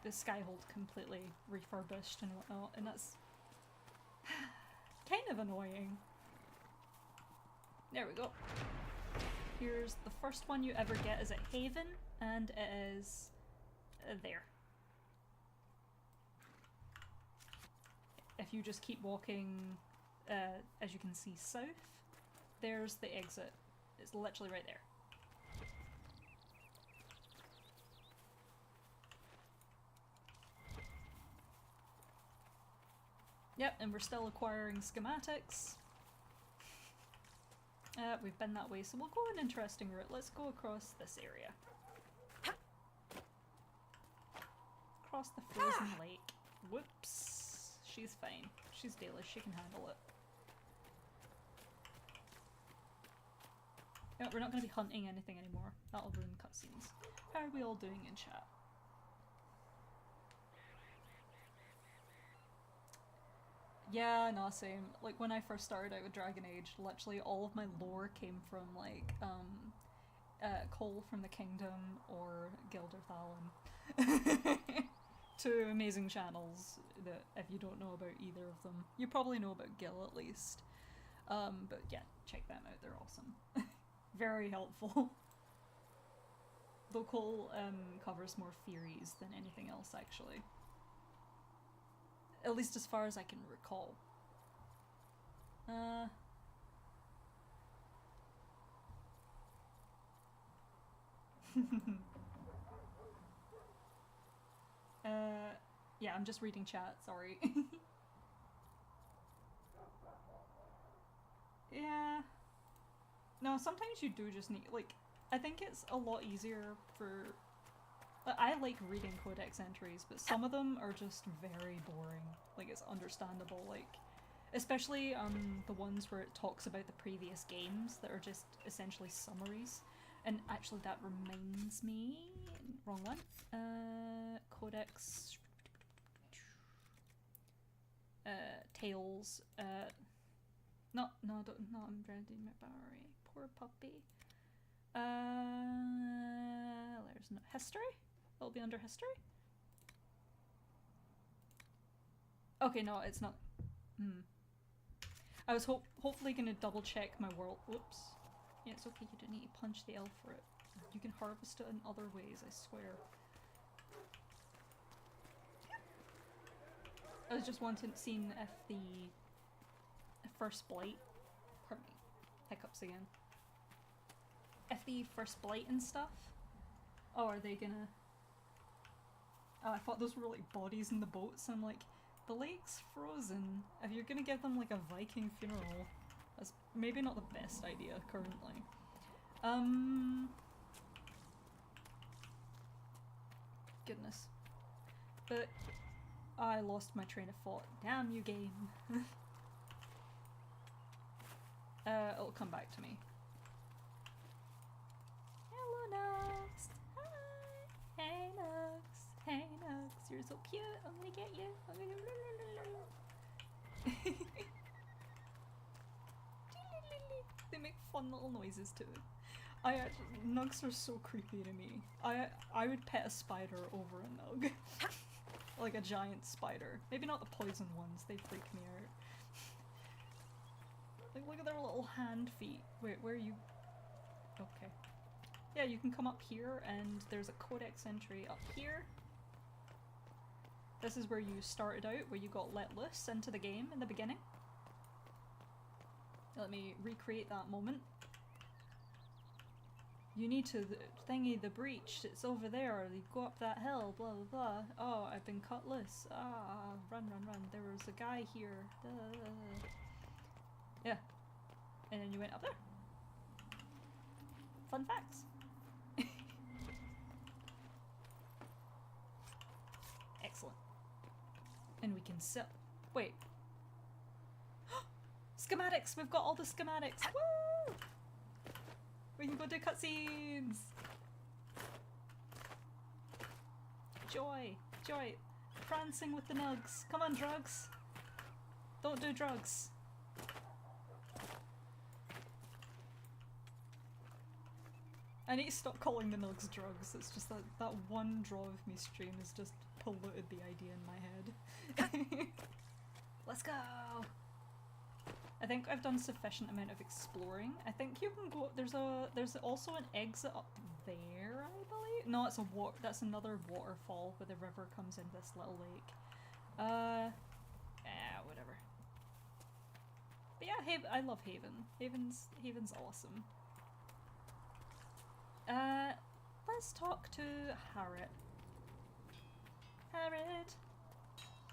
the Skyhold completely refurbished and whatnot, and that's kind of annoying. There we go. Here's the first one you ever get is at Haven, and it is there. If you just keep walking, as you can see, south, there's the exit. It's literally right there. Yep, and we're still acquiring schematics. We've been that way, so we'll go an interesting route. Let's go across this area. Across the frozen lake. Whoops. She's fine. She's Dalish, she can handle it. No, we're not going to be hunting anything anymore. That'll ruin cutscenes. How are we all doing in chat? Yeah, no, same. Like, when I first started out with Dragon Age, literally all of my lore came from, like, Cole from the Kingdom or Gilder Thalin. Two amazing channels that, if you don't know about either of them, you probably know about Gil at least. But yeah, check them out, they're awesome. Very helpful. Though Cole covers more theories than anything else, actually. At least as far as I can recall. Yeah, I'm just reading chat, sorry. Yeah. No, sometimes you do just need, like, I think it's a lot easier for... I like reading codex entries, but some of them are just very boring. Like, it's understandable, like, especially the ones where it talks about the previous games that are just essentially summaries. And actually that reminds me, wrong one, codex, Tales, no, I'm ready, my Barry, poor puppy. There's no history. It'll be under history. Okay, no, it's not. I was hopefully gonna double check my world. Whoops. Yeah, it's okay. You don't need to punch the elf for it. You can harvest it in other ways. I swear. I was just seeing if the first blight. Pardon me. Hiccups again. If the first blight and stuff. Oh, are they gonna... Oh, I thought those were like bodies in the boats. I'm like, the lake's frozen. If you're gonna give them like a Viking funeral, that's maybe not the best idea currently. Goodness. But I lost my train of thought. Damn you, game. It'll come back to me. Hello, Nux. Hi. Hey, Nux. Hey, Nux. You're so cute. I'm gonna get you. I'm gonna... They make fun little noises too. Nugs are so creepy to me. I would pet a spider over a nug. Like a giant spider. Maybe not the poison ones, they freak me out. Like, look at their little hand feet. Wait, where are you? Okay. Yeah, you can come up here and there's a codex entry up here. This is where you started out, where you got let loose into the game in the beginning. Let me recreate that moment. You need to thingy the breach. It's over there. You go up that hill. Blah blah blah. Oh, I've been cut loose. Ah, run, run, run. There was a guy here. Yeah. And then you went up there. Fun facts. Excellent. And we can sell. Wait. Schematics! We've got all the schematics! Woo! We can go do cutscenes! Joy! Joy! Prancing with the nugs! Come on, drugs! Don't do drugs! I need to stop calling the nugs drugs. It's just that one draw of me stream has just polluted the idea in my head. Let's go! I think I've done sufficient amount of exploring. I think you can go. There's also an exit up there, I believe. No, it's a that's another waterfall where the river comes in this little lake. Whatever. But yeah, I love Haven. Haven's awesome. Let's talk to Harriet. Harriet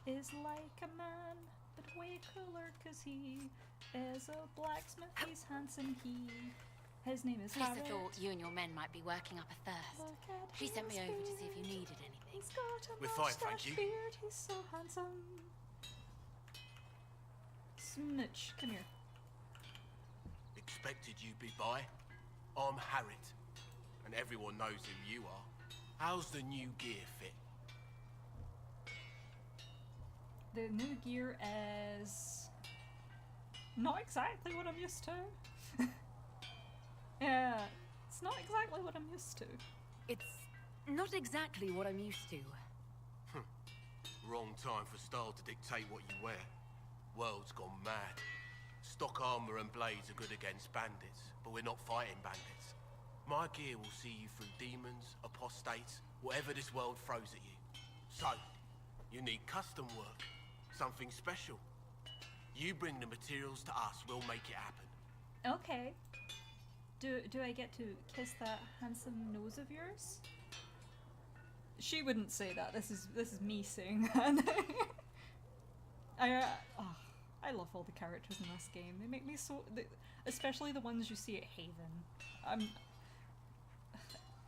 is like a man, but way cooler 'cause he is a blacksmith. He's handsome. His name is Harriet. Lisa thought you and your men might be working up a thirst. She sent me over to see if you needed anything. He's got a We're fine, thank you. beard. He's so handsome. Smooch, come here. Expected you'd be by. I'm Harriet, and everyone knows who you are. How's the new gear fit? The new gear is not exactly what I'm used to. Yeah, it's not exactly what I'm used to. It's not exactly what I'm used to. Wrong time for style to dictate what you wear. World's gone mad. Stock armor and blades are good against bandits, but we're not fighting bandits. My gear will see you through demons, apostates, whatever this world throws at you. So, you need custom work. Something special. You bring the materials to us, we'll make it happen. Okay. Do I get to kiss that handsome nose of yours? She wouldn't say that. This is me saying that. I love all the characters in this game. They make me so, especially the ones you see at Haven.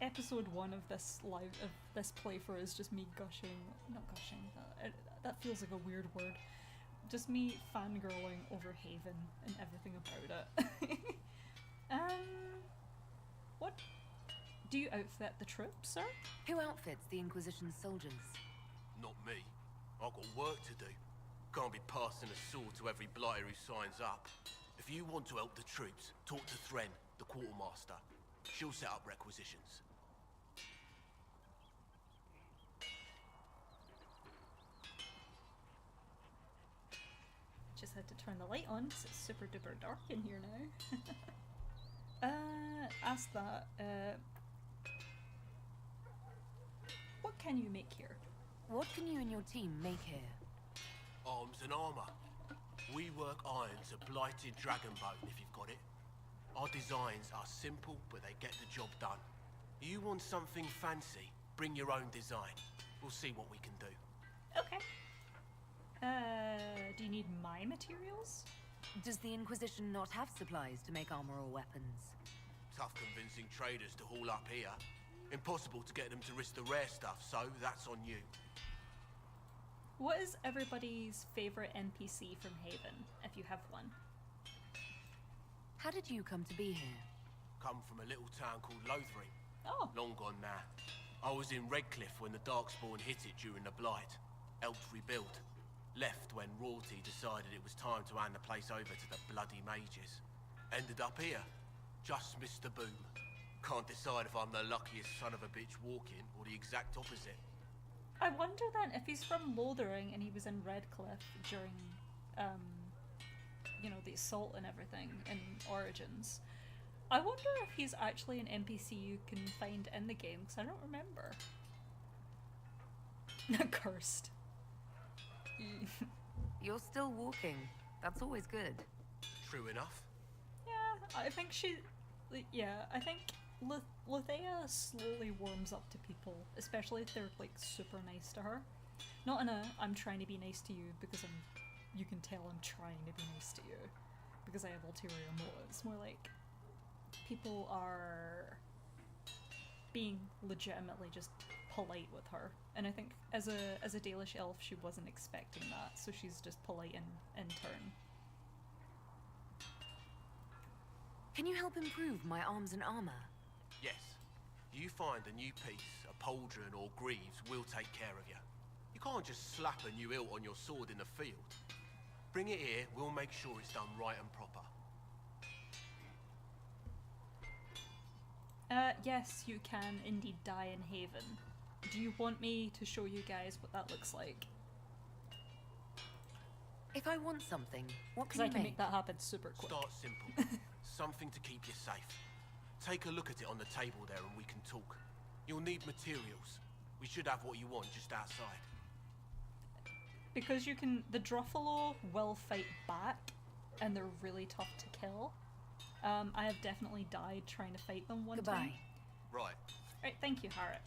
Episode 1 of this playthrough is just me gushing. Not gushing. That feels like a weird word. Just me fangirling over Haven and everything about it. What? Do you outfit the troops, sir? Who outfits the Inquisition soldiers? Not me. I've got work to do. Can't be passing a sword to every blighter who signs up. If you want to help the troops, talk to Thren, the quartermaster. She'll set up requisitions. Just had to turn the light on because it's super duper dark in here now. Ask that. What can you make here? What can you and your team make here? Arms and armor. We work iron to blighted dragon bone if you've got it. Our designs are simple, but they get the job done. You want something fancy? Bring your own design. We'll see what we can do. Okay. Do you need my materials? Does the Inquisition not have supplies to make armor or weapons? Tough convincing traders to haul up here. Impossible to get them to risk the rare stuff, so that's on you. What is everybody's favorite NPC from Haven, if you have one? How did you come to be here? Come from a little town called Lothering. Oh. Long gone now. I was in Redcliffe when the Darkspawn hit it during the Blight. Helped rebuild. Left when royalty decided it was time to hand the place over to the bloody mages. Ended up here. Just missed the boom. Can't decide if I'm the luckiest son of a bitch walking or the exact opposite. I wonder then if he's from Lothering and he was in Redcliffe during, the assault and everything in Origins. I wonder if he's actually an NPC you can find in the game, because I don't remember. Cursed. You're still walking. That's always good. True enough. Yeah, I think Lethea slowly warms up to people, especially if they're like super nice to her. Not in a I'm trying to be nice to you because you can tell I'm trying to be nice to you because I have ulterior motives. More like people are being legitimately just polite with her, and I think as a Dalish elf she wasn't expecting that, so she's just polite in turn. Can you help improve my arms and armor? Yes. You find a new piece, a pauldron or greaves, we'll take care of you. You can't just slap a new hilt on your sword in the field. Bring it here, we'll make sure it's done right and proper. Yes, you can indeed die in Haven. Do you want me to show you guys what that looks like? If I want something, what can I you can make that happen super quick. Start simple. Something to keep you safe. Take a look at it on the table there and we can talk. You'll need materials. We should have what you want just outside. Because you can... The Druffalo will fight back, and they're really tough to kill. I have definitely died trying to fight them one time. Right. Right, thank you, Harriet.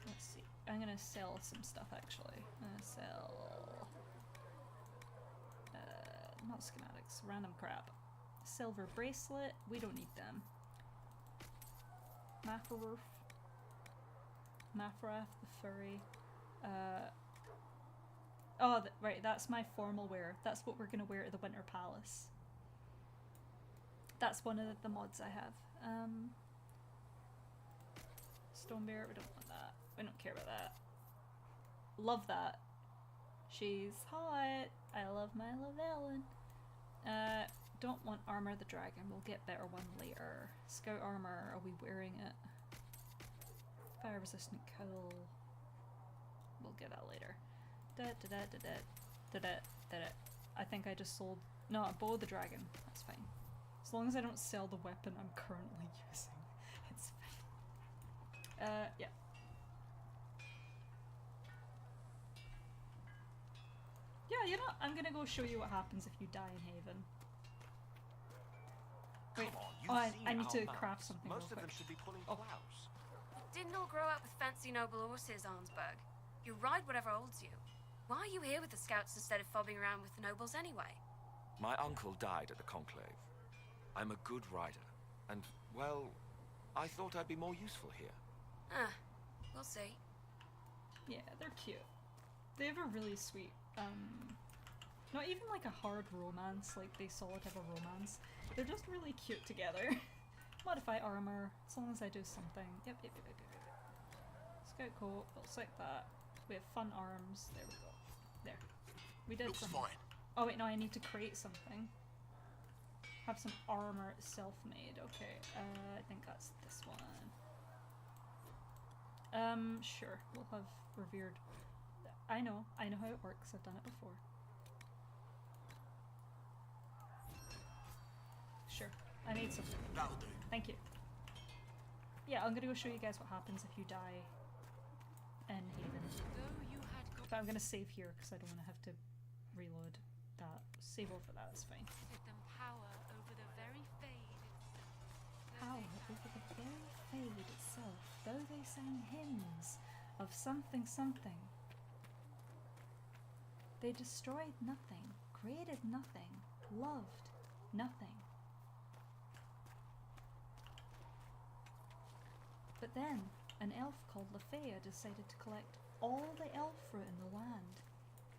Let's see. I'm gonna sell some stuff, actually. I'm gonna sell... not schematics, random crap. Silver bracelet, we don't need them. Mafrath, the furry. Right, that's my formal wear. That's what we're gonna wear at the Winter Palace. That's one of the mods I have. Stonebear, we don't want that. We don't care about that. Love that. She's hot. I love my Lavellan. Don't want armor the dragon. We'll get better one later. Scout armor, are we wearing it? Fire resistant cowl. We'll get that later. I think I just sold... No, I bowed the dragon. That's fine. As long as I don't sell the weapon I'm currently using, it's fine. Yeah. Yeah, you know, I'm gonna go show you what happens if you die in Haven. Wait, I need to craft something real quick. Most of them should be pulling plows. You didn't all grow up with fancy noble horses, Arnsberg. You ride whatever holds you. Why are you here with the scouts instead of fobbing around with the nobles anyway? My uncle died at the Conclave. I'm a good rider, and, well, I thought I'd be more useful here. We'll see. Yeah, they're cute. They have a really sweet, not even like a hard romance, like they solid have a romance. They're just really cute together. Modify armor, as long as I do something. Yep. Scout coat, we'll select that. We have fun arms, there we go. There. We did Looks something. fine. Oh wait, no, I need to create something. Have some armor self-made. Okay, I think that's this one. Sure, we'll have revered. I know how it works, I've done it before. Sure, I made something. That'll do. Thank you. Yeah, I'm gonna go show you guys what happens if you die in Haven. But I'm gonna save here because I don't want to have to reload that. Save over that, it's fine. Power over the very fade. Power over the very fade itself, though they sang hymns of something something. They destroyed nothing, created nothing, loved nothing. But then, an elf called Lethea decided to collect all the elf fruit in the land.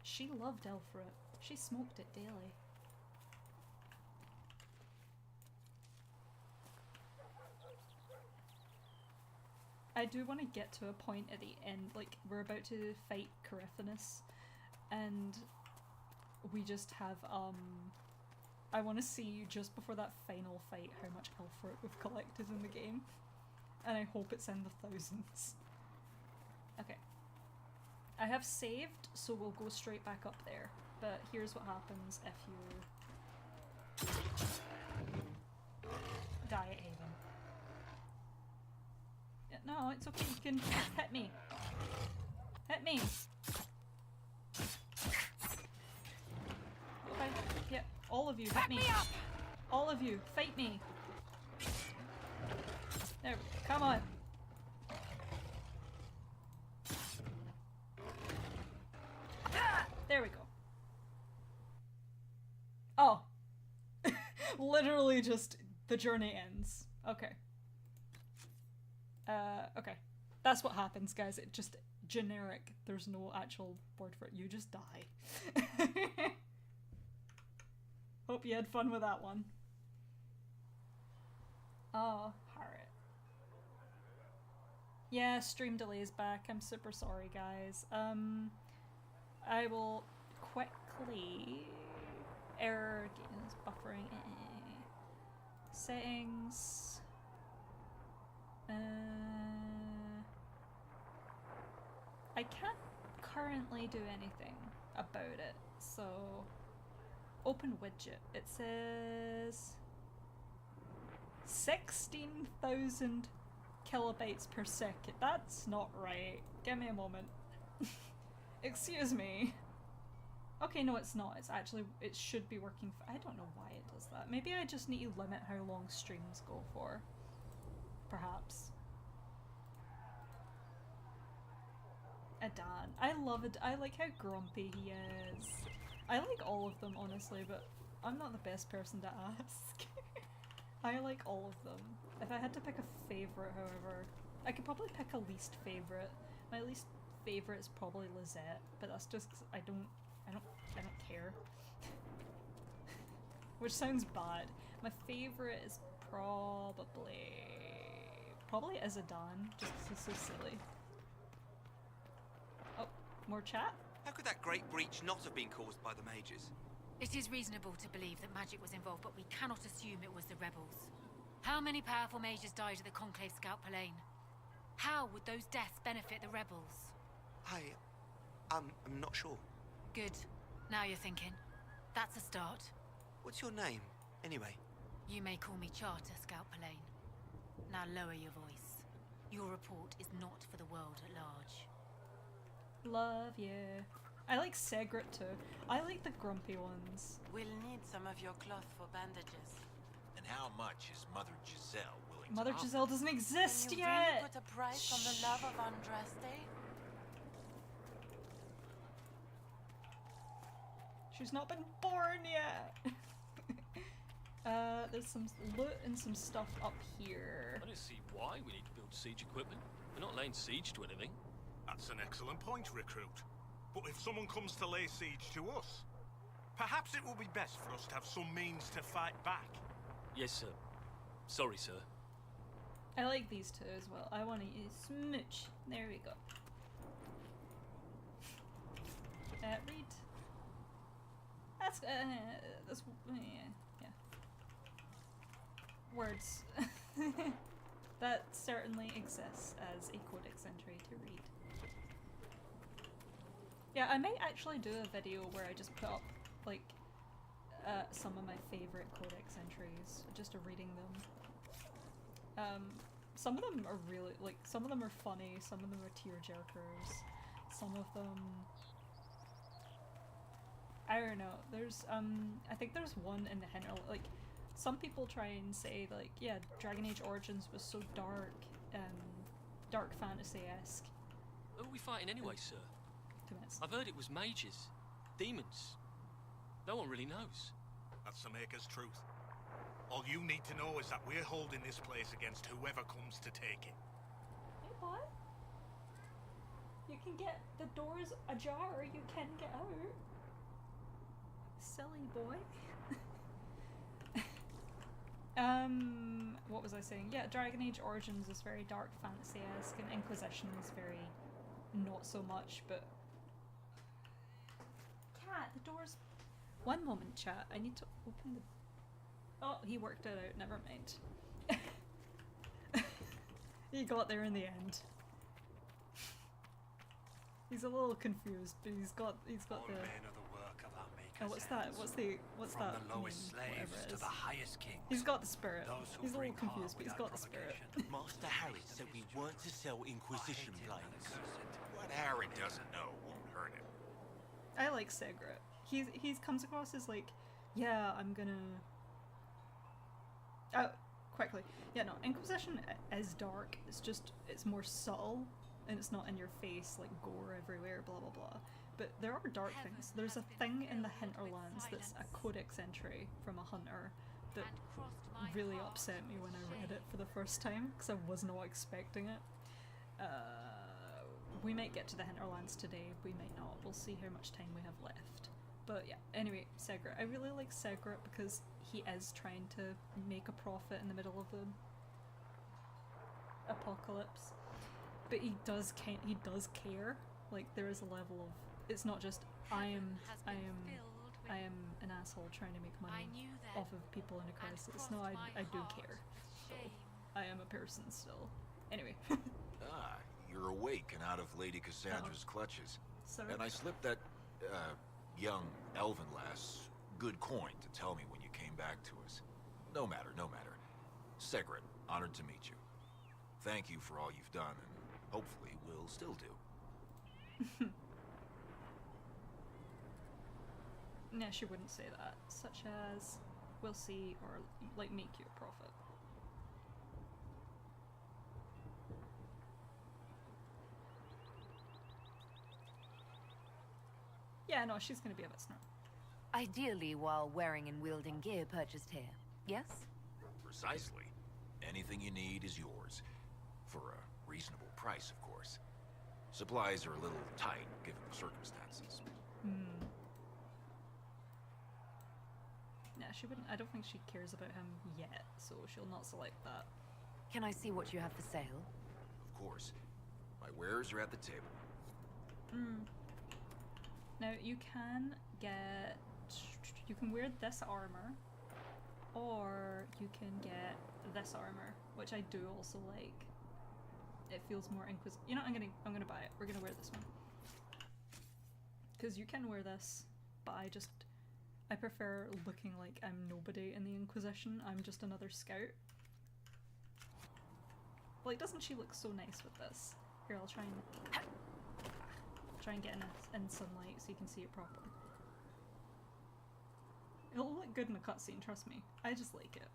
She loved elf fruit. She smoked it daily. I do want to get to a point at the end, like, we're about to fight Coryphanus, and we just have, I want to see just before that final fight how much elf fruit we've collected in the game. And I hope it's in the thousands. Okay. I have saved, so we'll go straight back up there. But here's what happens if you die at Haven. Yeah, no, it's okay, you can hit me. Hit me! Okay, yeah, all of you, hit me! All of you, fight me! There we go. Come on. There we go. Oh. Literally just the journey ends. Okay. Okay. That's what happens, guys. It just generic. There's no actual word for it. You just die. Hope you had fun with that one. Oh, Harriet. Yeah, stream delay is back. I'm super sorry, guys. I will quickly error games buffering settings. I can't currently do anything about it, so open widget. It says 16,000 kilobytes per second. That's not right. Give me a moment. Excuse me. Okay, no, it's not. It's actually, it should be working. I don't know why it does that. Maybe I just need to limit how long streams go for. Perhaps. Adan. I love it. I like how grumpy he is. I like all of them, honestly, but I'm not the best person to ask. I like all of them. If I had to pick a favorite, however, I could probably pick a least favorite. My least favorite is probably Lizette, but that's just 'cause I don't care. Which sounds bad. My favorite is probably Adan, just 'cause he's so silly. Oh, more chat? How could that great breach not have been caused by the mages? It is reasonable to believe that magic was involved, but we cannot assume it was the rebels. How many powerful mages died at the Conclave Scout Palain? How would those deaths benefit the rebels? I'm not sure. Good. Now you're thinking. That's a start. What's your name, anyway? You may call me Charter, Scout Palain. Now lower your voice. Your report is not for the world at large. Love you. I like Segret too. I like the grumpy ones. We'll need some of your cloth for bandages. And how much is Mother Giselle willing Mother to Giselle doesn't exist Can you yet! really put a price on the love of Andraste? She's not been born yet! There's some loot and some stuff up here. I don't see why we need to build siege equipment. We're not laying siege to anything. That's an excellent point, Recruit. But if someone comes to lay siege to us, perhaps it will be best for us to have some means to fight back. Yes, sir. Sorry, sir. I like these two as well. I want to use smooch. There we go. Read. That's yeah. Words. That certainly exists as a codex entry to read. Yeah, I might actually do a video where I just put up like some of my favorite codex entries, just reading them. Some of them are really some of them are funny, some of them are tearjerkers, some of them I don't know. There's I think there's one in the hint, like some people try and say like, yeah, Dragon Age Origins was so dark, dark fantasy-esque. Who are we fighting anyway, sir? I've heard it was mages, demons. No one really knows. That's the Maker's truth. All you need to know is that we're holding this place against whoever comes to take it. Hey, boy. You can get the doors ajar or you can get out. Silly boy. What was I saying? Yeah, Dragon Age Origins is very dark fantasy-esque and Inquisition is very not so much, but Cat, the doors. One moment, chat. I need to open the. Oh, he worked it out. Never mind. He got there in the end. He's a little confused, but he's got the. Oh, what's that? What's that? From the lowest slaves to the highest kings. He's got the spirit. He's a little confused, but he's got the spirit. Master Harry said we weren't to sell Inquisition blades. What Harry doesn't know won't hurt him. I like Segret. He's comes across as like, yeah, I'm gonna. quickly. Yeah, no, Inquisition is dark. It's just, it's more subtle, and it's not in your face, like gore everywhere, blah blah blah. But there are dark things. There's a thing in the hinterlands that's a codex entry from a hunter that really upset me when I read it for the first time, because I was not expecting it. We might get to the hinterlands today, we might not. We'll see how much time we have left. But yeah, anyway, Segret. I really like Segret because he is trying to make a profit in the middle of the apocalypse. But he does care. Like, there is a level of, it's not just I am an asshole trying to make money off of people in a crisis. No, I do care. So I am a person still. Anyway. You're awake and out of Lady Cassandra's clutches. Sorry. And I slipped that, young elven lass good coin to tell me when you came back to us. No matter. Segret, honored to meet you. Thank you for all you've done, and hopefully will still do. No, she wouldn't say that. Such as, we'll see, or like make you a profit. Yeah, no, she's gonna be a bit snarky. Ideally while wearing and wielding gear purchased here, yes? Precisely. Anything you need is yours. For a reasonable price, of course. Supplies are a little tight, given the circumstances. Yeah, she wouldn't. I don't think she cares about him yet, so she'll not select that. Can I see what you have for sale? Of course. My wares are at the table. Now, you can get... You can wear this armor, or you can get this armor, which I do also like. It feels more You know, I'm gonna buy it. We're gonna wear this one. Because you can wear this, but I prefer looking like I'm nobody in the Inquisition. I'm just another scout. Like, doesn't she look so nice with this? Here, I'll try and get in sunlight so you can see it properly. It'll look good in a cutscene, trust me. I just like it.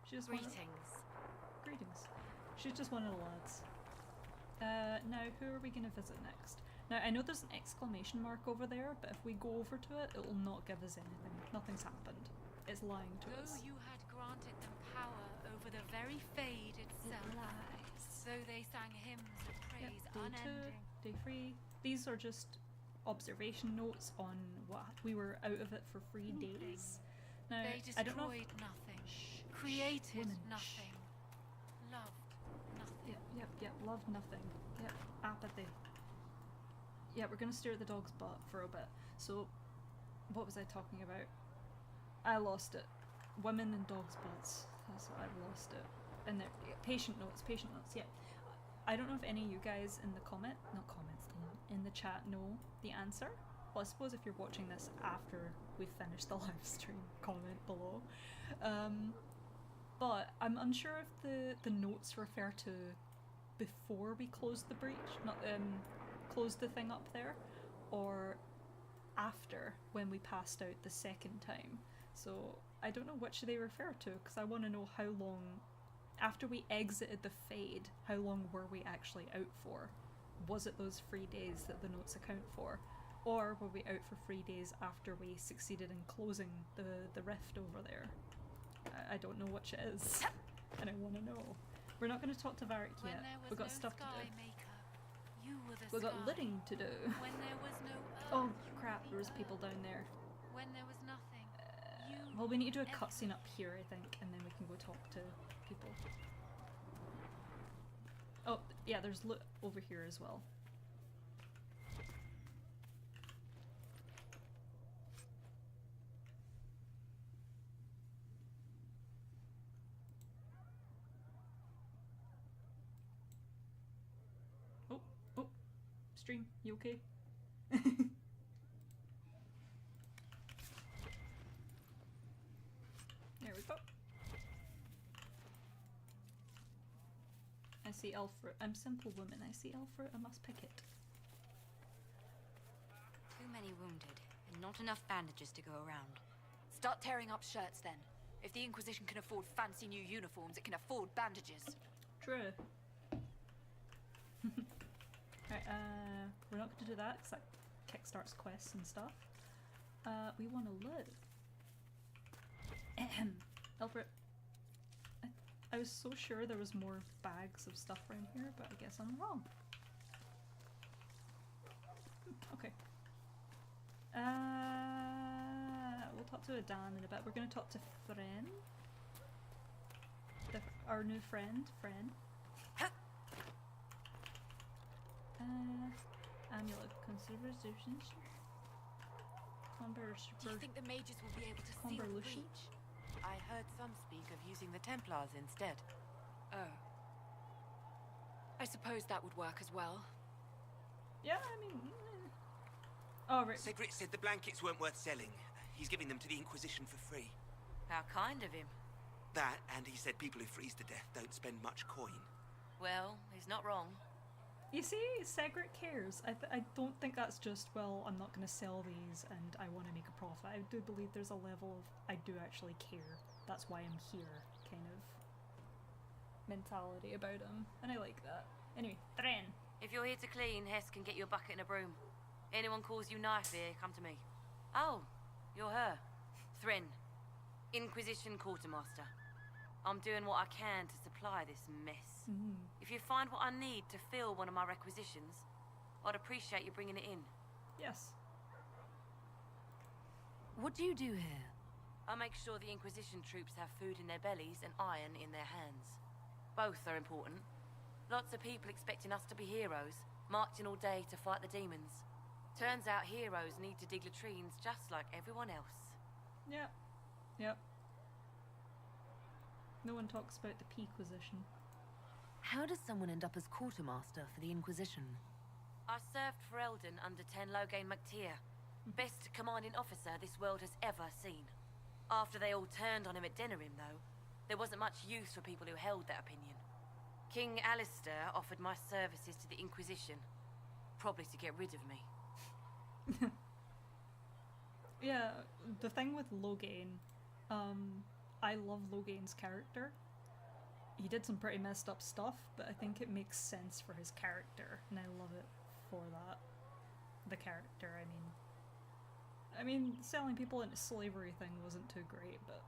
She just Greetings. She's just one of the lads. Now, who are we going to visit next? Now, I know there's an exclamation mark over there, but if we go over to it, it will not give us anything. Nothing's happened. It's lying to us. Though you had granted them power over the very Fade itself, so they sang hymns of praise unending. Day 3. These are just observation notes on what we were out of it for 3 days. Now, they destroyed I don't know nothing, created nothing, loved nothing. Yep, loved nothing. Yep, apathy. Yeah, we're gonna stare at the dog's butt for a bit. So, what was I talking about? I lost it. Women and dogs' butts. That's what I've lost it. And there, patient notes, yeah. I don't know if any of you guys in the in the chat know the answer. Well, I suppose if you're watching this after we've finished the live stream, comment below. But I'm unsure if the notes refer to before we closed the breach, not closed the thing up there, or after when we passed out the second time. So I don't know which they refer to, because I want to know how long after we exited the Fade, how long were we actually out for? Was it those 3 days that the notes account for? Or were we out for 3 days after we succeeded in closing the rift over there? I don't know which it is, and I want to know. We're not going to talk to Varric yet. We've got stuff to do. We've got living to do. When there was no oh crap, there was people down there. When there was nothing. Well, we need to do a cutscene up here, I think, and then we can go talk to people. Oh, yeah, there's loot over here as well. Oh, stream, you okay? There we go. I see Alfred. I'm simple woman. I see Alfred. I must pick it. Too many wounded, and not enough bandages to go around. Start tearing up shirts then. If the Inquisition can afford fancy new uniforms, it can afford bandages. True. Right, we're not going to do that because that kickstarts quests and stuff. We want to live. Albert. I was so sure there was more bags of stuff around here, but I guess I'm wrong. Okay. We'll talk to Adan in a bit. We're going to talk to Fren. Our new friend. Amulet. Conservation. Do you think the mages will be able to seal the breach? I heard some speak of using the Templars instead. Oh. I suppose that would work as well. Yeah, I mean... Oh, right. Cedric said the blankets weren't worth selling. He's giving them to the Inquisition for free. How kind of him. That, and he said people who freeze to death don't spend much coin. Well, he's not wrong. You see, Cedric cares. I don't think that's just, well, I'm not going to sell these and I want to make a profit. I do believe there's a level of, I do actually care. That's why I'm here, kind of mentality about him. And I like that. Anyway, Thren. If you're here to clean, Hess can get you a bucket and a broom. Anyone calls you knife here, come to me. Oh, you're her. Thren. Inquisition Quartermaster. I'm doing what I can to supply this mess. If you find what I need to fill one of my requisitions, I'd appreciate you bringing it in. Yes. What do you do here? I make sure the Inquisition troops have food in their bellies and iron in their hands. Both are important. Lots of people expecting us to be heroes, marching all day to fight the demons. Turns out heroes need to dig latrines just like everyone else. Yep. Yep. No one talks about the P-quisition. How does someone end up as quartermaster for the Inquisition? I served for Eldon under Ten Loghain MacTier. Best commanding officer this world has ever seen. After they all turned on him at Denerim, though, there wasn't much use for people who held that opinion. King Alistair offered my services to the Inquisition, probably to get rid of me. Yeah, the thing with Loghain, I love Loghain's character. He did some pretty messed up stuff, but I think it makes sense for his character, and I love it for that. The character, I mean, selling people into slavery thing wasn't too great, but...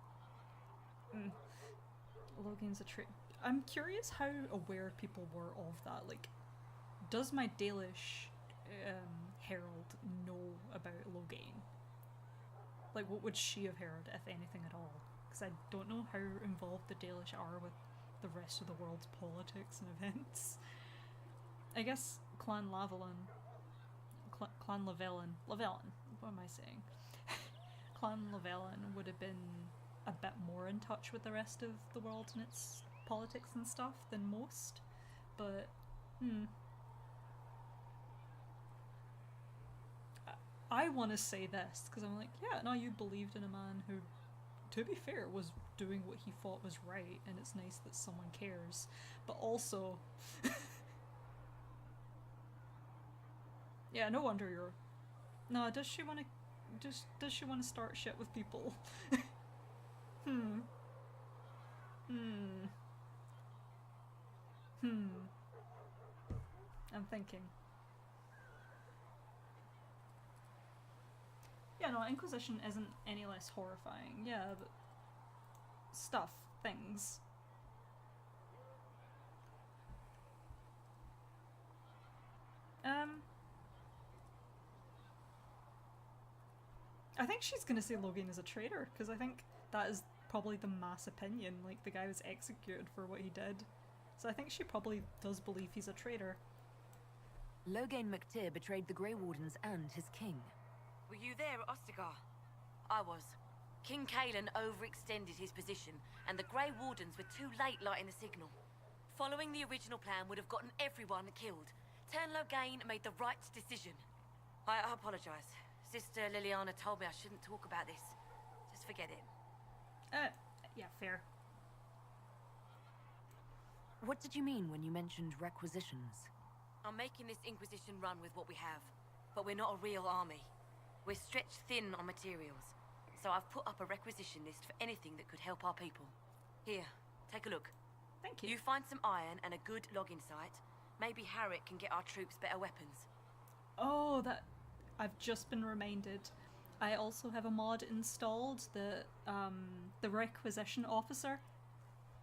Loghain's a trait. I'm curious how aware people were of that. Like, does my Dalish Herald know about Loghain? Like, what would she have heard, if anything at all? Because I don't know how involved the Dalish are with the rest of the world's politics and events. I guess Clan Lavellan... Clan Lavellan... Lavellan, what am I saying? Clan Lavellan would have been a bit more in touch with the rest of the world and its politics and stuff than most, but... I want to say this, because I'm like, yeah, no, you believed in a man who, to be fair, was doing what he thought was right, and it's nice that someone cares, but also... yeah, no wonder you're... No, does she want to... Does she want to start shit with people? I'm thinking. Yeah, no, Inquisition isn't any less horrifying. Yeah, but... stuff. Things. I think she's gonna say Loghain is a traitor, because I think that is probably the mass opinion. Like, the guy was executed for what he did. So I think she probably does believe he's a traitor. Loghain MacTier betrayed the Grey Wardens and his king. Were you there at Ostagar? I was. King Cailan overextended his position, and the Grey Wardens were too late lighting the signal. Following the original plan would have gotten everyone killed. Turn Loghain made the right decision. I apologise. Sister Liliana told me I shouldn't talk about this. Just forget it. Yeah, fair. What did you mean when you mentioned requisitions? I'm making this Inquisition run with what we have, but we're not a real army. We're stretched thin on materials. So I've put up a requisition list for anything that could help our people. Here, take a look. Thank you. You find some iron and a good login site. Maybe Herrick can get our troops better weapons. Oh, that... I've just been reminded. I also have a mod installed, the requisition officer.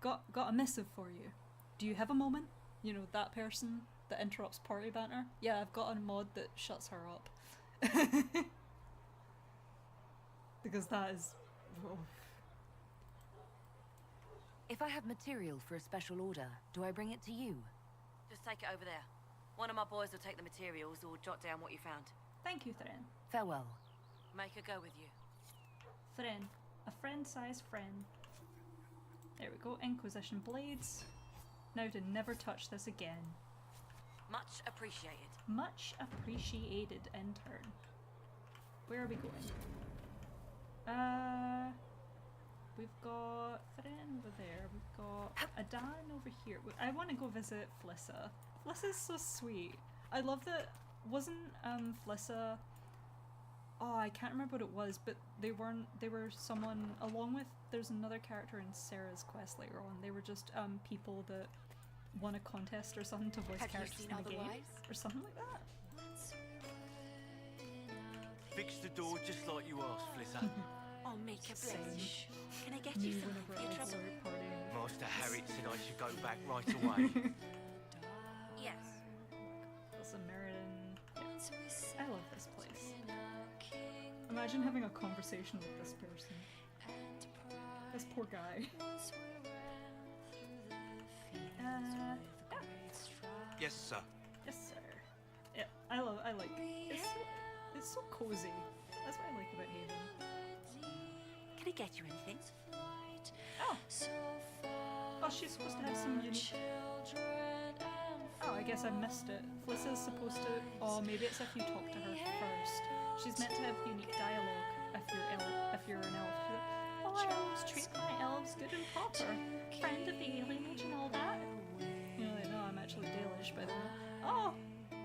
Got a missive for you. Do you have a moment? You know, that person that interrupts party banter? Yeah, I've got a mod that shuts her up. Because that is... Oh. If I have material for a special order, do I bring it to you? Just take it over there. One of my boys will take the materials or jot down what you found. Thank you, Thren. Farewell. Make her go with you. Thren. A friend-sized friend. There we go. Inquisition blades. Now to never touch this again. Much appreciated. Much appreciated, intern. Where are we going? We've got Thren over there. We've got Adan over here. I want to go visit Flissa. Flissa's so sweet. I love that. Wasn't Flissa? Oh, I can't remember what it was, but they were someone along with. There's another character in Sarah's quest later on. They were just people that won a contest or something to voice characters in the game or something like that. Fix the door just like you asked, Flissa. I'll make a bless you. Can I get you something for your trouble? Master Harriet said I should go back right away. Yes. Also Meriden. Yeah. I love this place. Imagine having a conversation with this person. This poor guy. Yeah. Yes, sir. Yes, sir. Yeah, I like. It's so cozy. That's what I like about Haven. Can I get you anything? Oh. Oh, she's supposed to have some unique... Oh, I guess I missed it. Flissa's supposed to... Oh, maybe it's if you talk to her first. She's meant to have unique dialogue if you're an elf. Oh, elves treat my elves good and proper. Friend of the alienage and all that. You know, no, I'm actually Dalish, by the way. Oh,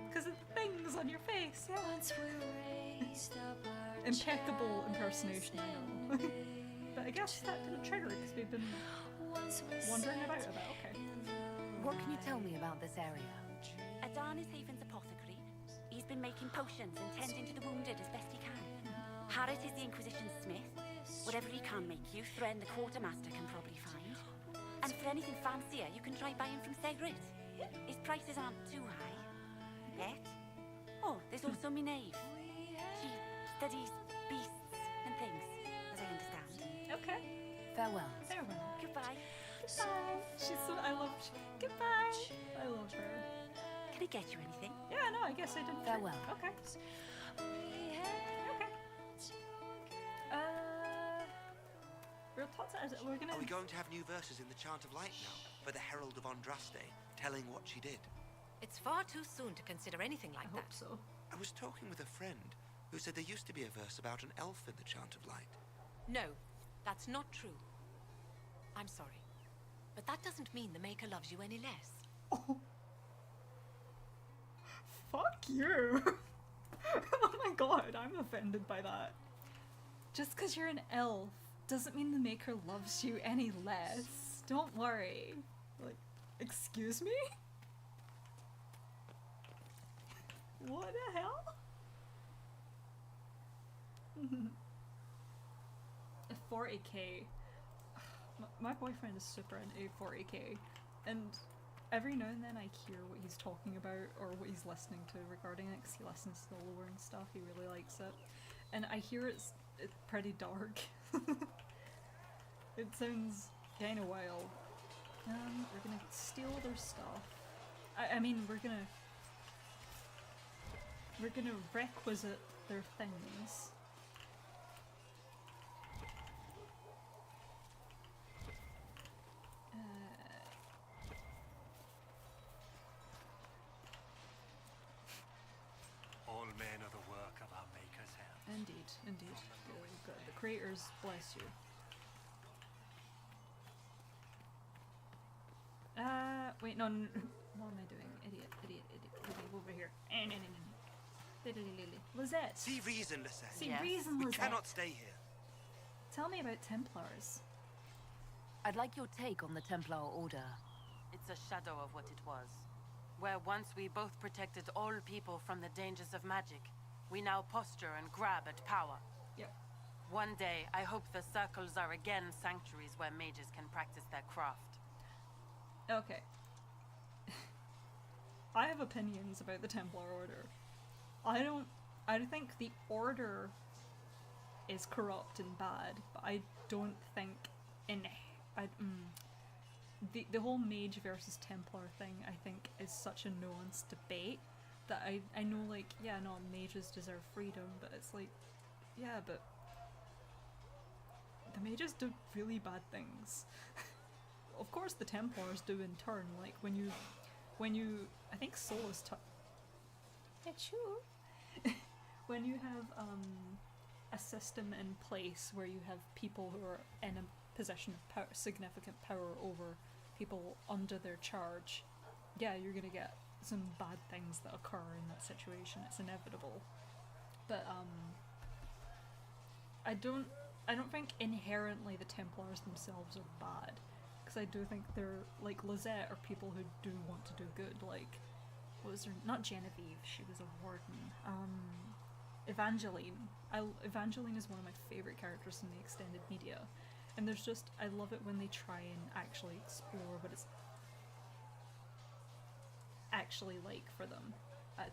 because of the things on your face. Yeah. Impeccable impersonation, I know. But I guess that didn't trigger it because we've been wandering about a bit. Okay. What can you tell me about this area? Adan is Haven's apothecary. He's been making potions and tending to the wounded as best he can. Harriet is the Inquisition smith. Whatever he can make you, Thren the quartermaster can probably find. And for anything fancier, you can try buying from Segret. His prices aren't too high. Yet. Oh, there's also Minave. She studies beasts and things, as I understand. Okay. Farewell. Farewell. Goodbye. Goodbye. She's so... I love... Goodbye. I love her. Can I get you anything? Yeah, no, I guess I didn't... Farewell. Okay. Are we going to have new verses in the Chant of Light now for the Herald of Andraste, telling what she did? It's far too soon to consider anything like that. I hope so. I was talking with a friend who said there used to be a verse about an elf in the Chant of Light. No, that's not true. I'm sorry. But that doesn't mean the Maker loves you any less. Oh. Fuck you. Oh my god, I'm offended by that. Just because you're an elf doesn't mean the Maker loves you any less. Don't worry. Like, excuse me? What the hell? A 40k. My boyfriend is super into 40k, and every now and then I hear what he's talking about or what he's listening to regarding it, because he listens to the lore and stuff. He really likes it, and I hear it's pretty dark. It sounds kind of wild. We're gonna steal their stuff. I mean, we're gonna requisite their things. All men are the work of our Maker's hands. Indeed, indeed. Really good. The creators bless you. Wait, no, what am I doing? Idiot. Over here. Lizette! Lizette! See reason, Lizette. See reason, Lizette. We cannot stay here. Tell me about Templars. I'd like your take on the Templar Order. It's a shadow of what it was. Where once we both protected all people from the dangers of magic, we now posture and grab at power. Yep. One day, I hope the circles are again sanctuaries where mages can practice their craft. Okay. I have opinions about the Templar Order. I think the Order is corrupt and bad, but I don't think the whole mage versus Templar thing, I think, is such a nuanced debate that I know, like, yeah, no, mages deserve freedom, but it's like, yeah, but the mages do really bad things. Of course the Templars do in turn, like, when you I think Solas when you have a system in place where you have people who are in a position of power, significant power over people under their charge, yeah, you're gonna get some bad things that occur in that situation. It's inevitable. But I don't think inherently the Templars themselves are bad, because I do think they're, like, Lizette, are people who do want to do good. Like, what was her, not Genevieve, she was a warden. Evangeline. Evangeline is one of my favourite characters in the extended media, and there's just, I love it when they try and actually explore what it's actually like for them.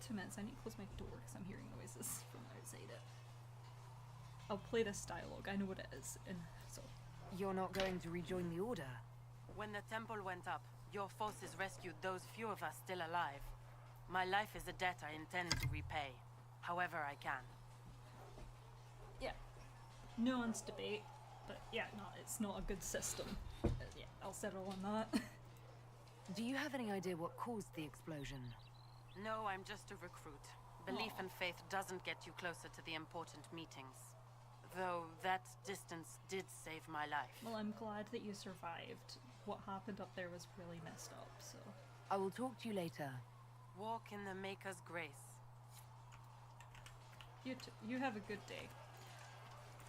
2 minutes, I need to close my door because I'm hearing noises from outside it. I'll play this dialogue, I know what it is, and so... You're not going to rejoin the Order? When the temple went up, your forces rescued those few of us still alive. My life is a debt I intend to repay, however I can. Yeah. Nuanced debate, but yeah, no, it's not a good system. Yeah, I'll settle on that. Do you have any idea what caused the explosion? No, I'm just a recruit. Belief and faith doesn't get you closer to the important meetings. Though that distance did save my life. Well, I'm glad that you survived. What happened up there was really messed up, so... I will talk to you later. Walk in the Maker's grace. You have a good day.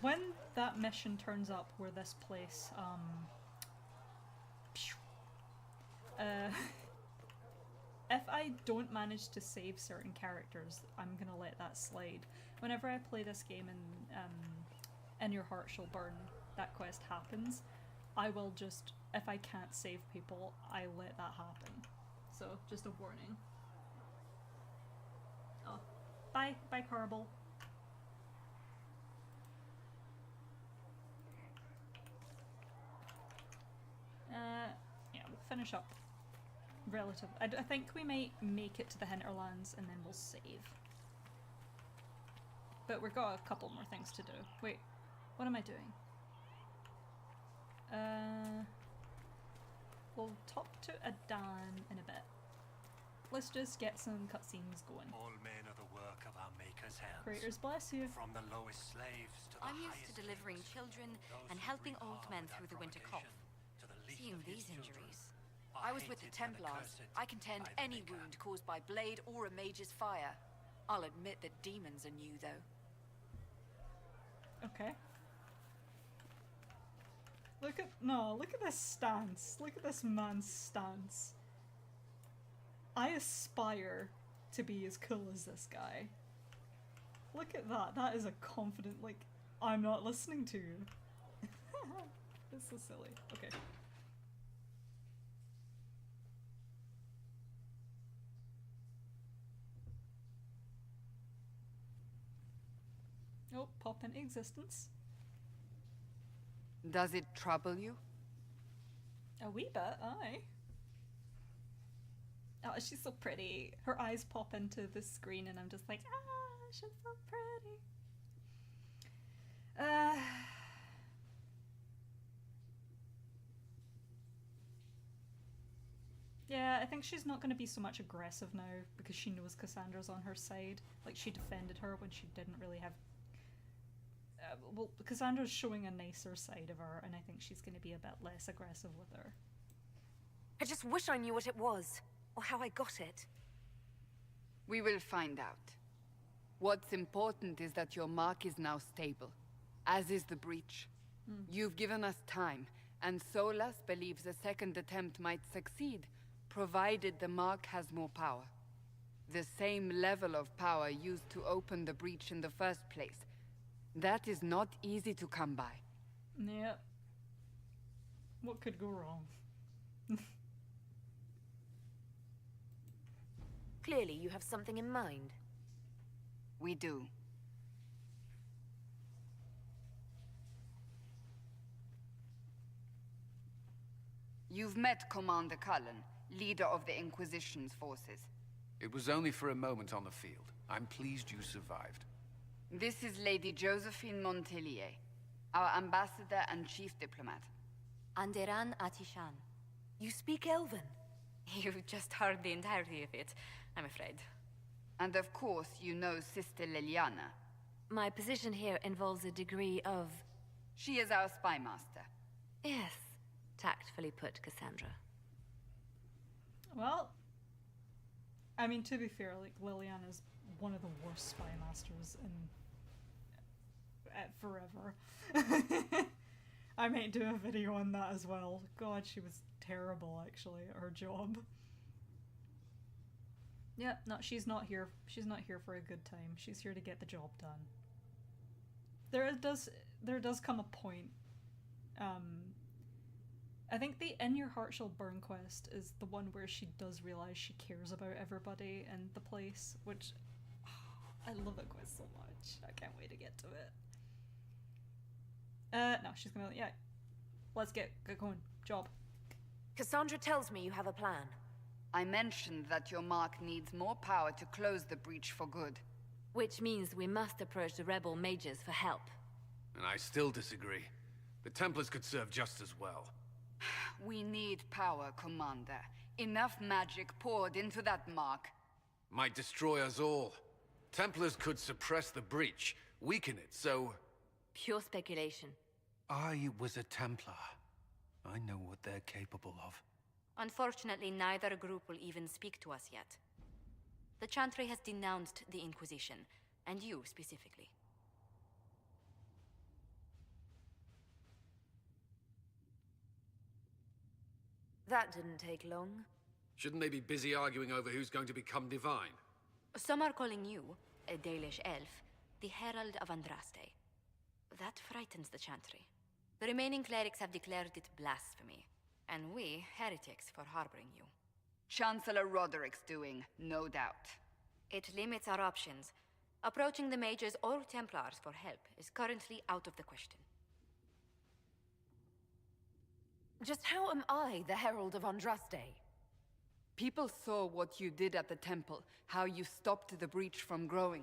When that mission turns up where this place, if I don't manage to save certain characters, I'm gonna let that slide. Whenever I play this game and In Your Heart Shall Burn, that quest happens, I will just, if I can't save people, I let that happen. So, just a warning. Oh, bye, Carble. Yeah, we'll finish up. Relative. I think we might make it to the Hinterlands and then we'll save. But we've got a couple more things to do. Wait, what am I doing? We'll talk to Adan in a bit. Let's just get some cutscenes going. All men are the work of our Maker's hands. Creators bless you. From the lowest slaves to the I'm used to delivering children and helping old men through the winter cough. Seeing these injuries. I was with the Templars. I can tend any wound caused by blade or a mage's fire. I'll admit that demons are new, though. Okay. Look at this stance. Look at this man's stance. I aspire to be as cool as this guy. Look at that. That is a confident, like, I'm not listening to you. It's so silly. Okay. Oh, pop into existence. Does it trouble you? A wee bit, aye. Oh, she's so pretty. Her eyes pop into the screen and I'm just like, ah, she's so pretty. Yeah, I think she's not going to be so much aggressive now because she knows Cassandra's on her side. Like, she defended her when she didn't really have... well, Cassandra's showing a nicer side of her, and I think she's going to be a bit less aggressive with her. I just wish I knew what it was, or how I got it. We will find out. What's important is that your mark is now stable, as is the breach. You've given us time, and Solas believes a second attempt might succeed, provided the Mark has more power. The same level of power used to open the breach in the first place. That is not easy to come by. Yep. What could go wrong? Clearly you have something in mind. We do. You've met Commander Cullen, leader of the Inquisition's forces. It was only for a moment on the field. I'm pleased you survived. This is Lady Josephine Montelier, our ambassador and chief diplomat. Anderan Atishan. You speak Elven? You've just heard the entirety of it, I'm afraid. And of course, you know Sister Liliana. My position here involves a degree of... She is our spy master. Yes, tactfully put, Cassandra. Well, I mean, to be fair, like, Liliana's one of the worst spy masters in... forever. I might do a video on that as well. God, she was terrible, actually, at her job. Yeah, no, she's not here. She's not here for a good time. She's here to get the job done. There does come a point. I think the In Your Heart Shall Burn quest is the one where she does realize she cares about everybody in the place, which I love that quest so much. I can't wait to get to it. No, she's gonna, yeah. Let's get going. Job. Cassandra tells me you have a plan. I mentioned that your Mark needs more power to close the breach for good. Which means we must approach the rebel mages for help. And I still disagree. The Templars could serve just as well. We need power, Commander. Enough magic poured into that Mark. Might destroy us all. Templars could suppress the breach, weaken it, so... Pure speculation. I was a Templar. I know what they're capable of. Unfortunately, neither group will even speak to us yet. The Chantry has denounced the Inquisition, and you specifically. That didn't take long. Shouldn't they be busy arguing over who's going to become divine? Some are calling you, a Dalish elf, the Herald of Andraste. That frightens the Chantry. The remaining clerics have declared it blasphemy, and we, heretics, for harboring you. Chancellor Roderick's doing, no doubt. It limits our options. Approaching the mages or Templars for help is currently out of the question. Just how am I the Herald of Andraste? People saw what you did at the temple, how you stopped the breach from growing.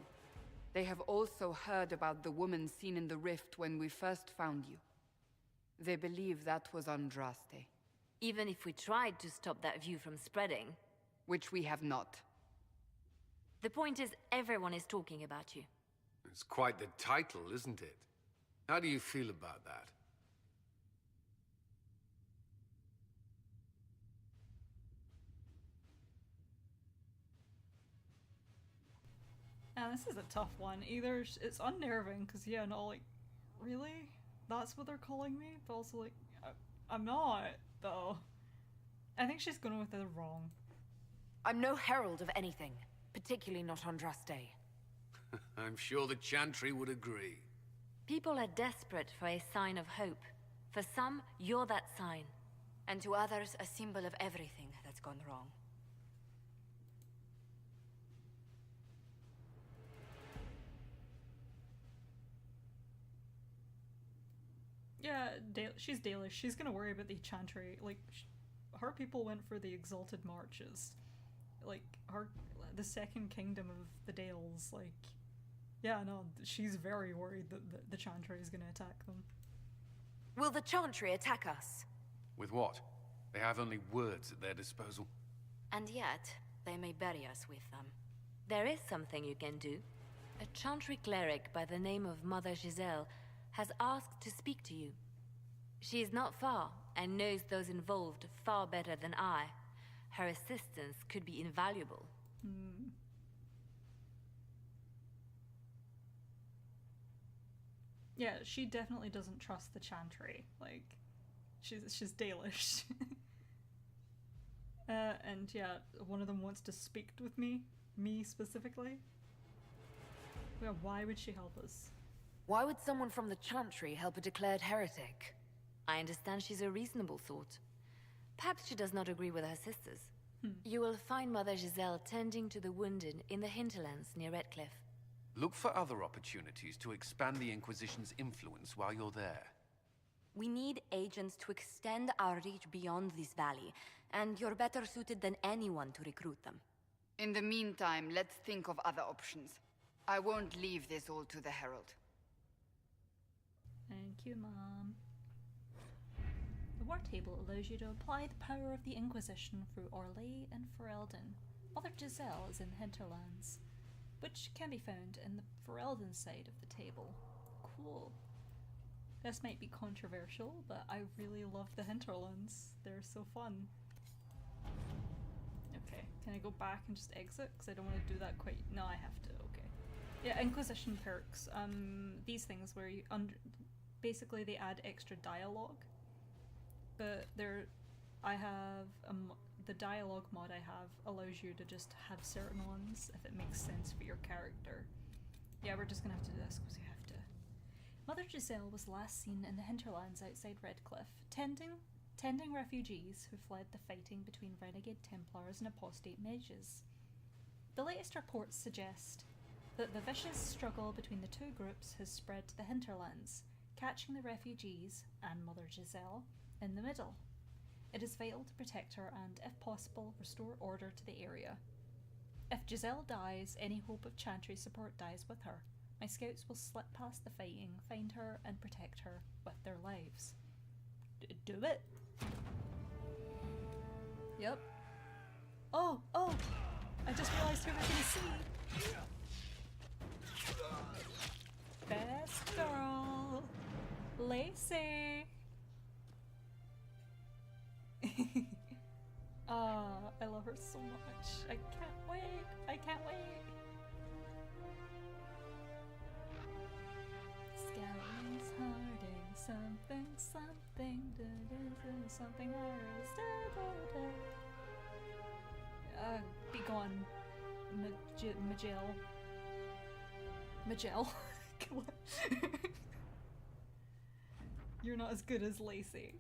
They have also heard about the woman seen in the rift when we first found you. They believe that was Andraste. Even if we tried to stop that view from spreading... Which we have not. The point is, everyone is talking about you. It's quite the title, isn't it? How do you feel about that? This is a tough one. Either it's unnerving, because yeah, no, like, really? That's what they're calling me? But also, like, I'm not, though. I think she's going with the wrong. I'm no herald of anything, particularly not Andraste. I'm sure the Chantry would agree. People are desperate for a sign of hope. For some, you're that sign. And to others, a symbol of everything that's gone wrong. Yeah, she's Dalish. She's gonna worry about the Chantry. Like, her people went for the Exalted Marches. Like, the Second Kingdom of the Dales, like... Yeah, no, she's very worried that the Chantry is gonna attack them. Will the Chantry attack us? With what? They have only words at their disposal. And yet, they may bury us with them. There is something you can do. A Chantry cleric by the name of Mother Giselle has asked to speak to you. She is not far, and knows those involved far better than I. Her assistance could be invaluable. Yeah, she definitely doesn't trust the Chantry. Like, she's Dalish. And yeah, one of them wants to speak with me specifically. Well, why would she help us? Why would someone from the Chantry help a declared heretic? I understand she's a reasonable sort. Perhaps she does not agree with her sisters. You will find Mother Giselle tending to the wounded in the hinterlands near Redcliffe. Look for other opportunities to expand the Inquisition's influence while you're there. We need agents to extend our reach beyond this valley, and you're better suited than anyone to recruit them. In the meantime, let's think of other options. I won't leave this all to the Herald. Thank you, Mom. The War Table allows you to apply the power of the Inquisition through Orlais and Ferelden. Mother Giselle is in the hinterlands, which can be found in the Ferelden side of the table. Cool. This might be controversial, but I really love the hinterlands. They're so fun. Okay, can I go back and just exit? Because I don't want to do that quite... No, I have to, okay. Yeah, Inquisition perks. These things where you... Basically, they add extra dialogue. But I have... the dialogue mod I have allows you to just have certain ones if it makes sense for your character. Yeah, we're just gonna have to do this because we have to. Mother Giselle was last seen in the hinterlands outside Redcliffe, tending refugees who fled the fighting between renegade Templars and apostate mages. The latest reports suggest that the vicious struggle between the two groups has spread to the hinterlands, catching the refugees, and Mother Giselle, in the middle. It is vital to protect her and, if possible, restore order to the area. If Giselle dies, any hope of Chantry support dies with her. My scouts will slip past the fighting, find her, and protect her with their lives. Do it! Yep. Oh! I just realised who we're gonna see! Best girl! Lacey! I love her so much. I can't wait. I can't wait. Scallons harding, something, something be gone, Magel. You're not as good as Lacey.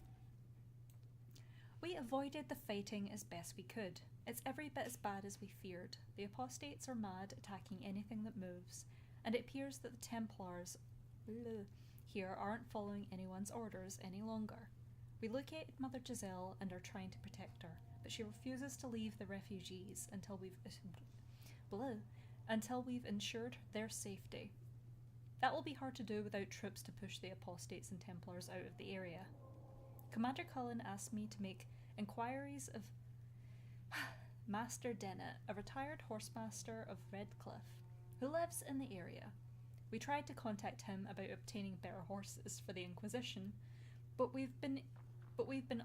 We avoided the fighting as best we could. It's every bit as bad as we feared. The apostates are mad, attacking anything that moves, and it appears that the Templars here aren't following anyone's orders any longer. We located Mother Giselle and are trying to protect her, but she refuses to leave the refugees until we've ensured their safety. That will be hard to do without troops to push the apostates and Templars out of the area. Commander Cullen asked me to make inquiries of Master Dennett, a retired horsemaster of Redcliffe, who lives in the area. We tried to contact him about obtaining better horses for the Inquisition, but we've been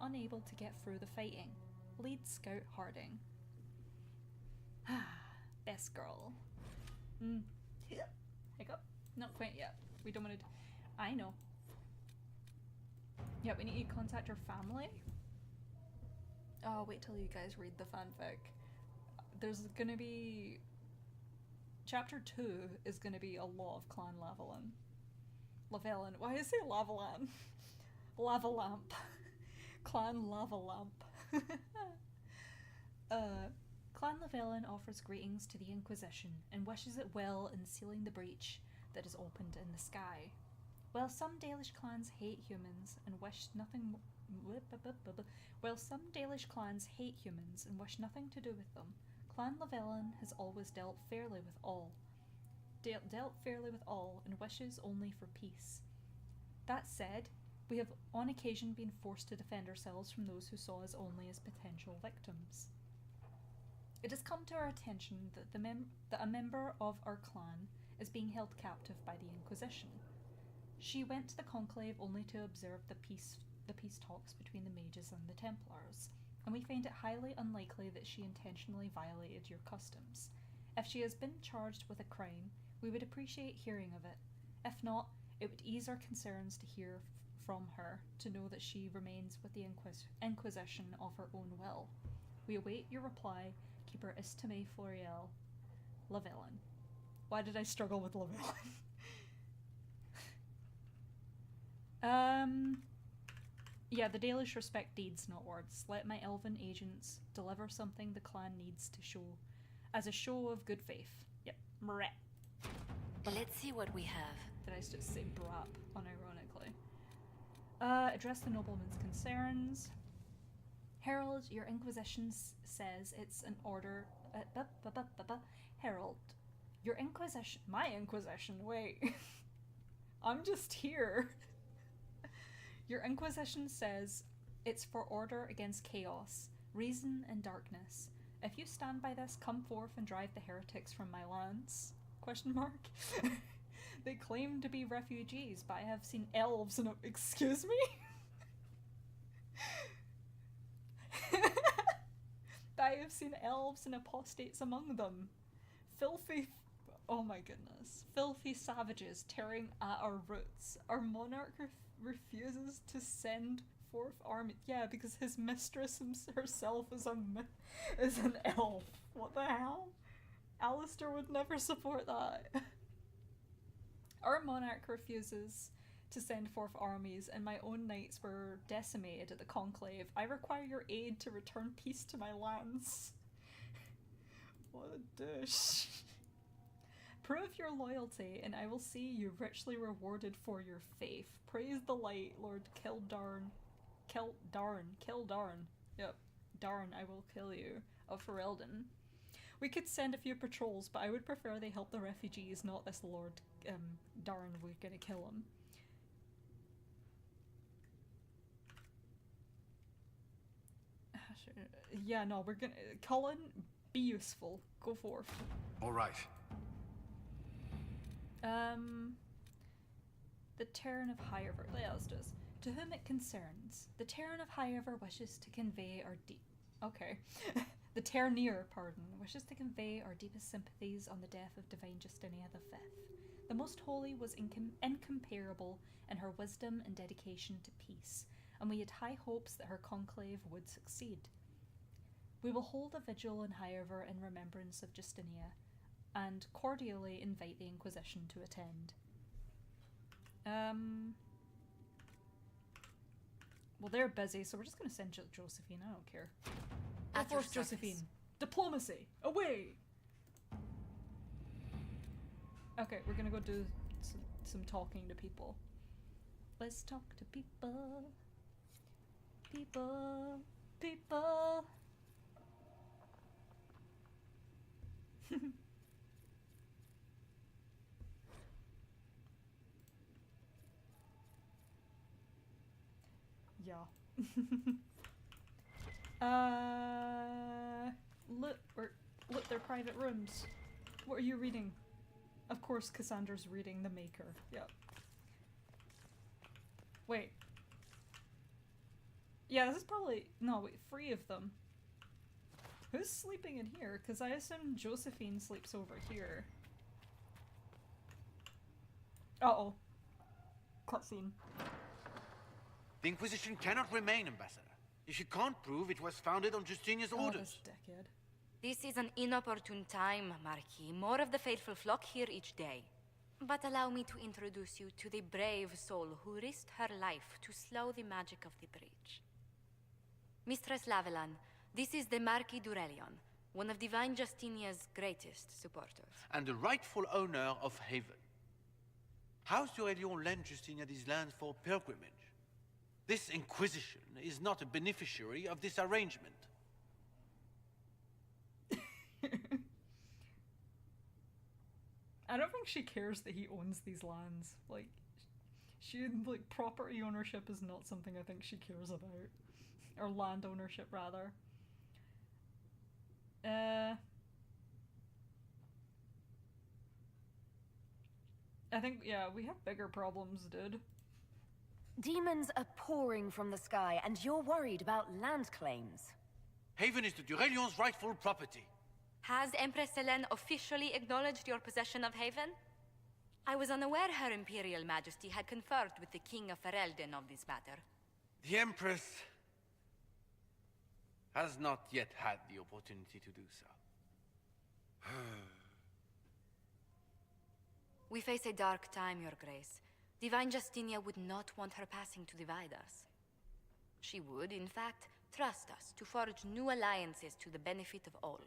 unable to get through the fighting. Lead Scout Harding. Best girl. Hiccup? Not quite yet. We don't want to... I know. Yeah, we need to contact her family. Oh, wait till you guys read the fanfic. There's gonna be... Chapter 2 is gonna be a lot of Clan Lavellan. Lavellan. Why is it Lavellan? Lavalamp. Clan Lavalamp. Clan Lavellan offers greetings to the Inquisition and wishes it well in sealing the breach that is opened in the sky. While some Dalish clans hate humans and wish nothing to do with them, Clan Lavellan has always dealt fairly with all. And wishes only for peace. That said, we have on occasion been forced to defend ourselves from those who saw us only as potential victims. It has come to our attention that a member of our clan is being held captive by the Inquisition. She went to the Conclave only to observe the peace talks between the mages and the Templars, and we find it highly unlikely that she intentionally violated your customs. If she has been charged with a crime, we would appreciate hearing of it. If not, It would ease our concerns to hear from her, to know that she remains with the Inquisition of her own will. We await your reply, Keeper Istime Floriel, Lavellan. Why did I struggle with Lavellan? Yeah, the Dalish respect deeds, not words. Let my elven agents deliver something the clan needs to show, as a show of good faith. Yep, mrep. Let's see what we have. Did I just say brap, unironically? Address the nobleman's concerns. Herald, your Inquisition says it's an order... Herald, your Inquisition... My Inquisition, wait. I'm just here. Your Inquisition says it's for order against chaos, reason and darkness. If you stand by this, come forth and drive the heretics from my lands? Question mark. They claim to be refugees, but I have seen elves and... Excuse me? I have seen elves and apostates among them. Filthy... Oh my goodness. Filthy savages tearing at our roots. Our monarch refuses to send forth army. Yeah, because his mistress herself is an elf. What the hell? Alistair would never support that. Our monarch refuses to send forth armies, and my own knights were decimated at the conclave. I require your aid to return peace to my lands. What a douche. Prove your loyalty, and I will see you richly rewarded for your faith. Praise the light, Lord Kildarn. Yep, Darn, I will kill you. Of Ferelden. We could send a few patrols, but I would prefer they help the refugees, not this Lord Darn. We're gonna kill him. Yeah, no, we're gonna... Colin, be useful. Go forth. Alright. The Terran of Highever. Yeah, let's do this. To whom it concerns, the Terran of Highever wishes to convey our Okay. The Terranier, pardon, wishes to convey our deepest sympathies on the death of Divine Justinia V. The Most Holy was incomparable in her wisdom and dedication to peace, and we had high hopes that her conclave would succeed. We will hold a vigil in Highever in remembrance of Justinia, and cordially invite the Inquisition to attend. Well, they're busy, so we're just gonna send Josephine. I don't care. Go forth, Josephine. Diplomacy! Away! Okay, we're gonna go do some talking to people. Let's talk to people. People. Yeah. Look, they're private rooms. What are you reading? Of course, Cassandra's reading The Maker. Yep. Wait. Yeah, this is probably... No, wait, 3 of them. Who's sleeping in here? Because I assume Josephine sleeps over here. Uh-oh. Cutscene. The Inquisition cannot remain, Ambassador. If you can't prove it was founded on Justinia's orders. This dickhead. This is an inopportune time, Marquis. More of the faithful flock here each day. But allow me to introduce you to the brave soul who risked her life to slow the magic of the breach. Mistress Lavellan, this is the Marquis d'Aurelion, one of Divine Justinia's greatest supporters. And the rightful owner of Haven. House d'Aurelion lent Justinia these lands for pilgrimage. This Inquisition is not a beneficiary of this arrangement. I don't think she cares that he owns these lands. Like, property ownership is not something I think she cares about. Or land ownership, rather. I think, yeah, we have bigger problems, dude. Demons are pouring from the sky, and you're worried about land claims. Haven is the d'Aurelion's rightful property. Has Empress Selene officially acknowledged your possession of Haven? I was unaware Her Imperial Majesty had conferred with the King of Ferelden on this matter. The Empress has not yet had the opportunity to do so. We face a dark time, Your Grace. Divine Justinia would not want her passing to divide us. She would, in fact, trust us to forge new alliances to the benefit of all,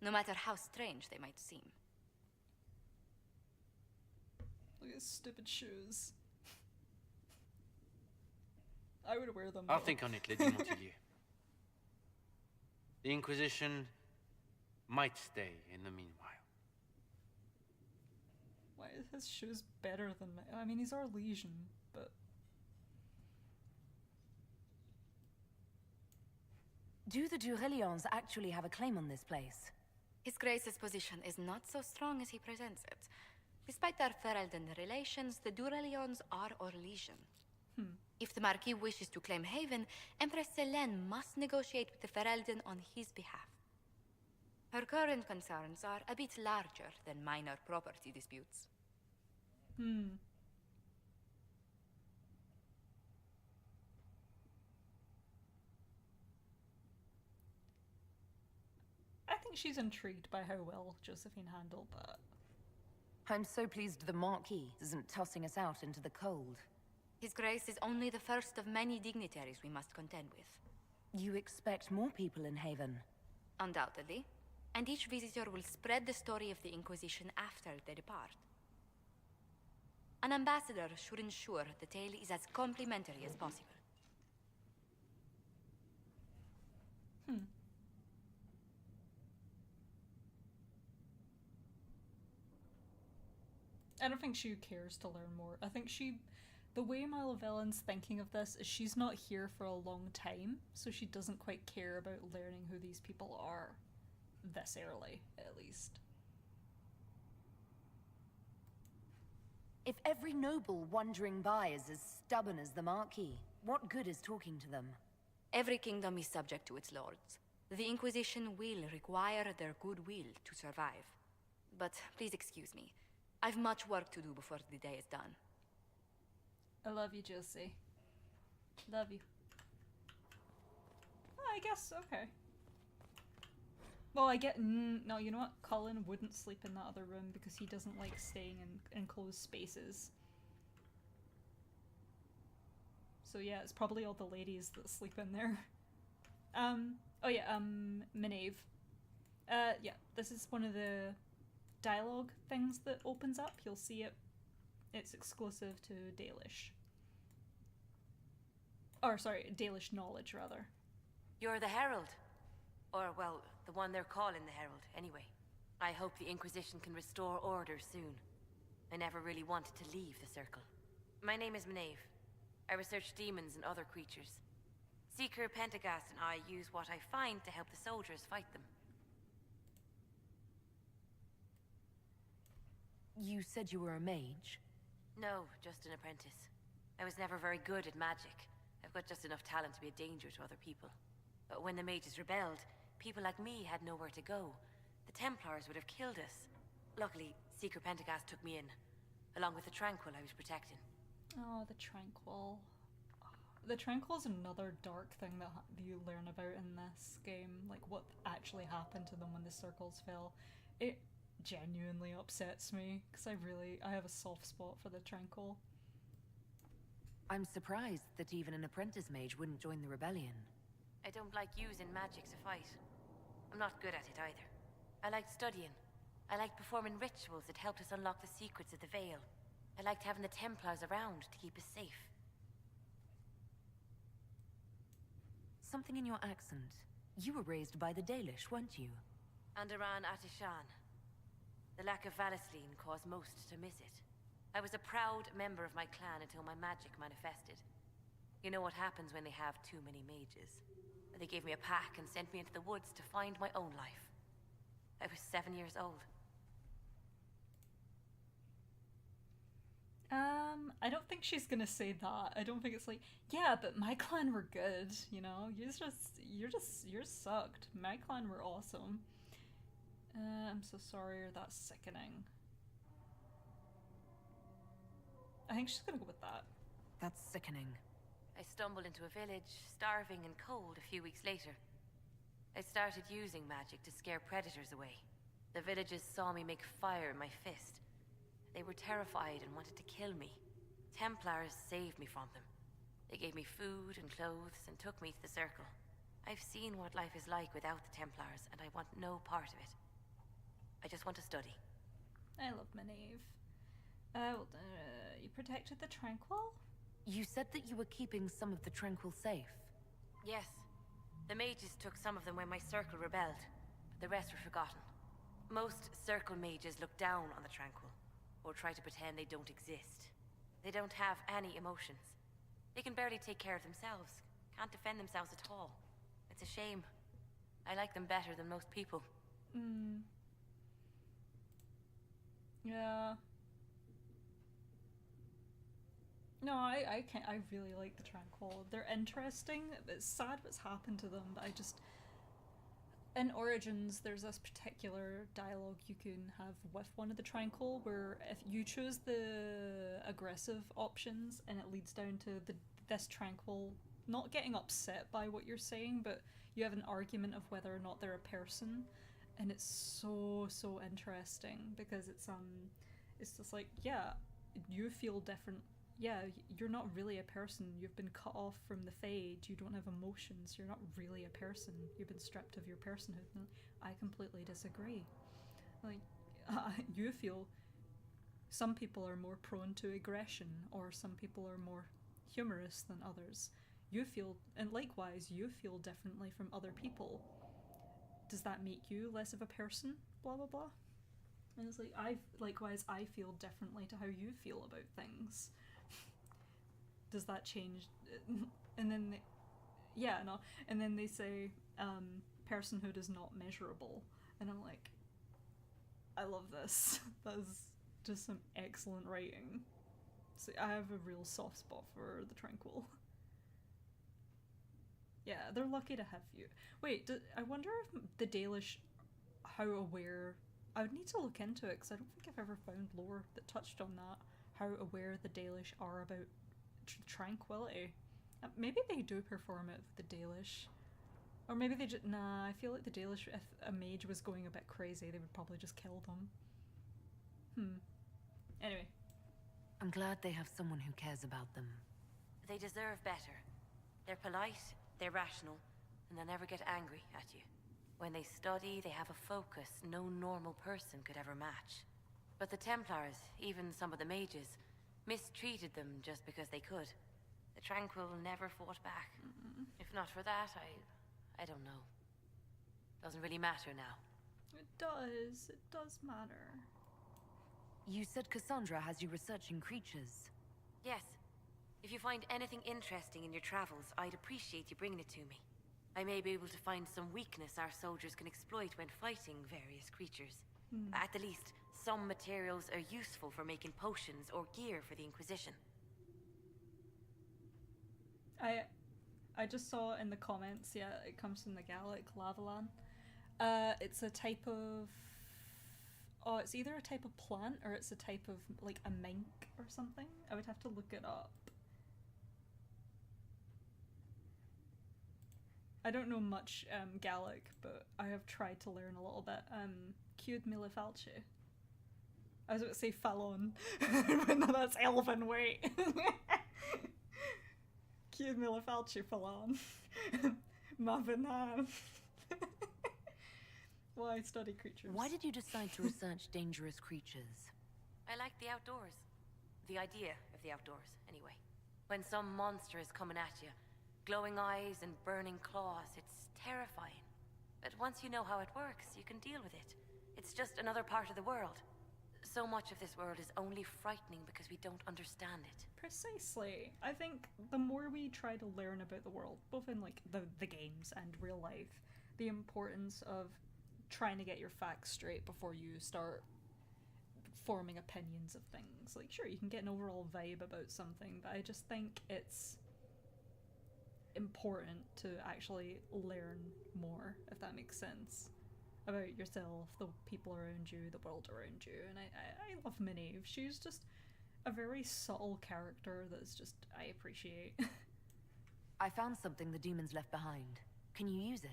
no matter how strange they might seem. Look at his stupid shoes. I would wear them. I'll think on it, Lady Montilier. The Inquisition might stay in the meanwhile. Why is his shoes better than my... I mean, he's our Legion, but... Do the Durelions actually have a claim on this place? His Grace's position is not so strong as he presents it. Despite their Ferelden relations, the Durelions are our Legion. If the Marquis wishes to claim Haven, Empress Selene must negotiate with the Ferelden on his behalf. Her current concerns are a bit larger than minor property disputes. I think she's intrigued by how well Josephine handled that. I'm so pleased the Marquis isn't tossing us out into the cold. His Grace is only the first of many dignitaries we must contend with. You expect more people in Haven? Undoubtedly. And each visitor will spread the story of the Inquisition after they depart. An ambassador should ensure the tale is as complimentary as possible. I don't think she cares to learn more. I think the way my Lavellan's thinking of this is she's not here for a long time, so she doesn't quite care about learning who these people are. This early, at least. If every noble wandering by is as stubborn as the Marquis, what good is talking to them? Every kingdom is subject to its lords. The Inquisition will require their goodwill to survive. But please excuse me. I've much work to do before the day is done. I love you, Josie. Love you. Oh, I guess, okay. Well, I get... no, you know what? Cullen wouldn't sleep in that other room because he doesn't like staying in enclosed spaces. So yeah, it's probably all the ladies that sleep in there. Oh yeah, Maeve. Yeah, this is one of the dialogue things that opens up. You'll see it. It's exclusive to Dalish. Or, sorry, Dalish knowledge, rather. You're the Herald. Or, well, the one they're calling the Herald, anyway. I hope the Inquisition can restore order soon. I never really wanted to leave the Circle. My name is Maeve. I research demons and other creatures. Seeker Pentagast and I use what I find to help the soldiers fight them. You said you were a mage? No, just an apprentice. I was never very good at magic. I've got just enough talent to be a danger to other people. But when the mages rebelled, people like me had nowhere to go. The Templars would have killed us. Luckily, Seeker Pentagast took me in, along with the Tranquil I was protecting. Oh, the Tranquil. The Tranquil is another dark thing that you learn about in this game. Like, what actually happened to them when the circles fell. It genuinely upsets me, because I have a soft spot for the Tranquil. I'm surprised that even an apprentice mage wouldn't join the rebellion. I don't like using magic to fight. I'm not good at it either. I liked studying. I liked performing rituals that helped us unlock the secrets of the Veil. I liked having the Templars around to keep us safe. Something in your accent. You were raised by the Dalish, weren't you? Andaran Atishan. The lack of Valisleen caused most to miss it. I was a proud member of my clan until my magic manifested. You know what happens when they have too many mages. They gave me a pack and sent me into the woods to find my own life. I was 7 years old. I don't think she's gonna say that. I don't think it's like, yeah, but my clan were good, you know? You're sucked. My clan were awesome. I'm so sorry, that's sickening. think she's gonna go with that. That's sickening. I stumbled into a village, starving and cold, a few weeks later. I started using magic to scare predators away. The villagers saw me make fire in my fist. They were terrified and wanted to kill me. Templars saved me from them. They gave me food and clothes and took me to the Circle. I've seen what life is like without the Templars, and I want no part of it. I just want to study. I love Maeve. You protected the Tranquil? You said that you were keeping some of the Tranquil safe. Yes. The mages took some of them when my Circle rebelled, but the rest were forgotten. Most Circle mages look down on the Tranquil, or try to pretend they don't exist. They don't have any emotions. They can barely take care of themselves, can't defend themselves at all. It's a shame. I like them better than most people. Yeah. No, I really like the Tranquil. They're interesting. It's sad what's happened to them, but I just... In Origins, there's this particular dialogue you can have with one of the Tranquil, where if you choose the aggressive options, and it leads down to this Tranquil not getting upset by what you're saying, but you have an argument of whether or not they're a person, and it's so interesting, because it's just like, yeah, you feel different. Yeah, you're not really a person. You've been cut off from the Fade. You don't have emotions. You're not really a person. You've been stripped of your personhood. And I completely disagree. Like, you feel some people are more prone to aggression, or some people are more humorous than others. You feel, and likewise, you feel differently from other people. Does that make you less of a person? Blah, blah, blah. And it's like, I feel differently to how you feel about things. Does that change? And then and then they say personhood is not measurable, and I'm like, I love this. That's just some excellent writing. So I have a real soft spot for the Tranquil. Yeah, they're lucky to have you. Wait, I wonder if the Dalish, how aware... I would need to look into it, because I don't think I've ever found lore that touched on that, how aware the Dalish are about tranquility. Maybe they do perform it with the Dalish. Or maybe they just... Nah, I feel like the Dalish, if a mage was going a bit crazy, they would probably just kill them. Anyway. I'm glad they have someone who cares about them. They deserve better. They're polite, they're rational, and they'll never get angry at you. When they study, they have a focus no normal person could ever match. But the Templars, even some of the mages, mistreated them just because they could. The Tranquil never fought back. If not for that, I don't know. Doesn't really matter now. It does matter. You said Cassandra has you researching creatures. Yes. If you find anything interesting in your travels, I'd appreciate you bringing it to me. I may be able to find some weakness our soldiers can exploit when fighting various creatures. At the least, some materials are useful for making potions or gear for the Inquisition. I just saw in the comments, yeah, it comes from the Gallic Lavellan. It's a type of... Oh, it's either a type of plant or it's a type of, like, a mink or something. I would have to look it up. I don't know much Gallic, but I have tried to learn a little bit. Cud mille falce. I was about to say Fallon, but no, that's Elven, wait. Cud mille falce Fallon. Mavinan. Why study creatures? Why did you decide to research dangerous creatures? I like the outdoors. The idea of the outdoors, anyway. When some monster is coming at you, glowing eyes and burning claws, it's terrifying. But once you know how it works, you can deal with it. It's just another part of the world. So much of this world is only frightening because we don't understand it. Precisely. I think the more we try to learn about the world, both in like the games and real life, the importance of trying to get your facts straight before you start forming opinions of things. Like, sure, you can get an overall vibe about something, but I just think it's important to actually learn more, if that makes sense, about yourself, the people around you, the world around you. And I love Maeve. She's just a very subtle character that's just, I appreciate. I found something the demons left behind. Can you use it?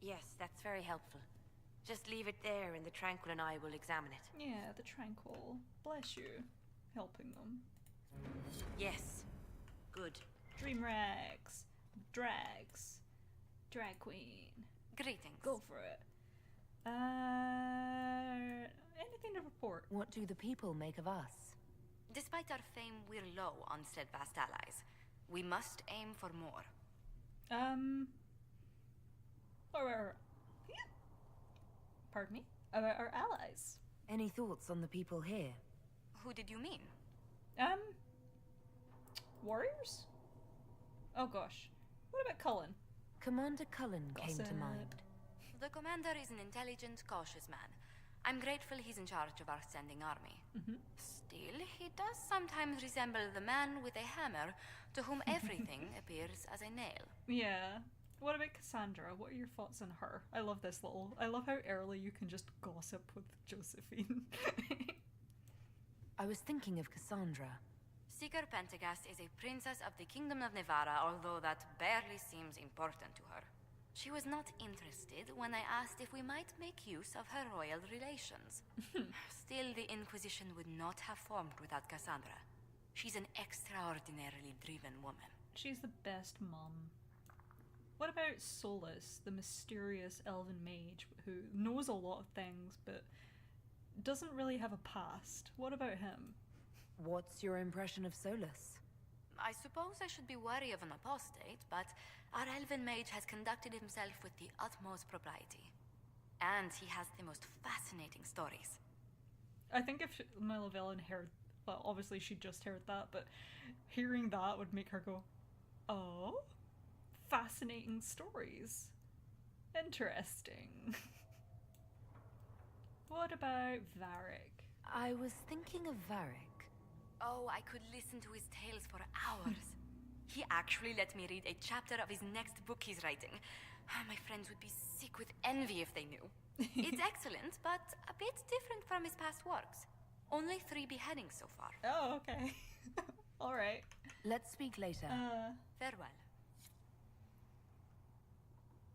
Yes, that's very helpful. Just leave it there and the Tranquil and I will examine it. Yeah, the Tranquil. Bless you. Helping them. Yes. Good. Dream Rex. Drags. Drag Queen. Greetings. Go for it. Anything to report? What do the people make of us? Despite our fame, we're low on steadfast allies. We must aim for more. Pardon me? About our allies. Any thoughts on the people here? Who did you mean? Warriors? Oh gosh. What about Cullen? Commander Cullen came to mind. The commander is an intelligent, cautious man. I'm grateful he's in charge of our standing army. Still, he does sometimes resemble the man with a hammer to whom everything appears as a nail. Yeah. What about Cassandra? What are your thoughts on her? I love this little... I love how early you can just gossip with Josephine. I was thinking of Cassandra. Seeker Pentagast is a princess of the Kingdom of Nevarra, although that barely seems important to her. She was not interested when I asked if we might make use of her royal relations. Still, the Inquisition would not have formed without Cassandra. She's an extraordinarily driven woman. She's the best mum. What about Solas, the mysterious elven mage who knows a lot of things but doesn't really have a past? What about him? What's your impression of Solas? I suppose I should be wary of an apostate, but our elven mage has conducted himself with the utmost propriety. And he has the most fascinating stories. I think if my Lavellan heard... Well, obviously she just heard that, but hearing that would make her go, oh, fascinating stories. Interesting. What about Varric? I was thinking of Varric. Oh, I could listen to his tales for hours. He actually let me read a chapter of his next book he's writing. My friends would be sick with envy if they knew. It's excellent, but a bit different from his past works. Only 3 beheadings so far. Oh, okay. Alright. Let's speak later. Farewell.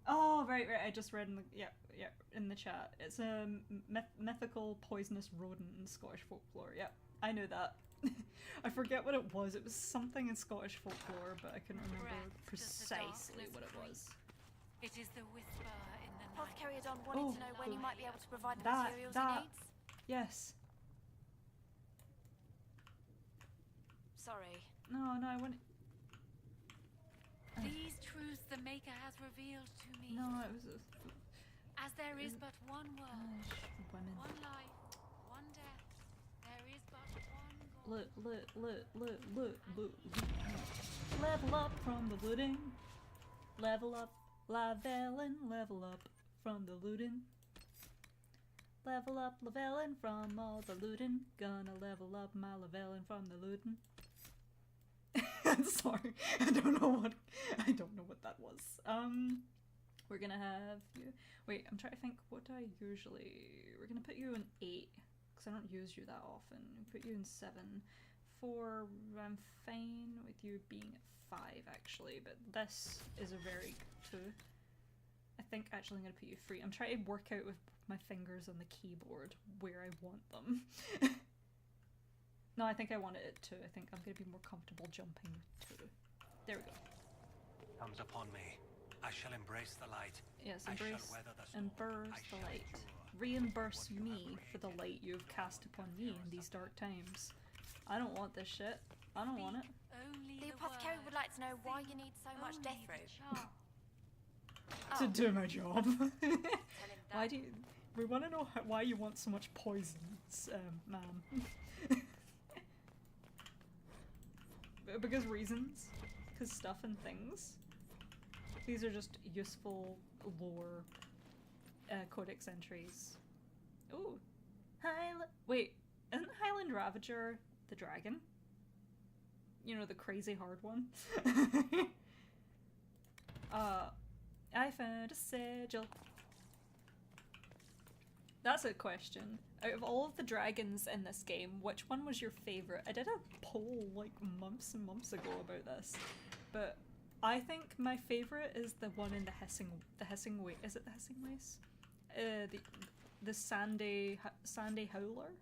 Oh, right. I just read in the... Yeah, in the chat. It's a mythical poisonous rodent in Scottish folklore. Yeah, I know that. I forget what it was. It was something in Scottish folklore, but I couldn't remember precisely what it was. It is the whisper in the night. Apothecary Don wanted to know when you might be able to provide the materials he needs. Yes. Sorry. No, I want... These truths the Maker has revealed to me. No, it was... As there is but one world, women. one life, one death, there is but one Look. Level up from the looting. Level up, Lavellan, level up from the looting. Level up, Lavellan, from all the looting. Gonna level up my Lavellan from the looting. I'm sorry, I don't know what that was. We're gonna have you. Wait, I'm trying to think. What do I usually? We're gonna put you in 8 because I don't use you that often. Put you in 7. 4. I'm fine with you being at 5 actually, but this is a very 2. I think actually I'm gonna put you 3. I'm trying to work out with my fingers on the keyboard where I want them. No, I think I want it at 2. I think I'm gonna be more comfortable jumping with 2. There we go. Comes upon me. I shall embrace the light. Yes, embrace the light. Reimburse me for the light you have cast upon me in these dark times. I don't want this shit. I don't want it. The apothecary would like to know why you need so much death root. To do my job. Why do you... We want to know why you want so much poisons, ma'am. Because reasons. Because stuff and things. These are just useful lore codex entries. Ooh. Wait, isn't Highland Ravager the dragon? You know, the crazy hard one? I found a sigil. That's a question. Out of all of the dragons in this game, which one was your favourite? I did a poll like months and months ago about this, but I think my favourite is the one in the hissing way. Is it the hissing waste? The sandy howler.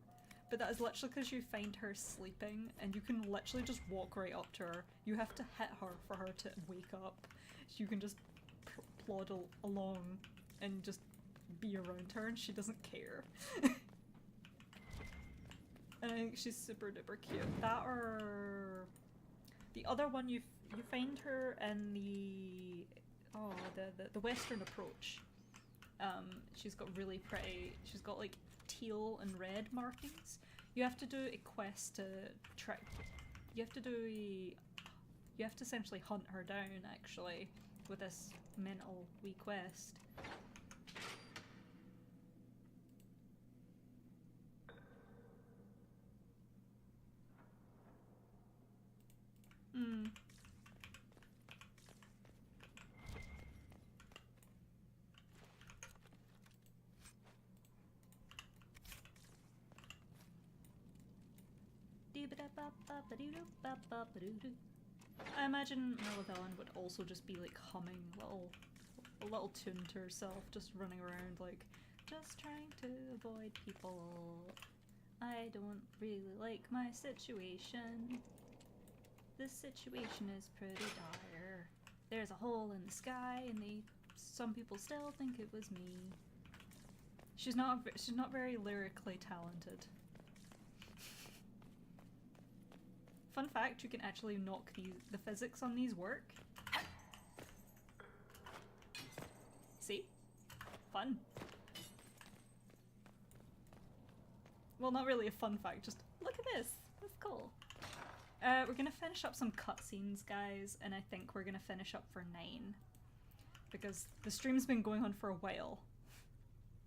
But that is literally because you find her sleeping, and you can literally just walk right up to her. You have to hit her for her to wake up. You can just plod along and just be around her, and she doesn't care. And I think she's super duper cute. That or the other one, you find her in the Western Approach. She's got really pretty. She's got like teal and red markings. You have to do a quest to track. You have to essentially hunt her down actually with this mental wee quest. I imagine Lavellan would also just be like humming a little tune to herself, just running around like, just trying to avoid people. I don't really like my situation. This situation is pretty dire. There's a hole in the sky, and some people still think it was me. She's not very lyrically talented. Fun fact, you can actually knock the physics on these work. See? Fun. Well, not really a fun fact, just look at this. That's cool. We're gonna finish up some cutscenes, guys, and I think we're gonna finish up for 9. Because the stream's been going on for a while.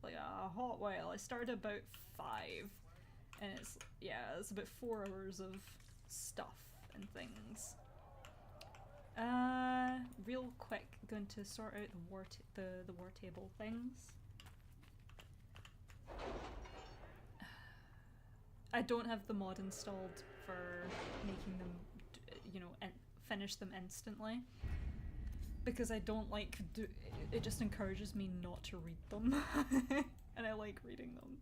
Like a hot while. I started about 5. And it's about 4 hours of stuff and things. Real quick, going to sort out the war table things. I don't have the mod installed for making them, finish them instantly, because I don't like it. Just encourages me not to read them, and I like reading them.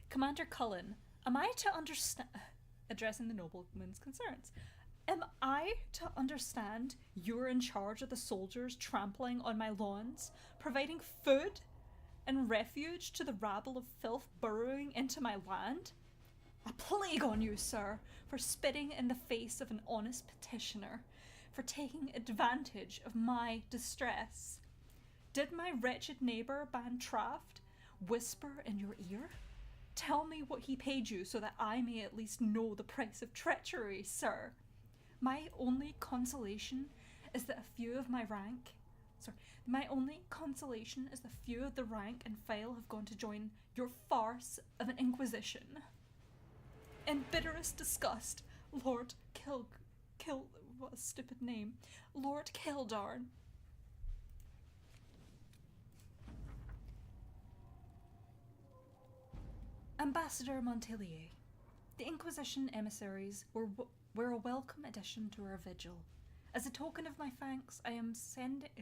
Commander Cullen, am I to understand? Addressing the nobleman's concerns. Am I to understand you're in charge of the soldiers trampling on my lawns, providing food and refuge to the rabble of filth burrowing into my land? A plague on you, sir, for spitting in the face of an honest petitioner, for taking advantage of my distress. Did my wretched neighbour Bantraft whisper in your ear? Tell me what he paid you so that I may at least know the price of treachery, sir. My only consolation is that my only consolation is the few of the rank and file have gone to join your farce of an inquisition. In bitterest disgust, Lord what a stupid name, Lord Kildarn. Ambassador Montelier, the Inquisition emissaries were a welcome addition to our vigil. As a token of my thanks, I am sending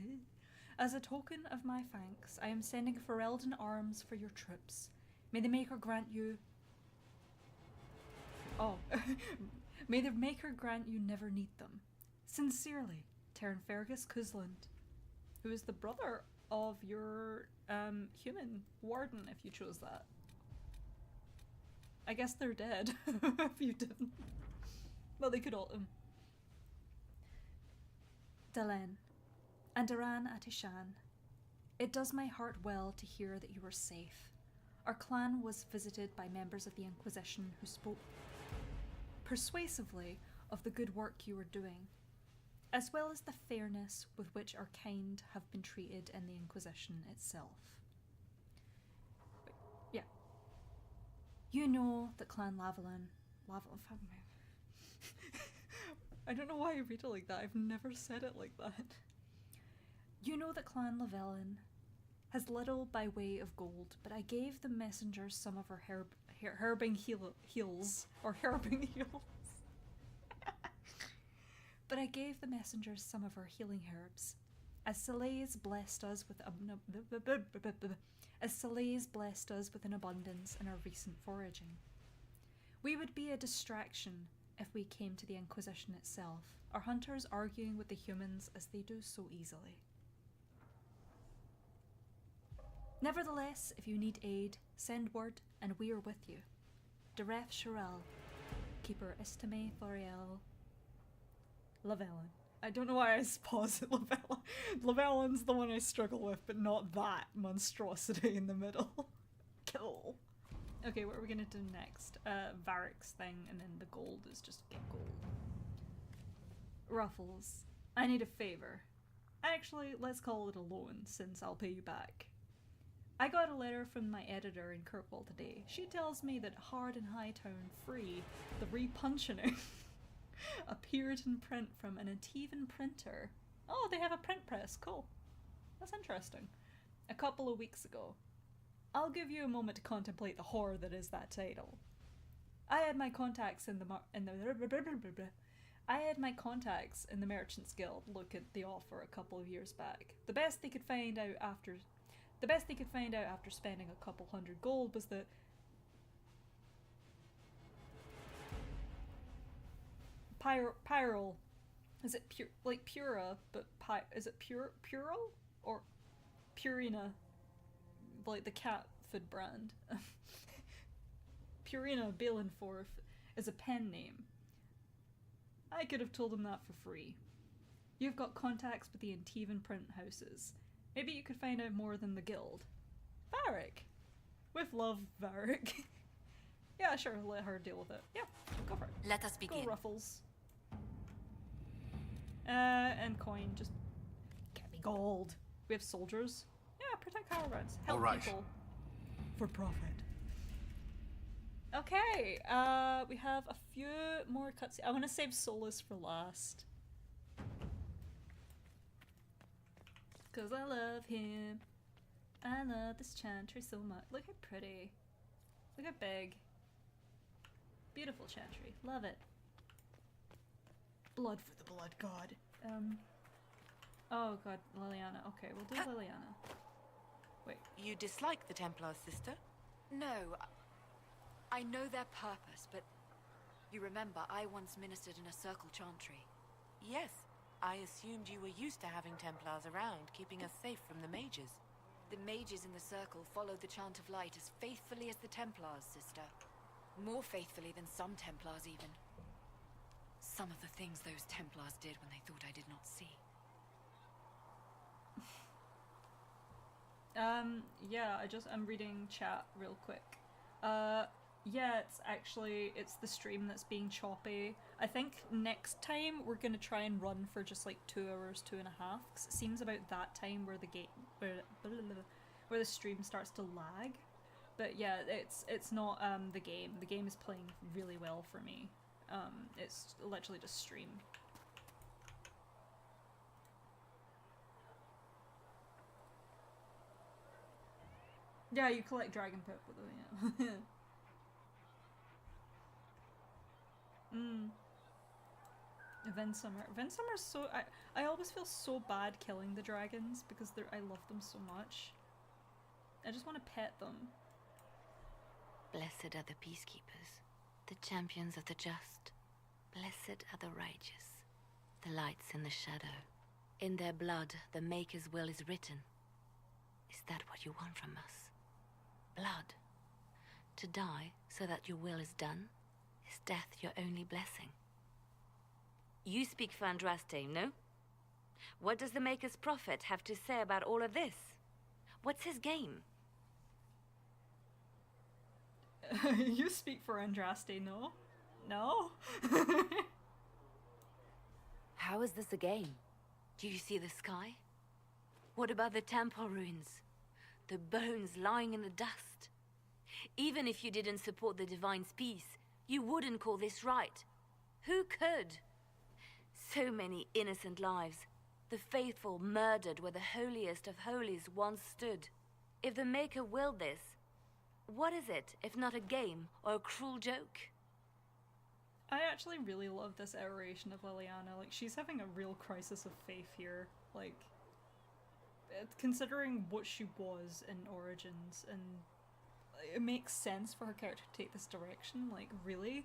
Ferelden arms for your troops. May the Maker grant you. May the Maker grant you never need them. Sincerely, Terranfergus Cusland, who is the brother of your human warden, if you chose that. I guess they're dead, if you didn't. Well, they could ult him. Dalen, and Daran Atishan, it does my heart well to hear that you are safe. Our clan was visited by members of the Inquisition who spoke persuasively of the good work you are doing, as well as the fairness with which our kind have been treated in the Inquisition itself. Yeah. You know that Clan Lavellan... I don't know why I read it like that. I've never said it like that. You know that Clan Lavellan has little by way of gold, but I gave the messengers some of her herbing heals. But I gave the messengers some of her healing herbs. As Solas blessed us with an abundance in our recent foraging. We would be a distraction if we came to the Inquisition itself, our hunters arguing with the humans as they do so easily. Nevertheless, if you need aid, send word and we are with you. Deref Shirel, Keeper Estime Thoriel, Lavellan. I don't know why I paused at Lavellan. Lavellan's the one I struggle with, but not that monstrosity in the middle. Kill. Okay, what are we gonna do next? Varric's thing, and then the gold is just get gold. Ruffles. I need a favor. Actually, let's call it a loan, since I'll pay you back. I got a letter from my editor in Kirkwall today. She tells me that Hard and Hightown Free, the repunching, appeared in print from an Antivan printer. Oh, they have a print press. Cool. That's interesting. A couple of weeks ago. I'll give you a moment to contemplate the horror that is that title. I had my contacts in the Merchants Guild look at the offer a couple of years back. The best they could find out after spending a couple hundred gold was that Pyral. Is it like Pura, but is it Pural or Purina? Like the cat food brand. Purina Balenforth is a pen name. I could have told him that for free. You've got contacts with the Antivan print houses. Maybe you could find out more than the guild. Varric! With love, Varric. Yeah, sure, let her deal with it. Yeah, go for it. Let us begin. Go Ruffles. And coin, just get me gold. We have soldiers. Yeah, protect caravans. Help people. For profit. Okay, we have a few more cutscenes. I want to save Solas for last. Cause I love him. I love this chantry so much. Look how pretty. Look how big. Beautiful chantry. Love it. Blood for the blood god. Oh god, Liliana. Okay, we'll do Liliana. Wait. You dislike the Templars, sister? No. I know their purpose, but you remember I once ministered in a circle chantry. Yes. I assumed you were used to having Templars around, keeping us safe from the mages. The mages in the circle followed the Chant of Light as faithfully as the Templars, sister. More faithfully than some Templars, even. Some of the things those Templars did when they thought I did not see. Yeah, I'm reading chat real quick. Yeah, it's the stream that's being choppy. I think next time we're gonna try and run for just like 2 hours, 2.5, because it seems about that time where where the stream starts to lag. But yeah, it's not the game. The game is playing really well for me. It's literally just stream. Yeah, you collect dragon poop with them, yeah. Vensummer's so... I always feel so bad killing the dragons because I love them so much. I just want to pet them. Blessed are the peacekeepers, the champions of the just. Blessed are the righteous, the lights in the shadow. In their blood, the Maker's will is written. Is that what you want from us? Blood. To die so that your will is done? Is death your only blessing? You speak for Andraste, no? What does the Maker's prophet have to say about all of this? What's his game? You speak for Andraste, no? No? How is this a game? Do you see the sky? What about the temple ruins? The bones lying in the dust? Even if you didn't support the Divine's peace, you wouldn't call this right. Who could? So many innocent lives. The faithful murdered where the holiest of holies once stood. If the Maker willed this, what is it if not a game or a cruel joke? I actually really love this iteration of Liliana. Like, she's having a real crisis of faith here. Like, considering what she was in Origins, and it makes sense for her character to take this direction. Like, really?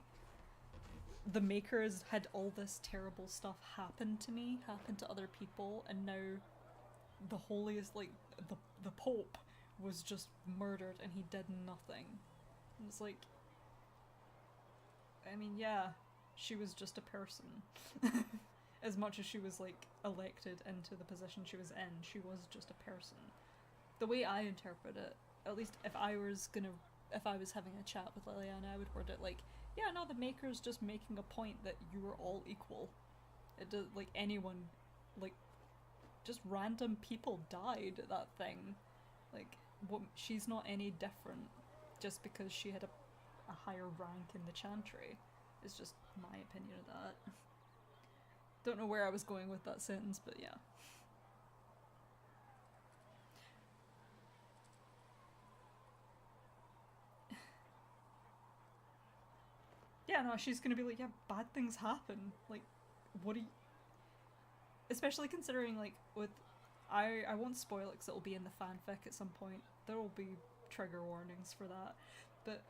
The Makers had all this terrible stuff happen to me, happen to other people, and now the holiest, like, the Pope was just murdered and he did nothing. And it's like, I mean, yeah, she was just a person. As much as she was, like, elected into the position she was in, she was just a person. The way I interpret it, at least if I was having a chat with Liliana, I would word it like, yeah, no, the Maker's just making a point that you are all equal. It does, like, anyone, like, just random people died at that thing. Like, she's not any different just because she had a higher rank in the Chantry. It's just my opinion of that. Don't know where I was going with that sentence, but yeah. Yeah, no, she's gonna be like, yeah, bad things happen. Like, what do you... Especially considering, like, with... I won't spoil it because it'll be in the fanfic at some point. There will be trigger warnings for that. But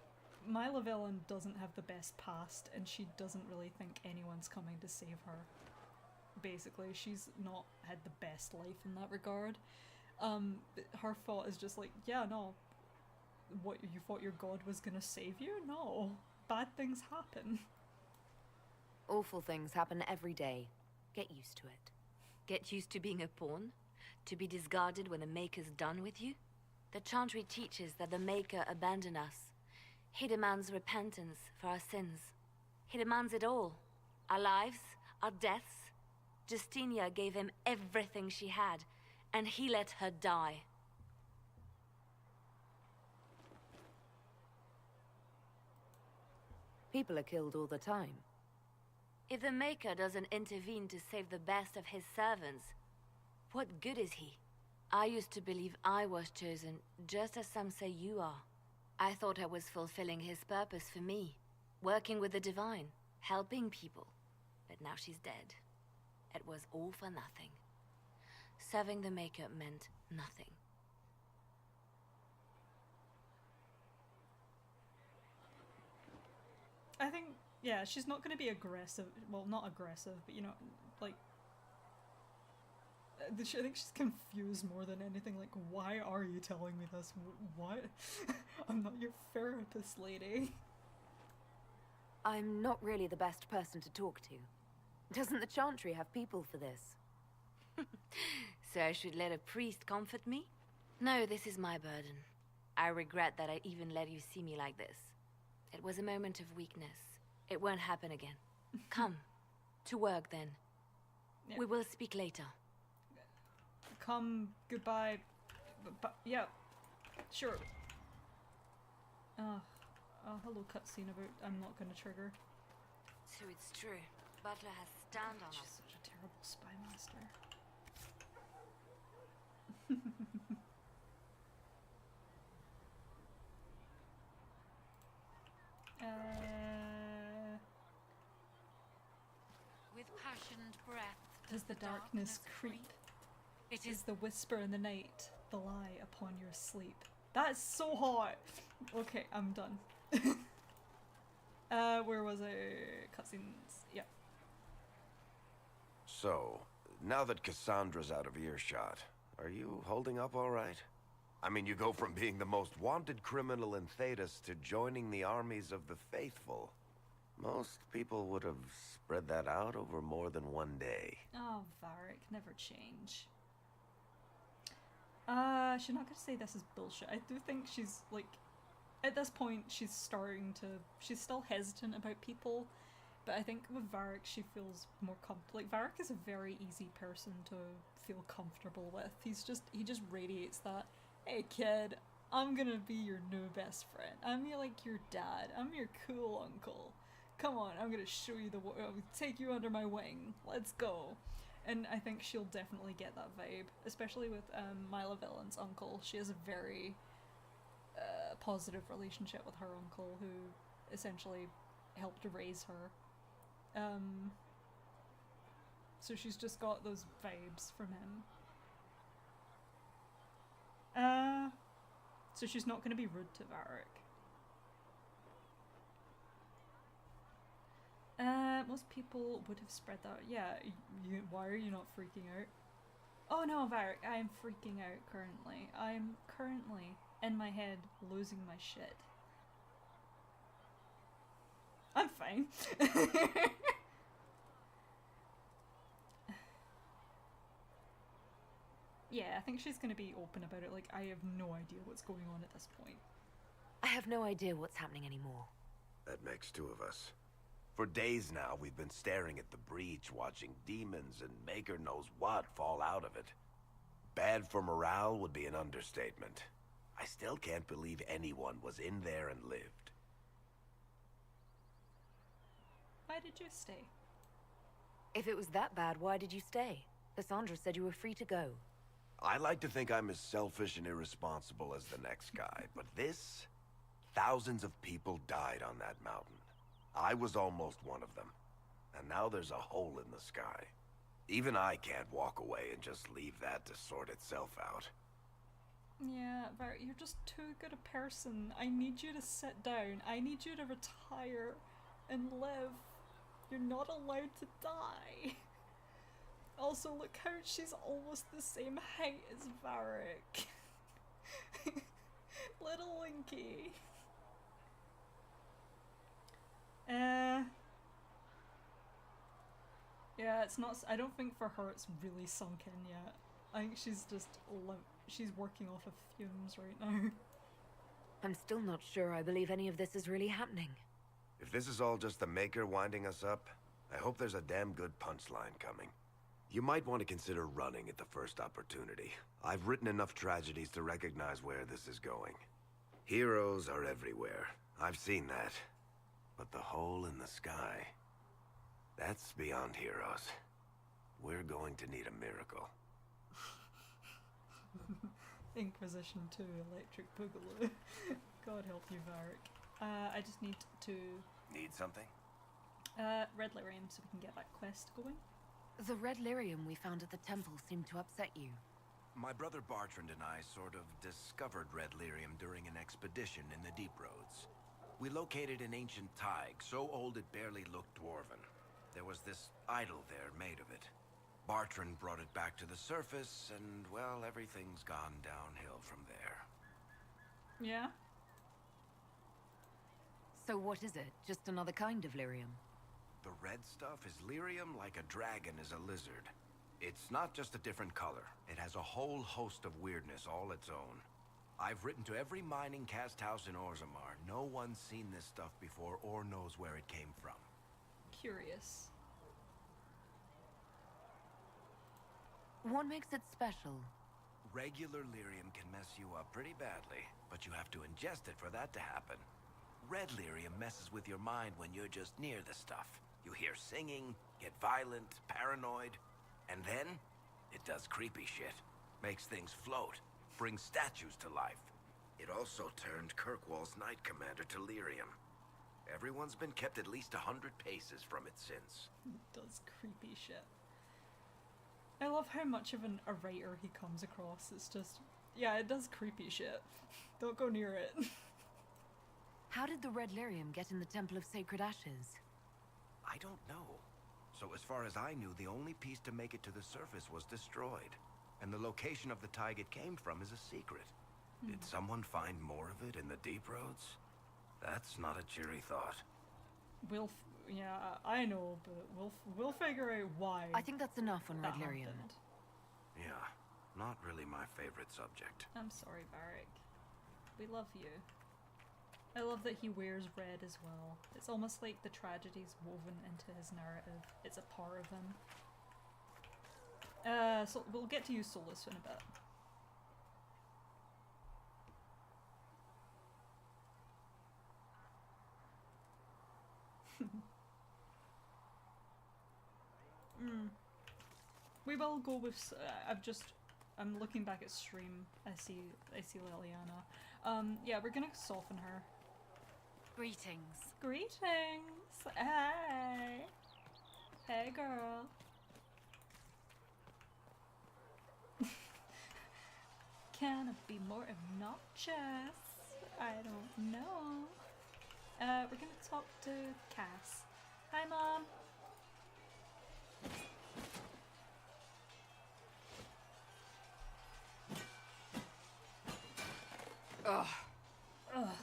my Lavellan doesn't have the best past, and she doesn't really think anyone's coming to save her. Basically, she's not had the best life in that regard. Her thought is just like, yeah, no. What, you thought your god was gonna save you? No. Bad things happen. Awful things happen every day. Get used to it. Get used to being a pawn? To be discarded when the Maker's done with you? The Chantry teaches that the Maker abandoned us. He demands repentance for our sins. He demands it all. Our lives, our deaths. Justinia gave him everything she had, and he let her die. People are killed all the time. If the Maker doesn't intervene to save the best of his servants, what good is he? I used to believe I was chosen, just as some say you are. I thought I was fulfilling his purpose for me, working with the Divine, helping people. But now she's dead. It was all for nothing. Serving the Maker meant nothing. I think, yeah, she's not going to be aggressive. Well, not aggressive, but, you know, like... I think she's confused more than anything. Like, why are you telling me this? What? I'm not your therapist, lady. I'm not really the best person to talk to. Doesn't the Chantry have people for this? So I should let a priest comfort me? No, this is my burden. I regret that I even let you see me like this. It was a moment of weakness. It won't happen again. Come. To work, then. Yeah. We will speak later. Come, goodbye. Yeah. Sure. Hello cutscene about I'm not gonna trigger. So it's true. Butler has stand on She's us. such a terrible spy master. With passioned breath Does the darkness creep? It is the whisper in the night, the lie upon your sleep. That's so hot! Okay, I'm done. Where was I? Cutscenes. Yeah. So, now that Cassandra's out of earshot, are you holding up all right? I mean, you go from being the most wanted criminal in Thedas to joining the armies of the faithful. Most people would have spread that out over more than one day. Oh, Varric, never change. She's not gonna say this is bullshit. I do think she's, like, at this point, she's still hesitant about people, but I think with Varric, she feels more comfortable. Like, Varric is a very easy person to feel comfortable with. He just radiates that, hey kid, I'm gonna be your new best friend. I'm your dad. I'm your cool uncle. Come on, I'm gonna show you the way. I'll take you under my wing. Let's go. And I think she'll definitely get that vibe, especially with my Lavellan's uncle. She has a very positive relationship with her uncle, who essentially helped raise her. So she's just got those vibes from him. So she's not going to be rude to Varric. Most people would have spread that. Yeah, why are you not freaking out? Oh no, Varric, I am freaking out currently. I'm currently, in my head, losing my shit. I'm fine. Yeah, I think she's gonna be open about it. Like, I have no idea what's going on at this point. I have no idea what's happening anymore. That makes two of us. For days now, we've been staring at the breach, watching demons and Maker knows what fall out of it. Bad for morale would be an understatement. I still can't believe anyone was in there and lived. Why did you stay? If it was that bad, why did you stay? Cassandra said you were free to go. I like to think I'm as selfish and irresponsible as the next guy, but this... Thousands of people died on that mountain. I was almost one of them. And now there's a hole in the sky. Even I can't walk away and just leave that to sort itself out. Yeah, Varric, you're just too good a person. I need you to sit down. I need you to retire and live. You're not allowed to die. Also, look how she's almost the same height as Varric. Little Linky. Yeah, it's not. I don't think for her it's really sunk in yet. I think she's just she's working off of fumes right now. I'm still not sure I believe any of this is really happening. If this is all just the Maker winding us up, I hope there's a damn good punchline coming. You might want to consider running at the first opportunity. I've written enough tragedies to recognize where this is going. Heroes are everywhere. I've seen that. But the hole in the sky... that's beyond heroes. We're going to need a miracle. Inquisition 2, Electric Boogaloo. God help you, Varric. I just need to... Need something? Red lyrium so we can get that quest going. The red lyrium we found at the temple seemed to upset you. My brother Bartrand and I sort of discovered red lyrium during an expedition in the Deep Roads. We located an ancient thaig, so old it barely looked dwarven. There was this idol there made of it. Bartrand brought it back to the surface, and, well, everything's gone downhill from there. Yeah? So what is it? Just another kind of lyrium? The red stuff is lyrium like a dragon is a lizard. It's not just a different color. It has a whole host of weirdness all its own. I've written to every mining cast house in Orzammar. No one's seen this stuff before or knows where it came from. Curious. What makes it special? Regular lyrium can mess you up pretty badly, but you have to ingest it for that to happen. Red lyrium messes with your mind when you're just near the stuff. You hear singing, get violent, paranoid, and then it does creepy shit. Makes things float, brings statues to life. It also turned Kirkwall's Knight Commander to lyrium. Everyone's been kept at least 100 paces from it since. It does creepy shit. I love how much of a writer he comes across. It's just, yeah, it does creepy shit. Don't go near it. How did the red lyrium get in the Temple of Sacred Ashes? I don't know. So as far as I knew, the only piece to make it to the surface was destroyed. And the location of the thaig it came from is a secret. Did someone find more of it in the Deep Roads? That's not a cheery thought. Yeah, I know, but we'll figure out why. I think that's enough on red lyrium. Yeah, not really my favorite subject. I'm sorry, Varric. We love you. I love that he wears red as well. It's almost like the tragedy's woven into his narrative. It's a part of him. So we'll get to use Solas in a bit. We will go with. I'm looking back at stream. I see Liliana. Yeah, we're gonna soften her. Greetings. Greetings. Hey. Hey, girl. Can it be more obnoxious? I don't know. We're gonna talk to Cass. Hi, Mom. Ugh. Ugh.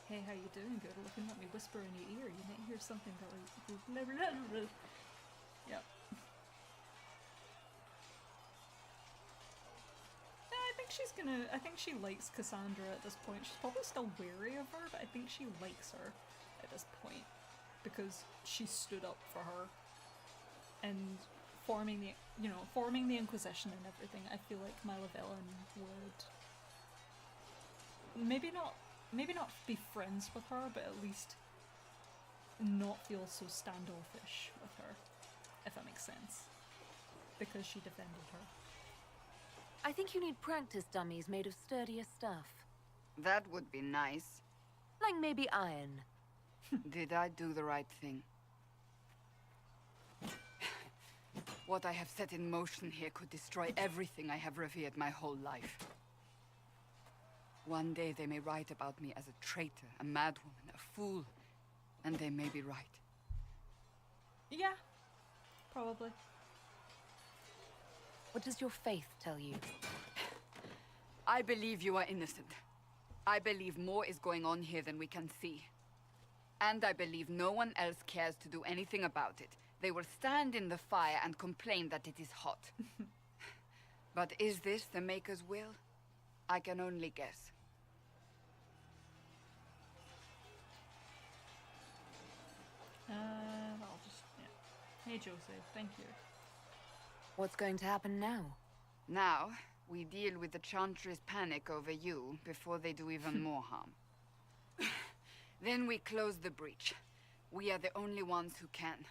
Hey, how you doing, girl? Looking at me whisper in your ear. You might hear something that like... Yep. I think she likes Cassandra at this point. She's probably still wary of her, but I think she likes her at this point because she stood up for her and forming the Inquisition and everything. I feel like my Lavellan would maybe not be friends with her, but at least not feel so standoffish with her, if that makes sense, because she defended her. I think you need practice dummies made of sturdier stuff. That would be nice. Like maybe iron. Did I do the right thing? What I have set in motion here could destroy everything I have revered my whole life. One day they may write about me as a traitor, a madwoman, a fool, and they may be right. Yeah, probably. What does your faith tell you? I believe you are innocent. I believe more is going on here than we can see. And I believe no one else cares to do anything about it. They will stand in the fire and complain that it is hot. But is this the Maker's will? I can only guess. I'll just, yeah. Hey, Joseph, thank you. What's going to happen now? Now, we deal with the Chantry's panic over you before they do even more harm. Then we close the breach. We are the only ones who can.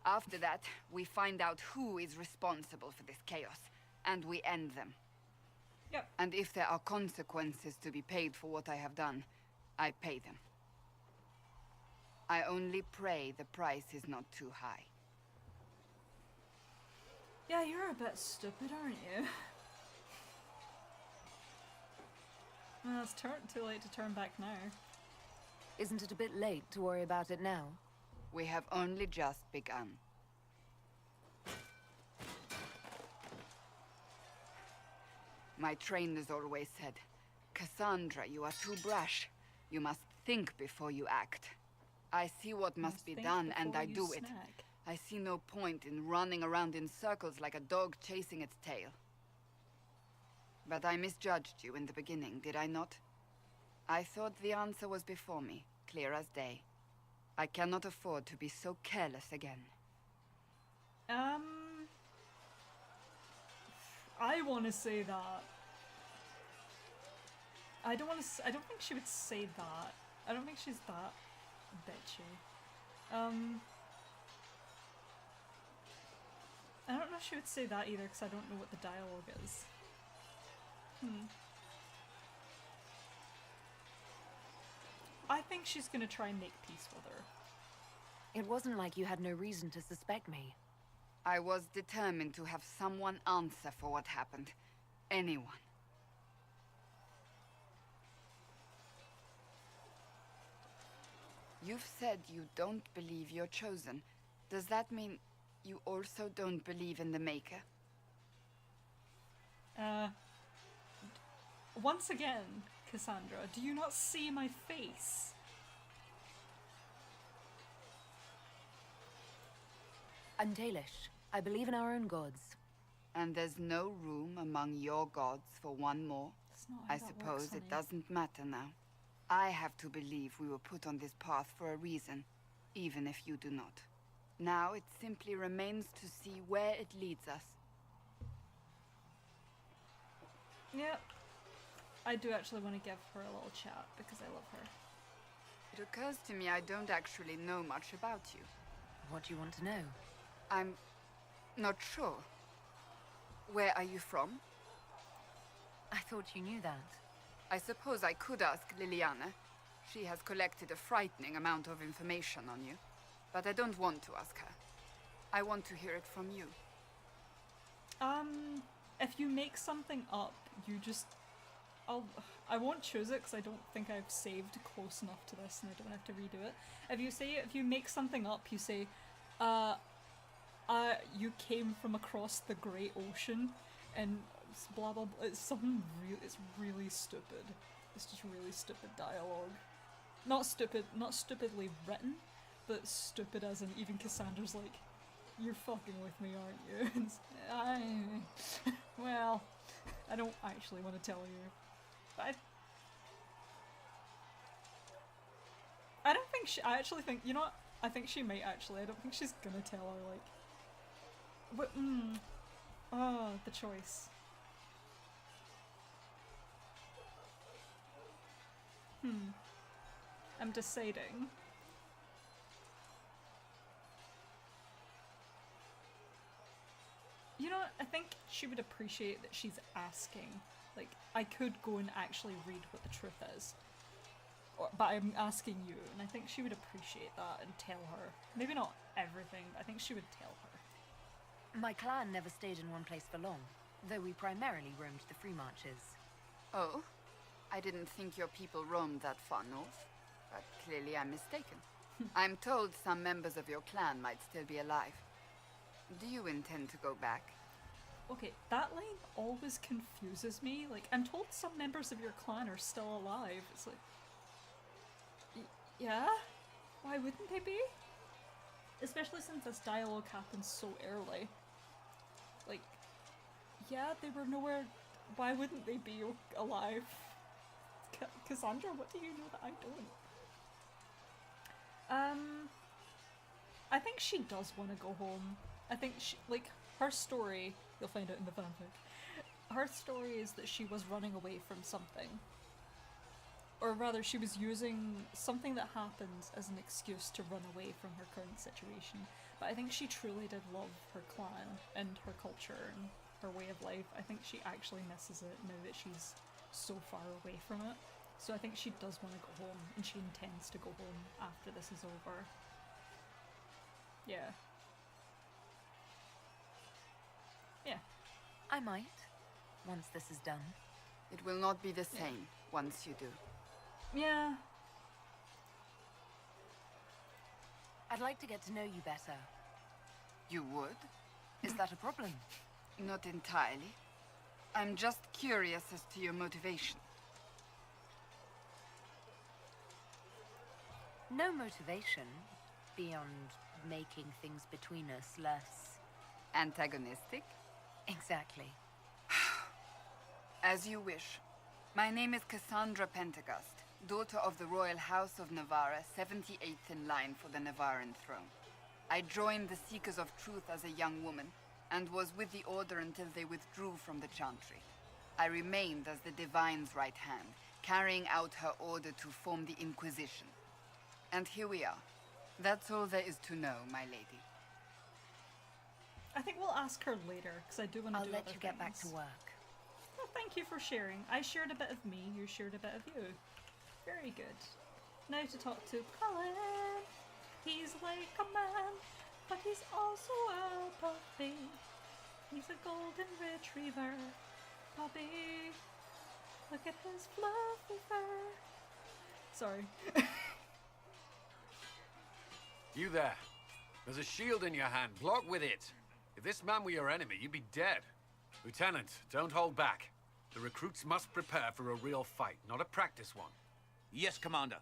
After that, we find out who is responsible for this chaos, and we end them. Yep. And if there are consequences to be paid for what I have done, I pay them. I only pray the price is not too high. Yeah, you're a bit stupid, aren't you? Well, it's too late to turn back now. Isn't it a bit late to worry about it now? We have only just begun. My trainers always said, Cassandra, you are too brash. You must think before you act. I see what must be done, and I do it. I see no point in running around in circles like a dog chasing its tail. But I misjudged you in the beginning, did I not? I thought the answer was before me, clear as day. I cannot afford to be so careless again. I want to say that. I don't think she would say that. I don't think she's that bitchy. I don't know if she would say that either, because I don't know what the dialogue is. I think she's gonna try and make peace with her. It wasn't like you had no reason to suspect me. I was determined to have someone answer for what happened. Anyone. You've said you don't believe you're chosen. Does that mean you also don't believe in the Maker? Once again, Cassandra, do you not see my face? I'm Dalish. I believe in our own gods. And there's no room among your gods for one more? That's not how I that suppose works, it honey. doesn't matter now. I have to believe we were put on this path for a reason, even if you do not. Now it simply remains to see where it leads us. Yep. I do actually want to give her a little chat because I love her. It occurs to me I don't actually know much about you. What do you want to know? I'm not sure. Where are you from? I thought you knew that. I suppose I could ask Liliana. She has collected a frightening amount of information on you. But I don't want to ask her. I want to hear it from you. If you make something up, you just... I won't choose it because I don't think I've saved close enough to this and I don't have to redo it. If you make something up, you say, you came from across the Great Ocean and blah blah blah. It's something it's really stupid. It's just really stupid dialogue. Not stupidly written, but stupid as in even Cassandra's like, you're fucking with me, aren't you? Well, I don't actually want to tell you. But I don't think I actually think, you know what? I think she might actually. I don't think she's gonna tell her, like... But, oh, the choice. I'm deciding. You know what? I think she would appreciate that she's asking. Like, I could go and actually read what the truth is. But I'm asking you, and I think she would appreciate that and tell her. Maybe not everything, but I think she would tell her. My clan never stayed in one place for long, though we primarily roamed the free marches. Oh? I didn't think your people roamed that far north. But clearly I'm mistaken. I'm told some members of your clan might still be alive. Do you intend to go back? Okay, that line always confuses me. Like, I'm told some members of your clan are still alive. It's like... yeah? Why wouldn't they be? Especially since this dialogue happens so early. Like, yeah, they were nowhere... Why wouldn't they be alive? Cassandra, what do you know that I don't? I think she does want to go home. I think she, like, her story, you'll find out in the fanfic, her story is that she was running away from something. Or rather, she was using something that happened as an excuse to run away from her current situation. But I think she truly did love her clan and her culture and her way of life. I think she actually misses it now that she's so far away from it. So I think she does want to go home, and she intends to go home after this is over. Yeah. Yeah. I might, once this is done. It will not be the same once you do. Yeah. I'd like to get to know you better. You would? Is that a problem? Not entirely. I'm just curious as to your motivation. No motivation, beyond making things between us less... antagonistic? Exactly. As you wish. My name is Cassandra Pentagast, daughter of the Royal House of Navarra, 78th in line for the Navarran throne. I joined the Seekers of Truth as a young woman, and was with the Order until they withdrew from the Chantry. I remained as the Divine's right hand, carrying out her order to form the Inquisition. And here we are. That's all there is to know, my lady. I think we'll ask her later, because I do want to do I'll let other you get back things. to work. Well, thank you for sharing. I shared a bit of me, you shared a bit of you. Very good. Now to talk to Colin. He's like a man, but he's also a puppy. He's a golden retriever. Puppy. Look at his fluffy fur. Sorry. You there. There's a shield in your hand. Block with it. If this man were your enemy, you'd be dead. Lieutenant, don't hold back. The recruits must prepare for a real fight, not a practice one. Yes, Commander.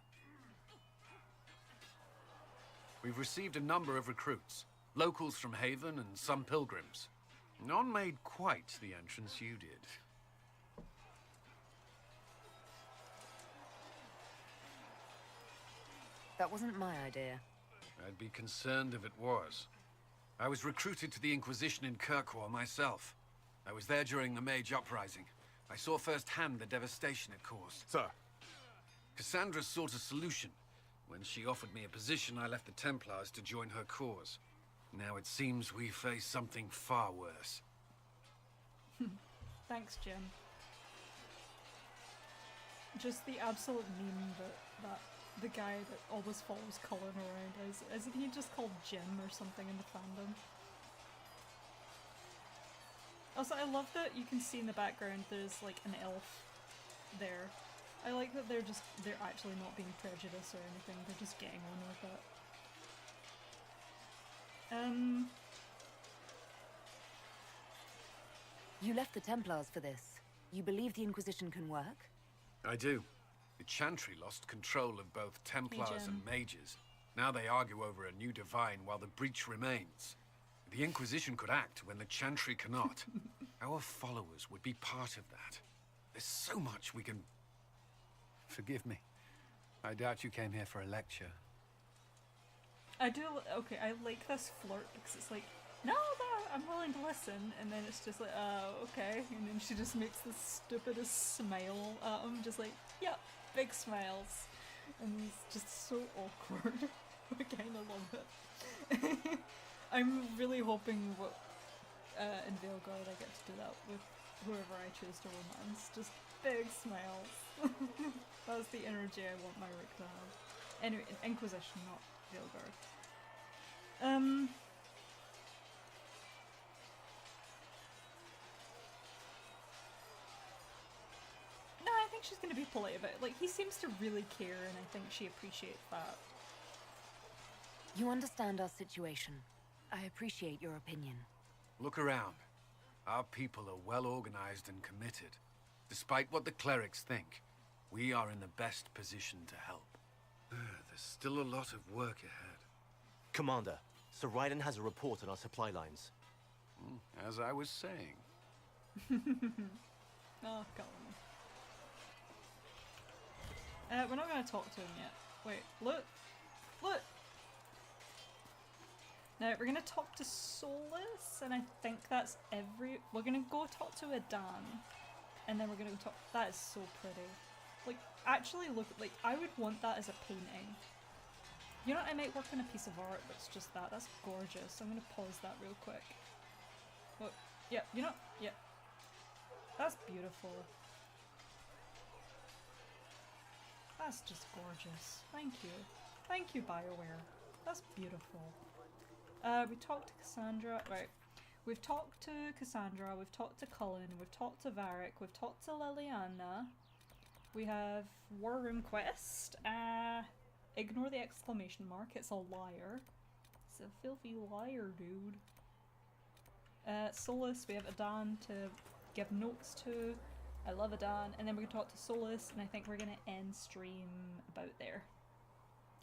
We've received a number of recruits. Locals from Haven and some pilgrims. None made quite the entrance you did. That wasn't my idea. I'd be concerned if it was. I was recruited to the Inquisition in Kirkwall myself. I was there during the Mage Uprising. I saw firsthand the devastation it caused. Sir. Cassandra sought a solution, When she offered me a position, I left the Templars to join her cause. Now it seems we face something far worse. Thanks, Jim. Just the absolute meme that the guy that always follows Cullen around isn't he just called Jim or something in the fandom? Also, I love that you can see in the background there's like an elf there. I like that they're actually not being prejudiced or anything, they're just getting on with it. You left the Templars for this. You believe the Inquisition can work? I do. The Chantry lost control of both Templars and mages. Now they argue over a new divine while the breach remains. The Inquisition could act when the Chantry cannot. Our followers would be part of that. There's so much we can... Forgive me. I doubt you came here for a lecture. I do, okay, I like this flirt because it's like, no, I'm willing to listen, and then it's just like, okay, and then she just makes the stupidest smile at him, just like, yep, big smiles, and it's just so awkward. I kind of love it. I'm really hoping in Veilguard I get to do that with whoever I choose to romance, just big smiles. That's the energy I want my Rick to have. Anyway, Inquisition, not Veilguard. No, I think she's gonna be polite about it. Like, he seems to really care, and I think she appreciates that. You understand our situation. I appreciate your opinion. Look around. Our people are well organized and committed. Despite what the clerics think, we are in the best position to help. There's still a lot of work ahead. Commander, Sir Raiden has a report on our supply lines. As I was saying. Oh, God. We're not going to talk to him yet. Wait, look! Look! Now, we're going to talk to Solas, and I think that's we're going to go talk to Adan, and then we're going to go talk... That is so pretty. Like, actually look, like, I would want that as a painting. You know what, I might work on a piece of art that's just that. That's gorgeous. I'm going to pause that real quick. Look, yeah, you know, yeah. That's beautiful. That's just gorgeous. Thank you. Thank you, BioWare. That's beautiful. We talked to Cassandra, right. We've talked to Cassandra, we've talked to Cullen, we've talked to Varric, we've talked to Liliana. We have War Room Quest. Ignore the exclamation mark, it's a liar. It's a filthy liar, dude. Solas, we have Adan to give notes to. I love Adan. And then we're going to talk to Solas, and I think we're going to end stream about there.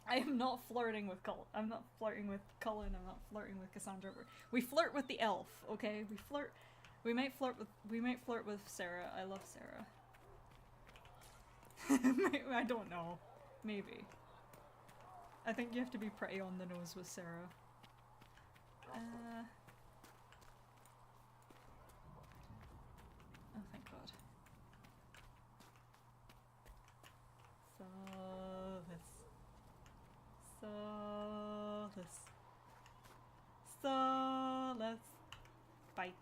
I am not flirting with Cullen. I'm not flirting with Cullen. I'm not flirting with Cassandra. We flirt with the elf, okay? We flirt. We might flirt with Sarah. I love Sarah. I don't know. Maybe. I think you have to be pretty on the nose with Sarah. Oh, thank God. Solas. Bike.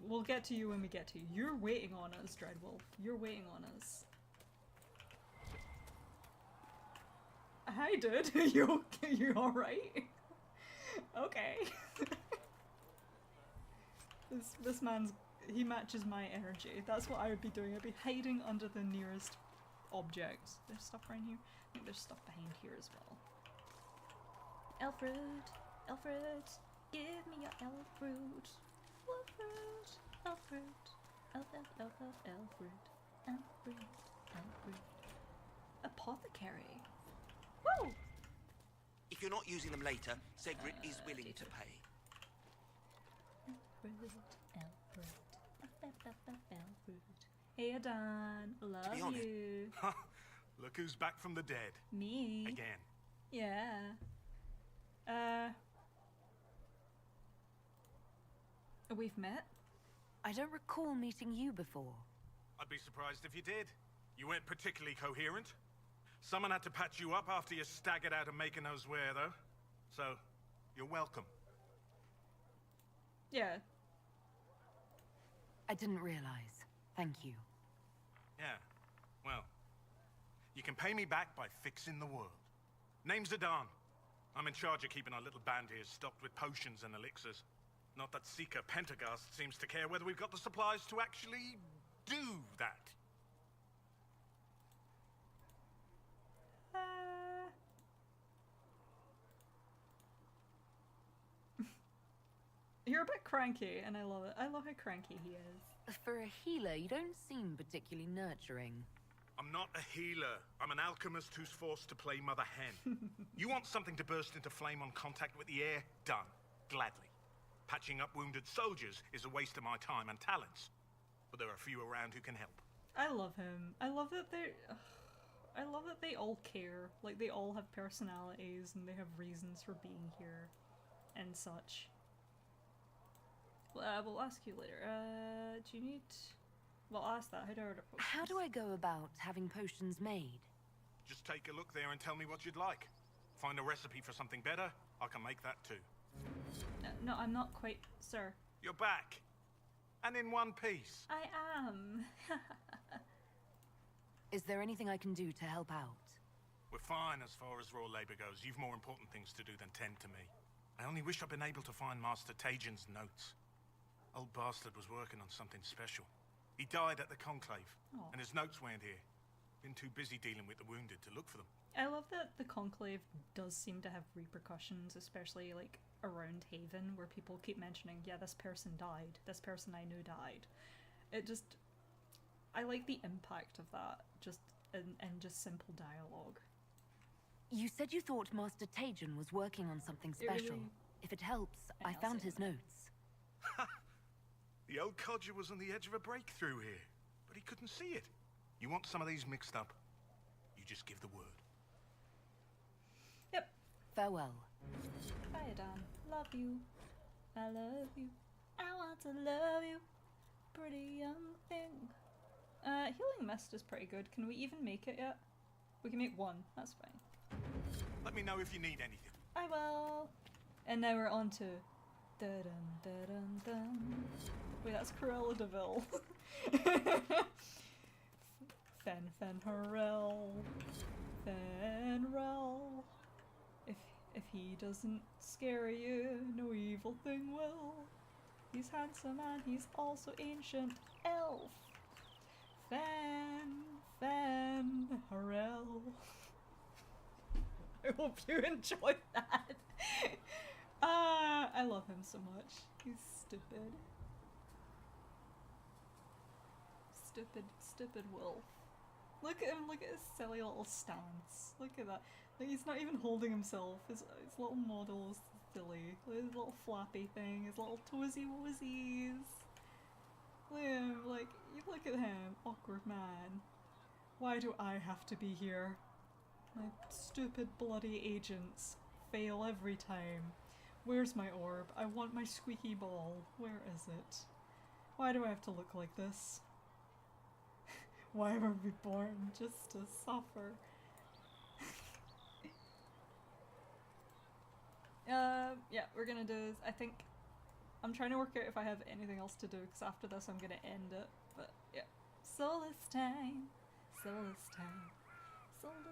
We'll get to you when we get to you. You're waiting on us, Dreadwolf. You're waiting on us. Hi, dude. You alright? Okay. This man's... He matches my energy. That's what I would be doing. I'd be hiding under the nearest objects. There's stuff around here. I think there's stuff behind here as well. Elfruit! Elfruit! Give me your Elfruit! Elfruit! Elfruit! Elfruit! Elfruit! Elfruit! Apothecary! Woo! If you're not using them later, Segrit is willing to pay. Elfruit! Hey Adan, love you. Look who's back from the dead. Me. Again. Yeah. We've met? I don't recall meeting you before. I'd be surprised if you did. You weren't particularly coherent. Someone had to patch you up after you staggered out of making those wear, though. So, you're welcome. Yeah. I didn't realize. Thank you. Yeah. Well, you can pay me back by fixing the world. Name's Adan. I'm in charge of keeping our little band here stocked with potions and elixirs. Not that Seeker Pentagast seems to care whether we've got the supplies to actually do that. You're a bit cranky, and I love it. I love how cranky he is. For a healer, you don't seem particularly nurturing. I'm not a healer. I'm an alchemist who's forced to play Mother Hen. You want something to burst into flame on contact with the air? Done. Gladly. Patching up wounded soldiers is a waste of my time and talents. But there are few around who can help. I love him. I love that I love that they all care. Like, they all have personalities and they have reasons for being here and such. We'll ask you later. Do you need... Well, I'll ask that. How do I order potions? How do I go about having potions made? Just take a look there and tell me what you'd like. Find a recipe for something better, I can make that too. No, I'm not quite, sir. You're back. And in one piece. I am. Is there anything I can do to help out? We're fine as far as raw labor goes. You've more important things to do than tend to me. I only wish I'd been able to find Master Tajin's notes. Old bastard was working on something special. He died at the Conclave, and his notes weren't here. Been too busy dealing with the wounded to look for them. I love that the Conclave does seem to have repercussions, especially like around Haven, where people keep mentioning, yeah, this person died, this person I knew died. It just... I like the impact of that, just in just simple dialogue. You said you thought Master Tajin was working on something special. If it helps, I found his notes. The old codger was on the edge of a breakthrough here, but he couldn't see it. You want some of these mixed up? You just give the word. Yep. Farewell. Bye, Adam. Love you. I love you. I want to love you. Pretty young thing. Healing Mist is pretty good. Can we even make it yet? We can make one. That's fine. Let me know if you need anything. I will. And now we're on to... Da-dum, da-dum, dum. Wait, that's Cruella de Vil. Fen Harel. Fenrel. If he doesn't scare you, no evil thing will. He's handsome and he's also ancient elf. Fen Harel. I hope you enjoyed that. I love him so much. He's stupid. Stupid wolf. Look at him, look at his silly little stance. Look at that. Like, he's not even holding himself. His little model is silly. His little flappy thing, his little toesy woesies. Look at him, like, you look at him, awkward man. Why do I have to be here? My stupid bloody agents fail every time. Where's my orb? I want my squeaky ball. Where is it? Why do I have to look like this? Why were we born just to suffer? Yeah, we're gonna do this. I think I'm trying to work out if I have anything else to do, because after this I'm gonna end it. But yeah. Solas time. Solas time. Solas.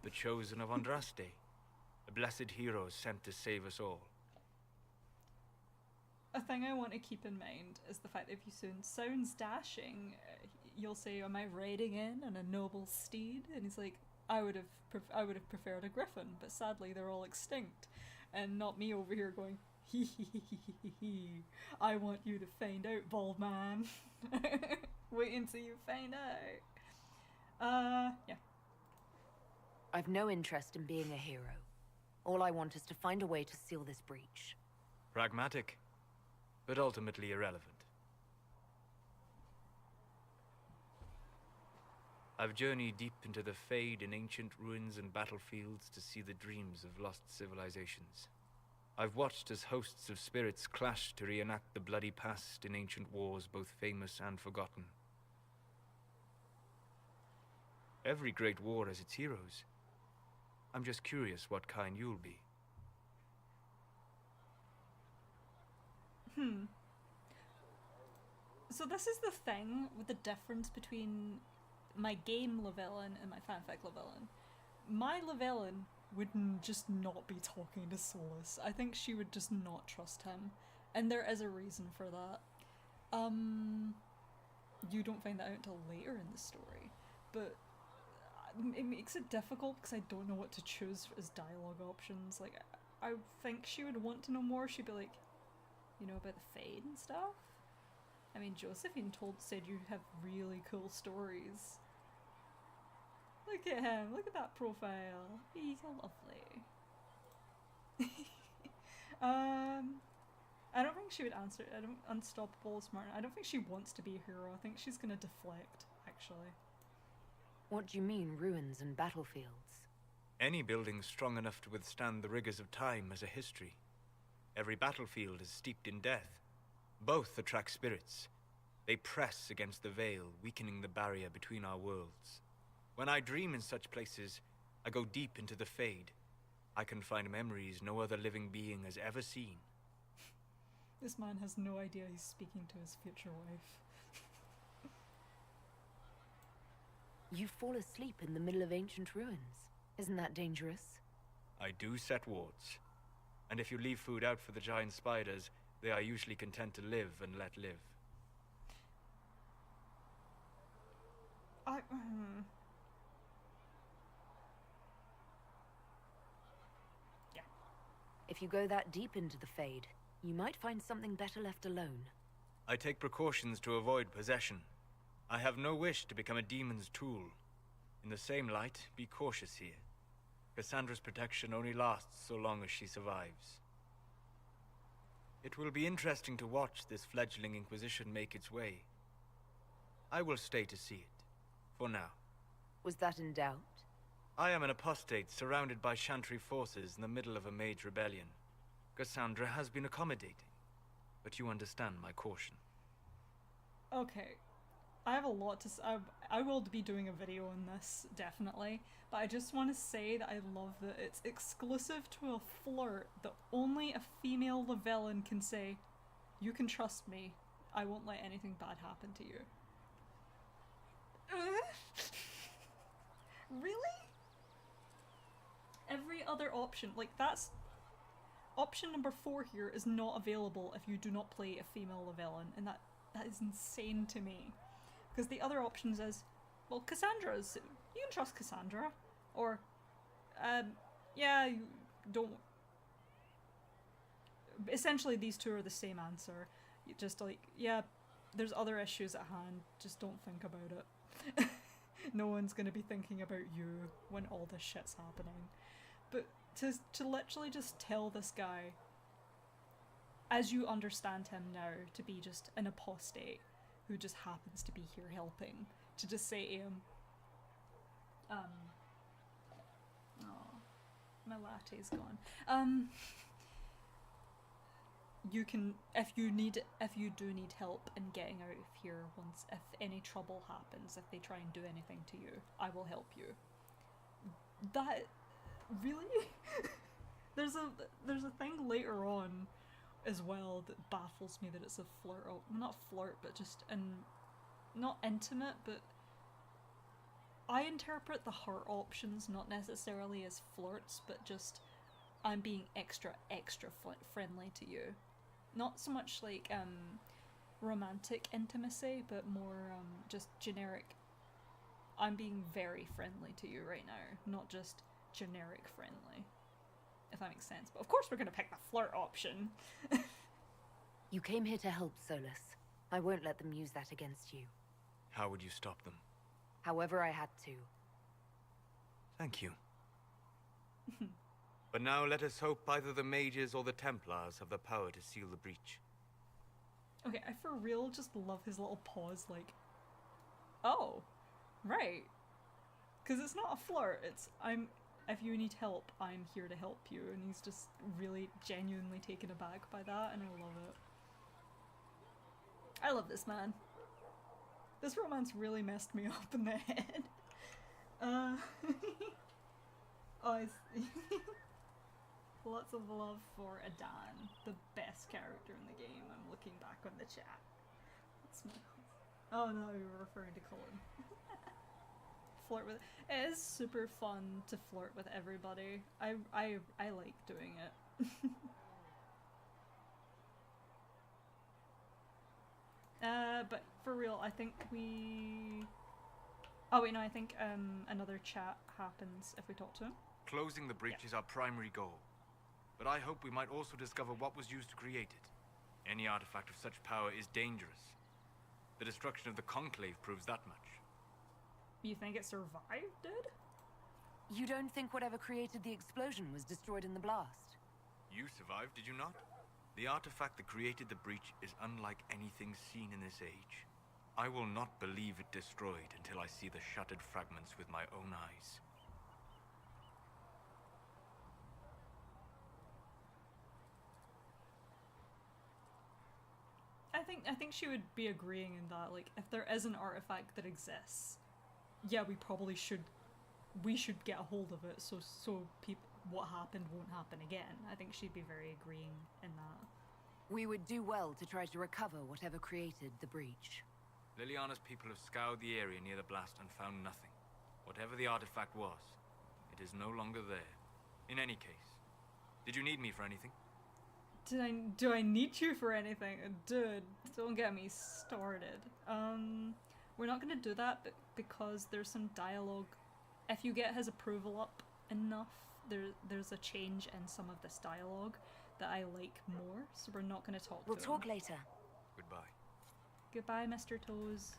The chosen of Andraste. A blessed hero sent to save us all. A thing I want to keep in mind is the fact that if you sounds dashing, you'll say, "Am I riding in on a noble steed?" And he's like, "I would have preferred a griffin, but sadly they're all extinct," and not me over here going, "Hee hee hee hee hee hee. I want you to find out, bald man." Wait until you find out. Yeah. I've no interest in being a hero. All I want is to find a way to seal this breach. Pragmatic, but ultimately irrelevant. I've journeyed deep into the Fade in ancient ruins and battlefields to see the dreams of lost civilizations. I've watched as hosts of spirits clash to reenact the bloody past in ancient wars, both famous and forgotten. Every great war has its heroes. I'm just curious what kind you'll be. So this is the thing with the difference between my game Lavellan and my fanfic Lavellan. My Lavellan would just not be talking to Solas. I think she would just not trust him. And there is a reason for that. You don't find that out until later in the story. But it makes it difficult because I don't know what to choose as dialogue options. Like, I think she would want to know more. She'd be like, you know, about the Fade and stuff? I mean, Josephine said you have really cool stories. Look at him, look at that profile. He's lovely. I don't think she would answer. Unstoppable, smart. I don't think she wants to be a hero. I think she's gonna deflect, actually. What do you mean, ruins and battlefields? Any building strong enough to withstand the rigors of time has a history. Every battlefield is steeped in death. Both attract spirits. They press against the veil, weakening the barrier between our worlds. When I dream in such places, I go deep into the Fade. I can find memories no other living being has ever seen. This man has no idea he's speaking to his future wife. You fall asleep in the middle of ancient ruins. Isn't that dangerous? I do set wards. And if you leave food out for the giant spiders, they are usually content to live and let live. Yeah. If you go that deep into the Fade, you might find something better left alone. I take precautions to avoid possession. I have no wish to become a demon's tool. In the same light, be cautious here. Cassandra's protection only lasts so long as she survives. It will be interesting to watch this fledgling Inquisition make its way. I will stay to see it, for now. Was that in doubt? I am an apostate surrounded by Chantry forces in the middle of a mage rebellion. Cassandra has been accommodating, but you understand my caution. Okay, I have a lot to say. I will be doing a video on this, definitely, but I just want to say that I love that it's exclusive to a flirt that only a female Lavellan can say, you can trust me, I won't let anything bad happen to you. Really? Every other option, like that's... Option number 4 here is not available if you do not play a female Lavellan, and that is insane to me. Because the other options is, well, Cassandra's, you can trust Cassandra, or, yeah, you don't. Essentially, these two are the same answer. You just like, yeah, there's other issues at hand, just don't think about it. No one's gonna be thinking about you when all this shit's happening. But to literally just tell this guy, as you understand him now, to be just an apostate who just happens to be here helping, to just say to him, oh, my latte's gone. You can, if you do need help in getting out of here if any trouble happens, if they try and do anything to you, I will help you. That, really? There's a thing later on as well that baffles me that it's a flirt, not flirt, but just not intimate, but I interpret the heart options not necessarily as flirts, but just I'm being extra friendly to you. Not so much like romantic intimacy, but more just generic. I'm being very friendly to you right now, not just generic friendly. If that makes sense. But of course we're gonna pick the flirt option. You came here to help, Solas. I won't let them use that against you. How would you stop them? However I had to. Thank you. But now let us hope either the mages or the Templars have the power to seal the breach. Okay, I for real just love his little pause, like, oh, right. Because it's not a flirt, it's, I'm if you need help, I'm here to help you. And he's just really genuinely taken aback by that, and I love it. I love this man. This romance really messed me up in the head. Oh, lots of love for Adan, the best character in the game. I'm looking back on the chat. Oh no, you were referring to Cullen. Flirt with. It is super fun to flirt with everybody. I like doing it. But for real, I think we. Oh wait, no, I think another chat happens if we talk to him. Closing the breach is our primary goal, but I hope we might also discover what was used to create it. Any artifact of such power is dangerous. The destruction of the Conclave proves that much. You think it survived, dude? You don't think whatever created the explosion was destroyed in the blast? You survived, did you not? The artifact that created the breach is unlike anything seen in this age. I will not believe it destroyed until I see the shattered fragments with my own eyes. I think she would be agreeing in that, like, if there is an artifact that exists, yeah, we should get a hold of it, so what happened won't happen again. I think she'd be very agreeing in that. We would do well to try to recover whatever created the breach. Liliana's people have scoured the area near the blast and found nothing. Whatever the artifact was, it is no longer there. In any case, did you need me for anything? Do I need you for anything? Dude, don't get me started. We're not gonna do that because there's some dialogue. If you get his approval up enough, there's a change in some of this dialogue that I like more, so we're not gonna talk to him. We'll talk later. Goodbye. Goodbye, Mr. Toes.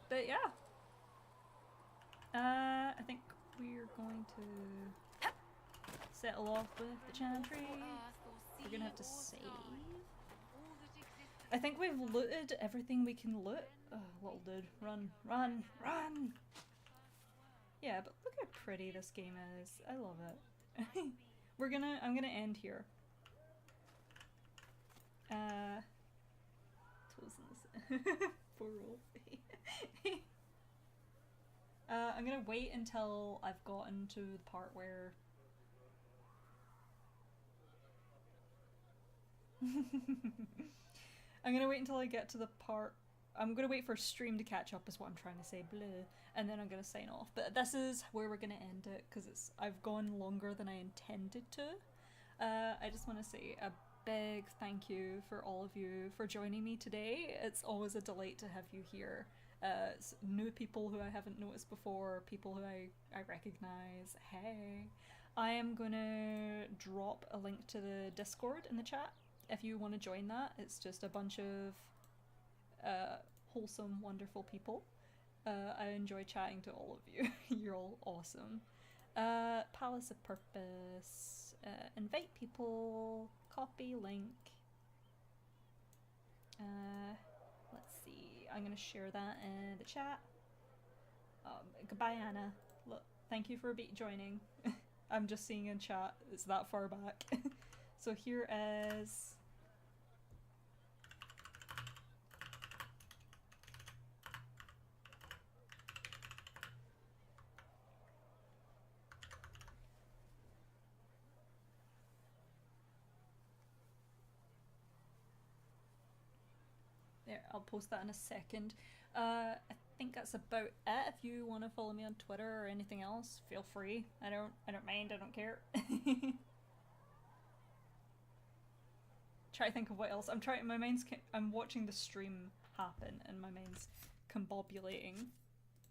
But yeah. I think we're going to settle off with the chantry. We're gonna have to save. I think we've looted everything we can loot. Oh, little dude, run, run, run! Yeah, but look how pretty this game is. I love it. I'm gonna end here. Poor Wolfie. I'm gonna wait until I've gotten to the part where I'm gonna wait until I get to the part. I'm gonna wait for stream to catch up is what I'm trying to say, bleh, and then I'm gonna sign off. But this is where we're gonna end it because I've gone longer than I intended to. I just want to say a big thank you for all of you for joining me today. It's always a delight to have you here. New people who I haven't noticed before, people who I recognize. Hey, I am gonna drop a link to the Discord in the chat if you want to join that. It's just a bunch of wholesome, wonderful people. I enjoy chatting to all of you. You're all awesome. Palace of Purpose, invite people, copy link. Let's see, I'm gonna share that in the chat. Goodbye, Anna. Look, thank you for joining. I'm just seeing in chat, it's that far back. So here is there, I'll post that in a second. I think that's about it. If you want to follow me on Twitter or anything else, feel free. I don't mind, I don't care. Try to think of what else. I'm watching the stream happen and my mind's combobulating.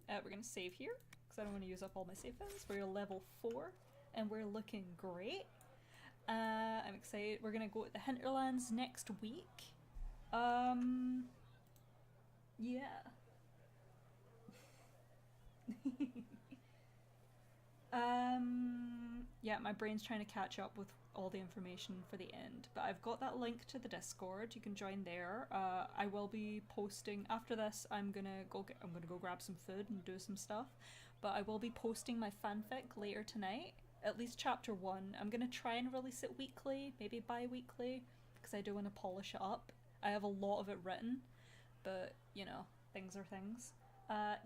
We're gonna save here because I don't want to use up all my save files. We're level 4 and we're looking great. I'm excited. We're gonna go to the Hinterlands next week. Yeah. yeah, my brain's trying to catch up with all the information for the end. But I've got that link to the Discord. You can join there. I will be posting after this. I'm gonna go grab some food and do some stuff. But I will be posting my fanfic later tonight. At least chapter 1. I'm gonna try and release it weekly, maybe bi-weekly, because I do want to polish it up. I have a lot of it written, but you know, things are things.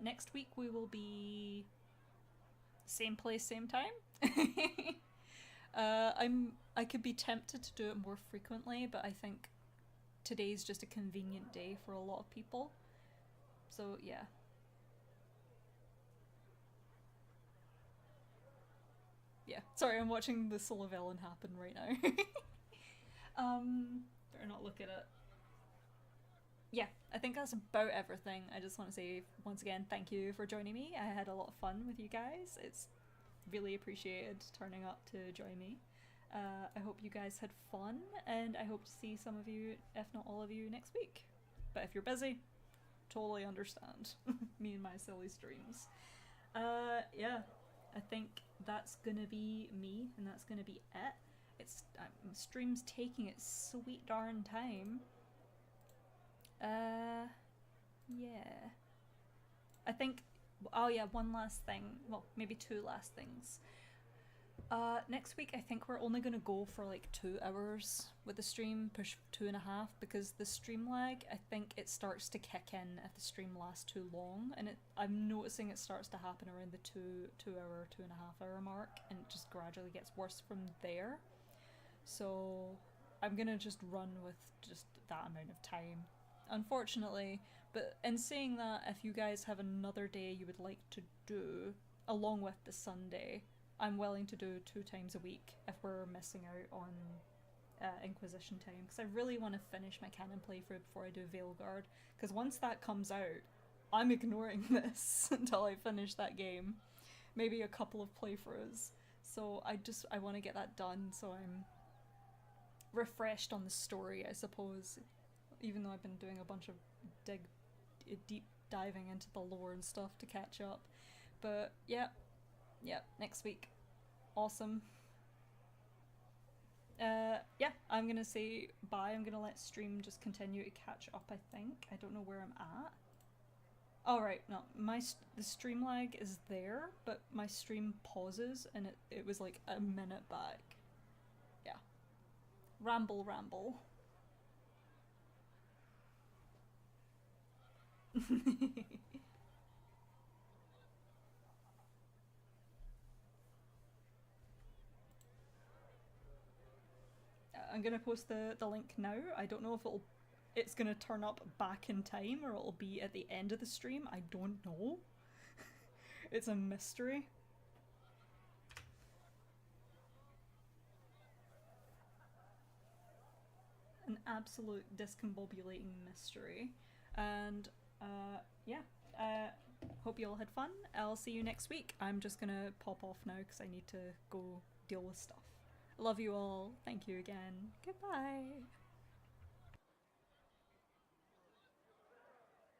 Next week we will be same place, same time. I could be tempted to do it more frequently, but I think today's just a convenient day for a lot of people. So yeah. Yeah, sorry, I'm watching the Lavellan happen right now. Better not look at it. Yeah, I think that's about everything. I just want to say once again thank you for joining me. I had a lot of fun with you guys. It's really appreciated turning up to join me. I hope you guys had fun, and I hope to see some of you, if not all of you, next week. But if you're busy, totally understand. Me and my silly streams. Yeah, I think that's gonna be me, and that's gonna be it. Stream's taking its sweet darn time. Yeah. I think, oh yeah, one last thing, well, maybe two last things. Next week I think we're only gonna go for like 2 hours with the stream, push 2.5, because the stream lag, I think it starts to kick in if the stream lasts too long, and I'm noticing it starts to happen around the 2.5 hour mark, and it just gradually gets worse from there. So I'm gonna just run with just that amount of time, unfortunately. But in saying that, if you guys have another day you would like to do along with the Sunday, I'm willing to do 2 times a week if we're missing out on Inquisition time, because I really want to finish my canon playthrough before I do Veilguard, because once that comes out, I'm ignoring this until I finish that game. Maybe a couple of playthroughs. So I want to get that done so I'm refreshed on the story, I suppose, even though I've been doing a bunch of deep diving into the lore and stuff to catch up. But yeah, next week. Awesome. Yeah, I'm gonna say bye. I'm gonna let stream just continue to catch up, I think. I don't know where I'm at. Alright, no, the stream lag is there, but my stream pauses and it was like a minute back. Yeah. Ramble. I'm gonna post the link now. I don't know if it's gonna turn up back in time or it'll be at the end of the stream. I don't know. It's a mystery. An absolute discombobulating mystery. And yeah, hope you all had fun. I'll see you next week. I'm just gonna pop off now because I need to go deal with stuff. Love you all. Thank you again. Goodbye.